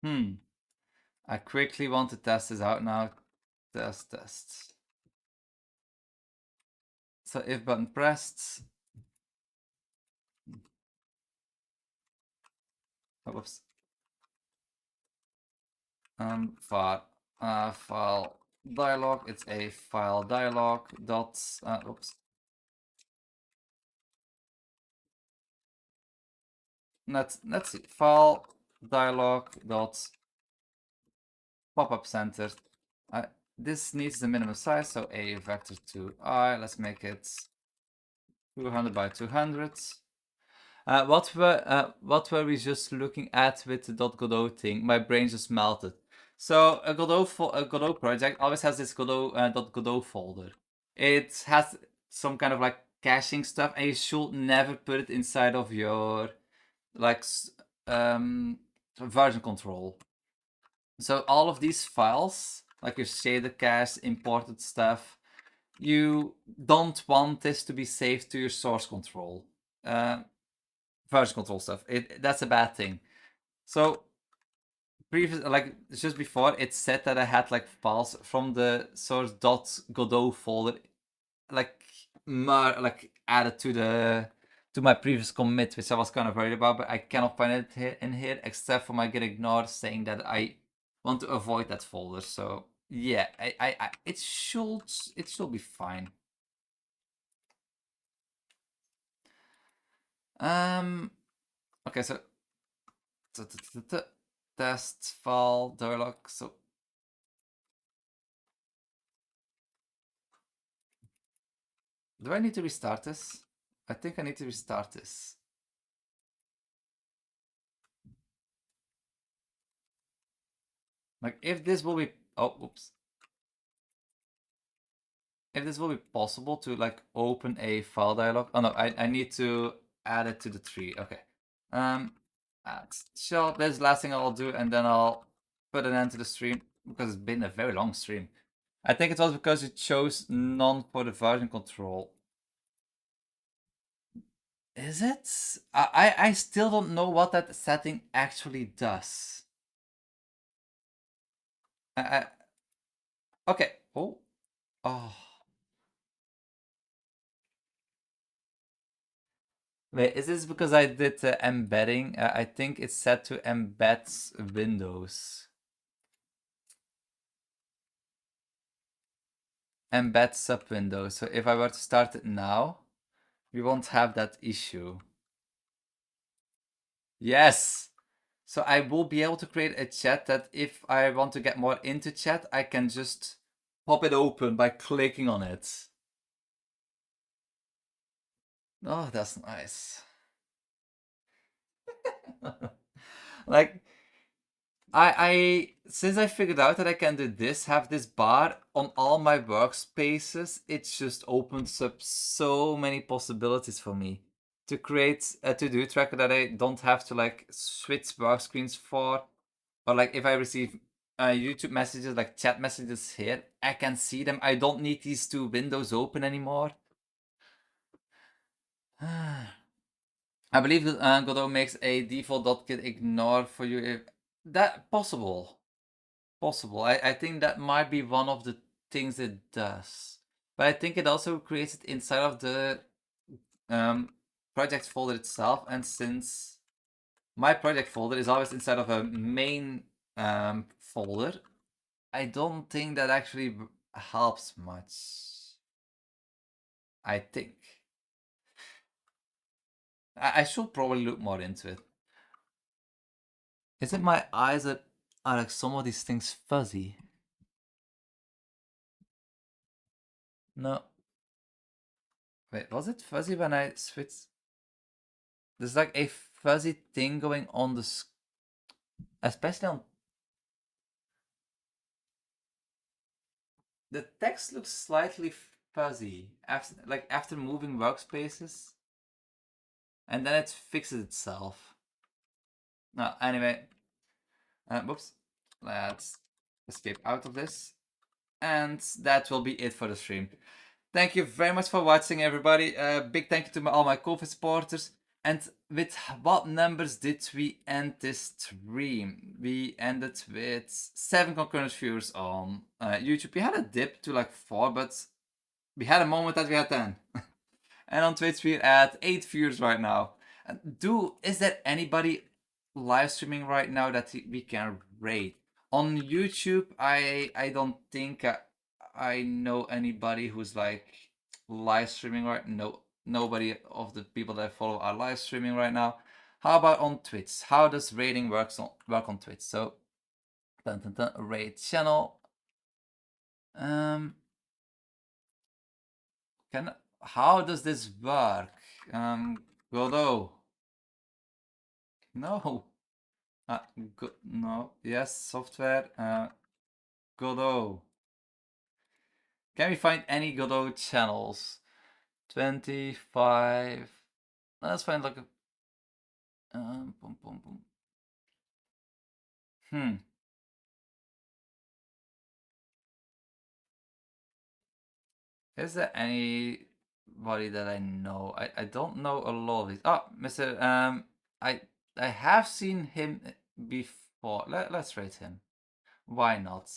I quickly want to test this out now. Test. So if button pressed. Oh, whoops. File dialog. It's a file dialog dot. Oops. Let's see. File dialog dot pop-up center. This needs the minimum size, so a vector 2i. Let's make it 200 by 200. What were we just looking at with the .godot thing? My brain just melted. So a Godot project always has this .godot folder. It has some kind of like caching stuff, and you should never put it inside of your like version control. So all of these files, like your shader cache, imported stuff, you don't want this to be saved to your source control. Version control stuff. That's a bad thing. So like just before, it said that I had like files from the source .godot folder, like added to my previous commit, which I was kind of worried about, but I cannot find it in here except for my get ignored saying that I want to avoid that folder. So yeah, it should be fine. Okay, so test file dialog. So do I need to restart this? I think I need to restart this. Like if this will be, oh, oops. If this will be possible to like open a file dialog. Oh no, I need to add it to the tree. Okay. Add shell. That's the last thing I'll do, and then I'll put an end to the stream because it's been a very long stream. I think it was because you chose none for the version control. Is it? I still don't know what that setting actually does. Okay. Oh. Wait, is this because I did embedding? I think it's set to embed Windows. Embed sub windows. So if I were to start it now, we won't have that issue. Yes! So I will be able to create a chat that if I want to get more into chat, I can just pop it open by clicking on it. Oh, that's nice. Like, since I figured out that I can do this, have this bar on all my workspaces, it just opens up so many possibilities for me to create a to-do tracker that I don't have to like switch work screens for, or like if I receive YouTube messages, like chat messages here, I can see them. I don't need these two windows open anymore. I believe that Godot makes a default.get ignore for you if that possible. I think that might be one of the things it does. But I think it also creates it inside of the project folder itself. And since my project folder is always inside of a main folder, I don't think that actually helps much. I think. I should probably look more into it. Is it my eyes that are like some of these things fuzzy? No. Wait, was it fuzzy when I switched? There's like a fuzzy thing going on the especially on the text looks slightly fuzzy after moving workspaces, and then it fixes itself. No, anyway, whoops. Let's escape out of this, and that will be it for the stream. Thank you very much for watching, everybody. Big thank you to all my COVID supporters. And with what numbers did we end this stream? We ended with 7 concurrent viewers on YouTube. We had a dip to like 4, but we had a moment that we had 10. And on Twitch we're at 8 viewers right now. Is there anybody live streaming right now that we can rate? On YouTube, I don't think I know anybody who's like live streaming right now. Nobody of the people that I follow are live streaming right now. How about on Twitch? How does rating work on Twitch? So, rate channel. How does this work? Godot. No. No. Yes, software. Godot. Can we find any Godot channels? 25. Let's find like a. Boom, boom, boom. Is there anybody that I know? I don't know a lot of these. Oh, Mr. I have seen him before. Let's rate him. Why not?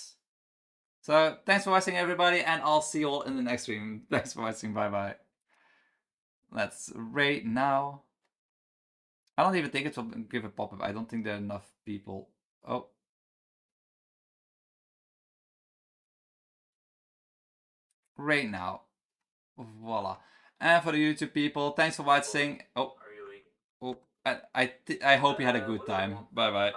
So thanks for watching, everybody, and I'll see you all in the next stream. Thanks for watching. Bye bye. Let's rate now. I don't even think it will give a pop-up. I don't think there are enough people. Oh. Rate now. Voila. And for the YouTube people, thanks for watching. Oh. I hope you had a good time. Bye bye.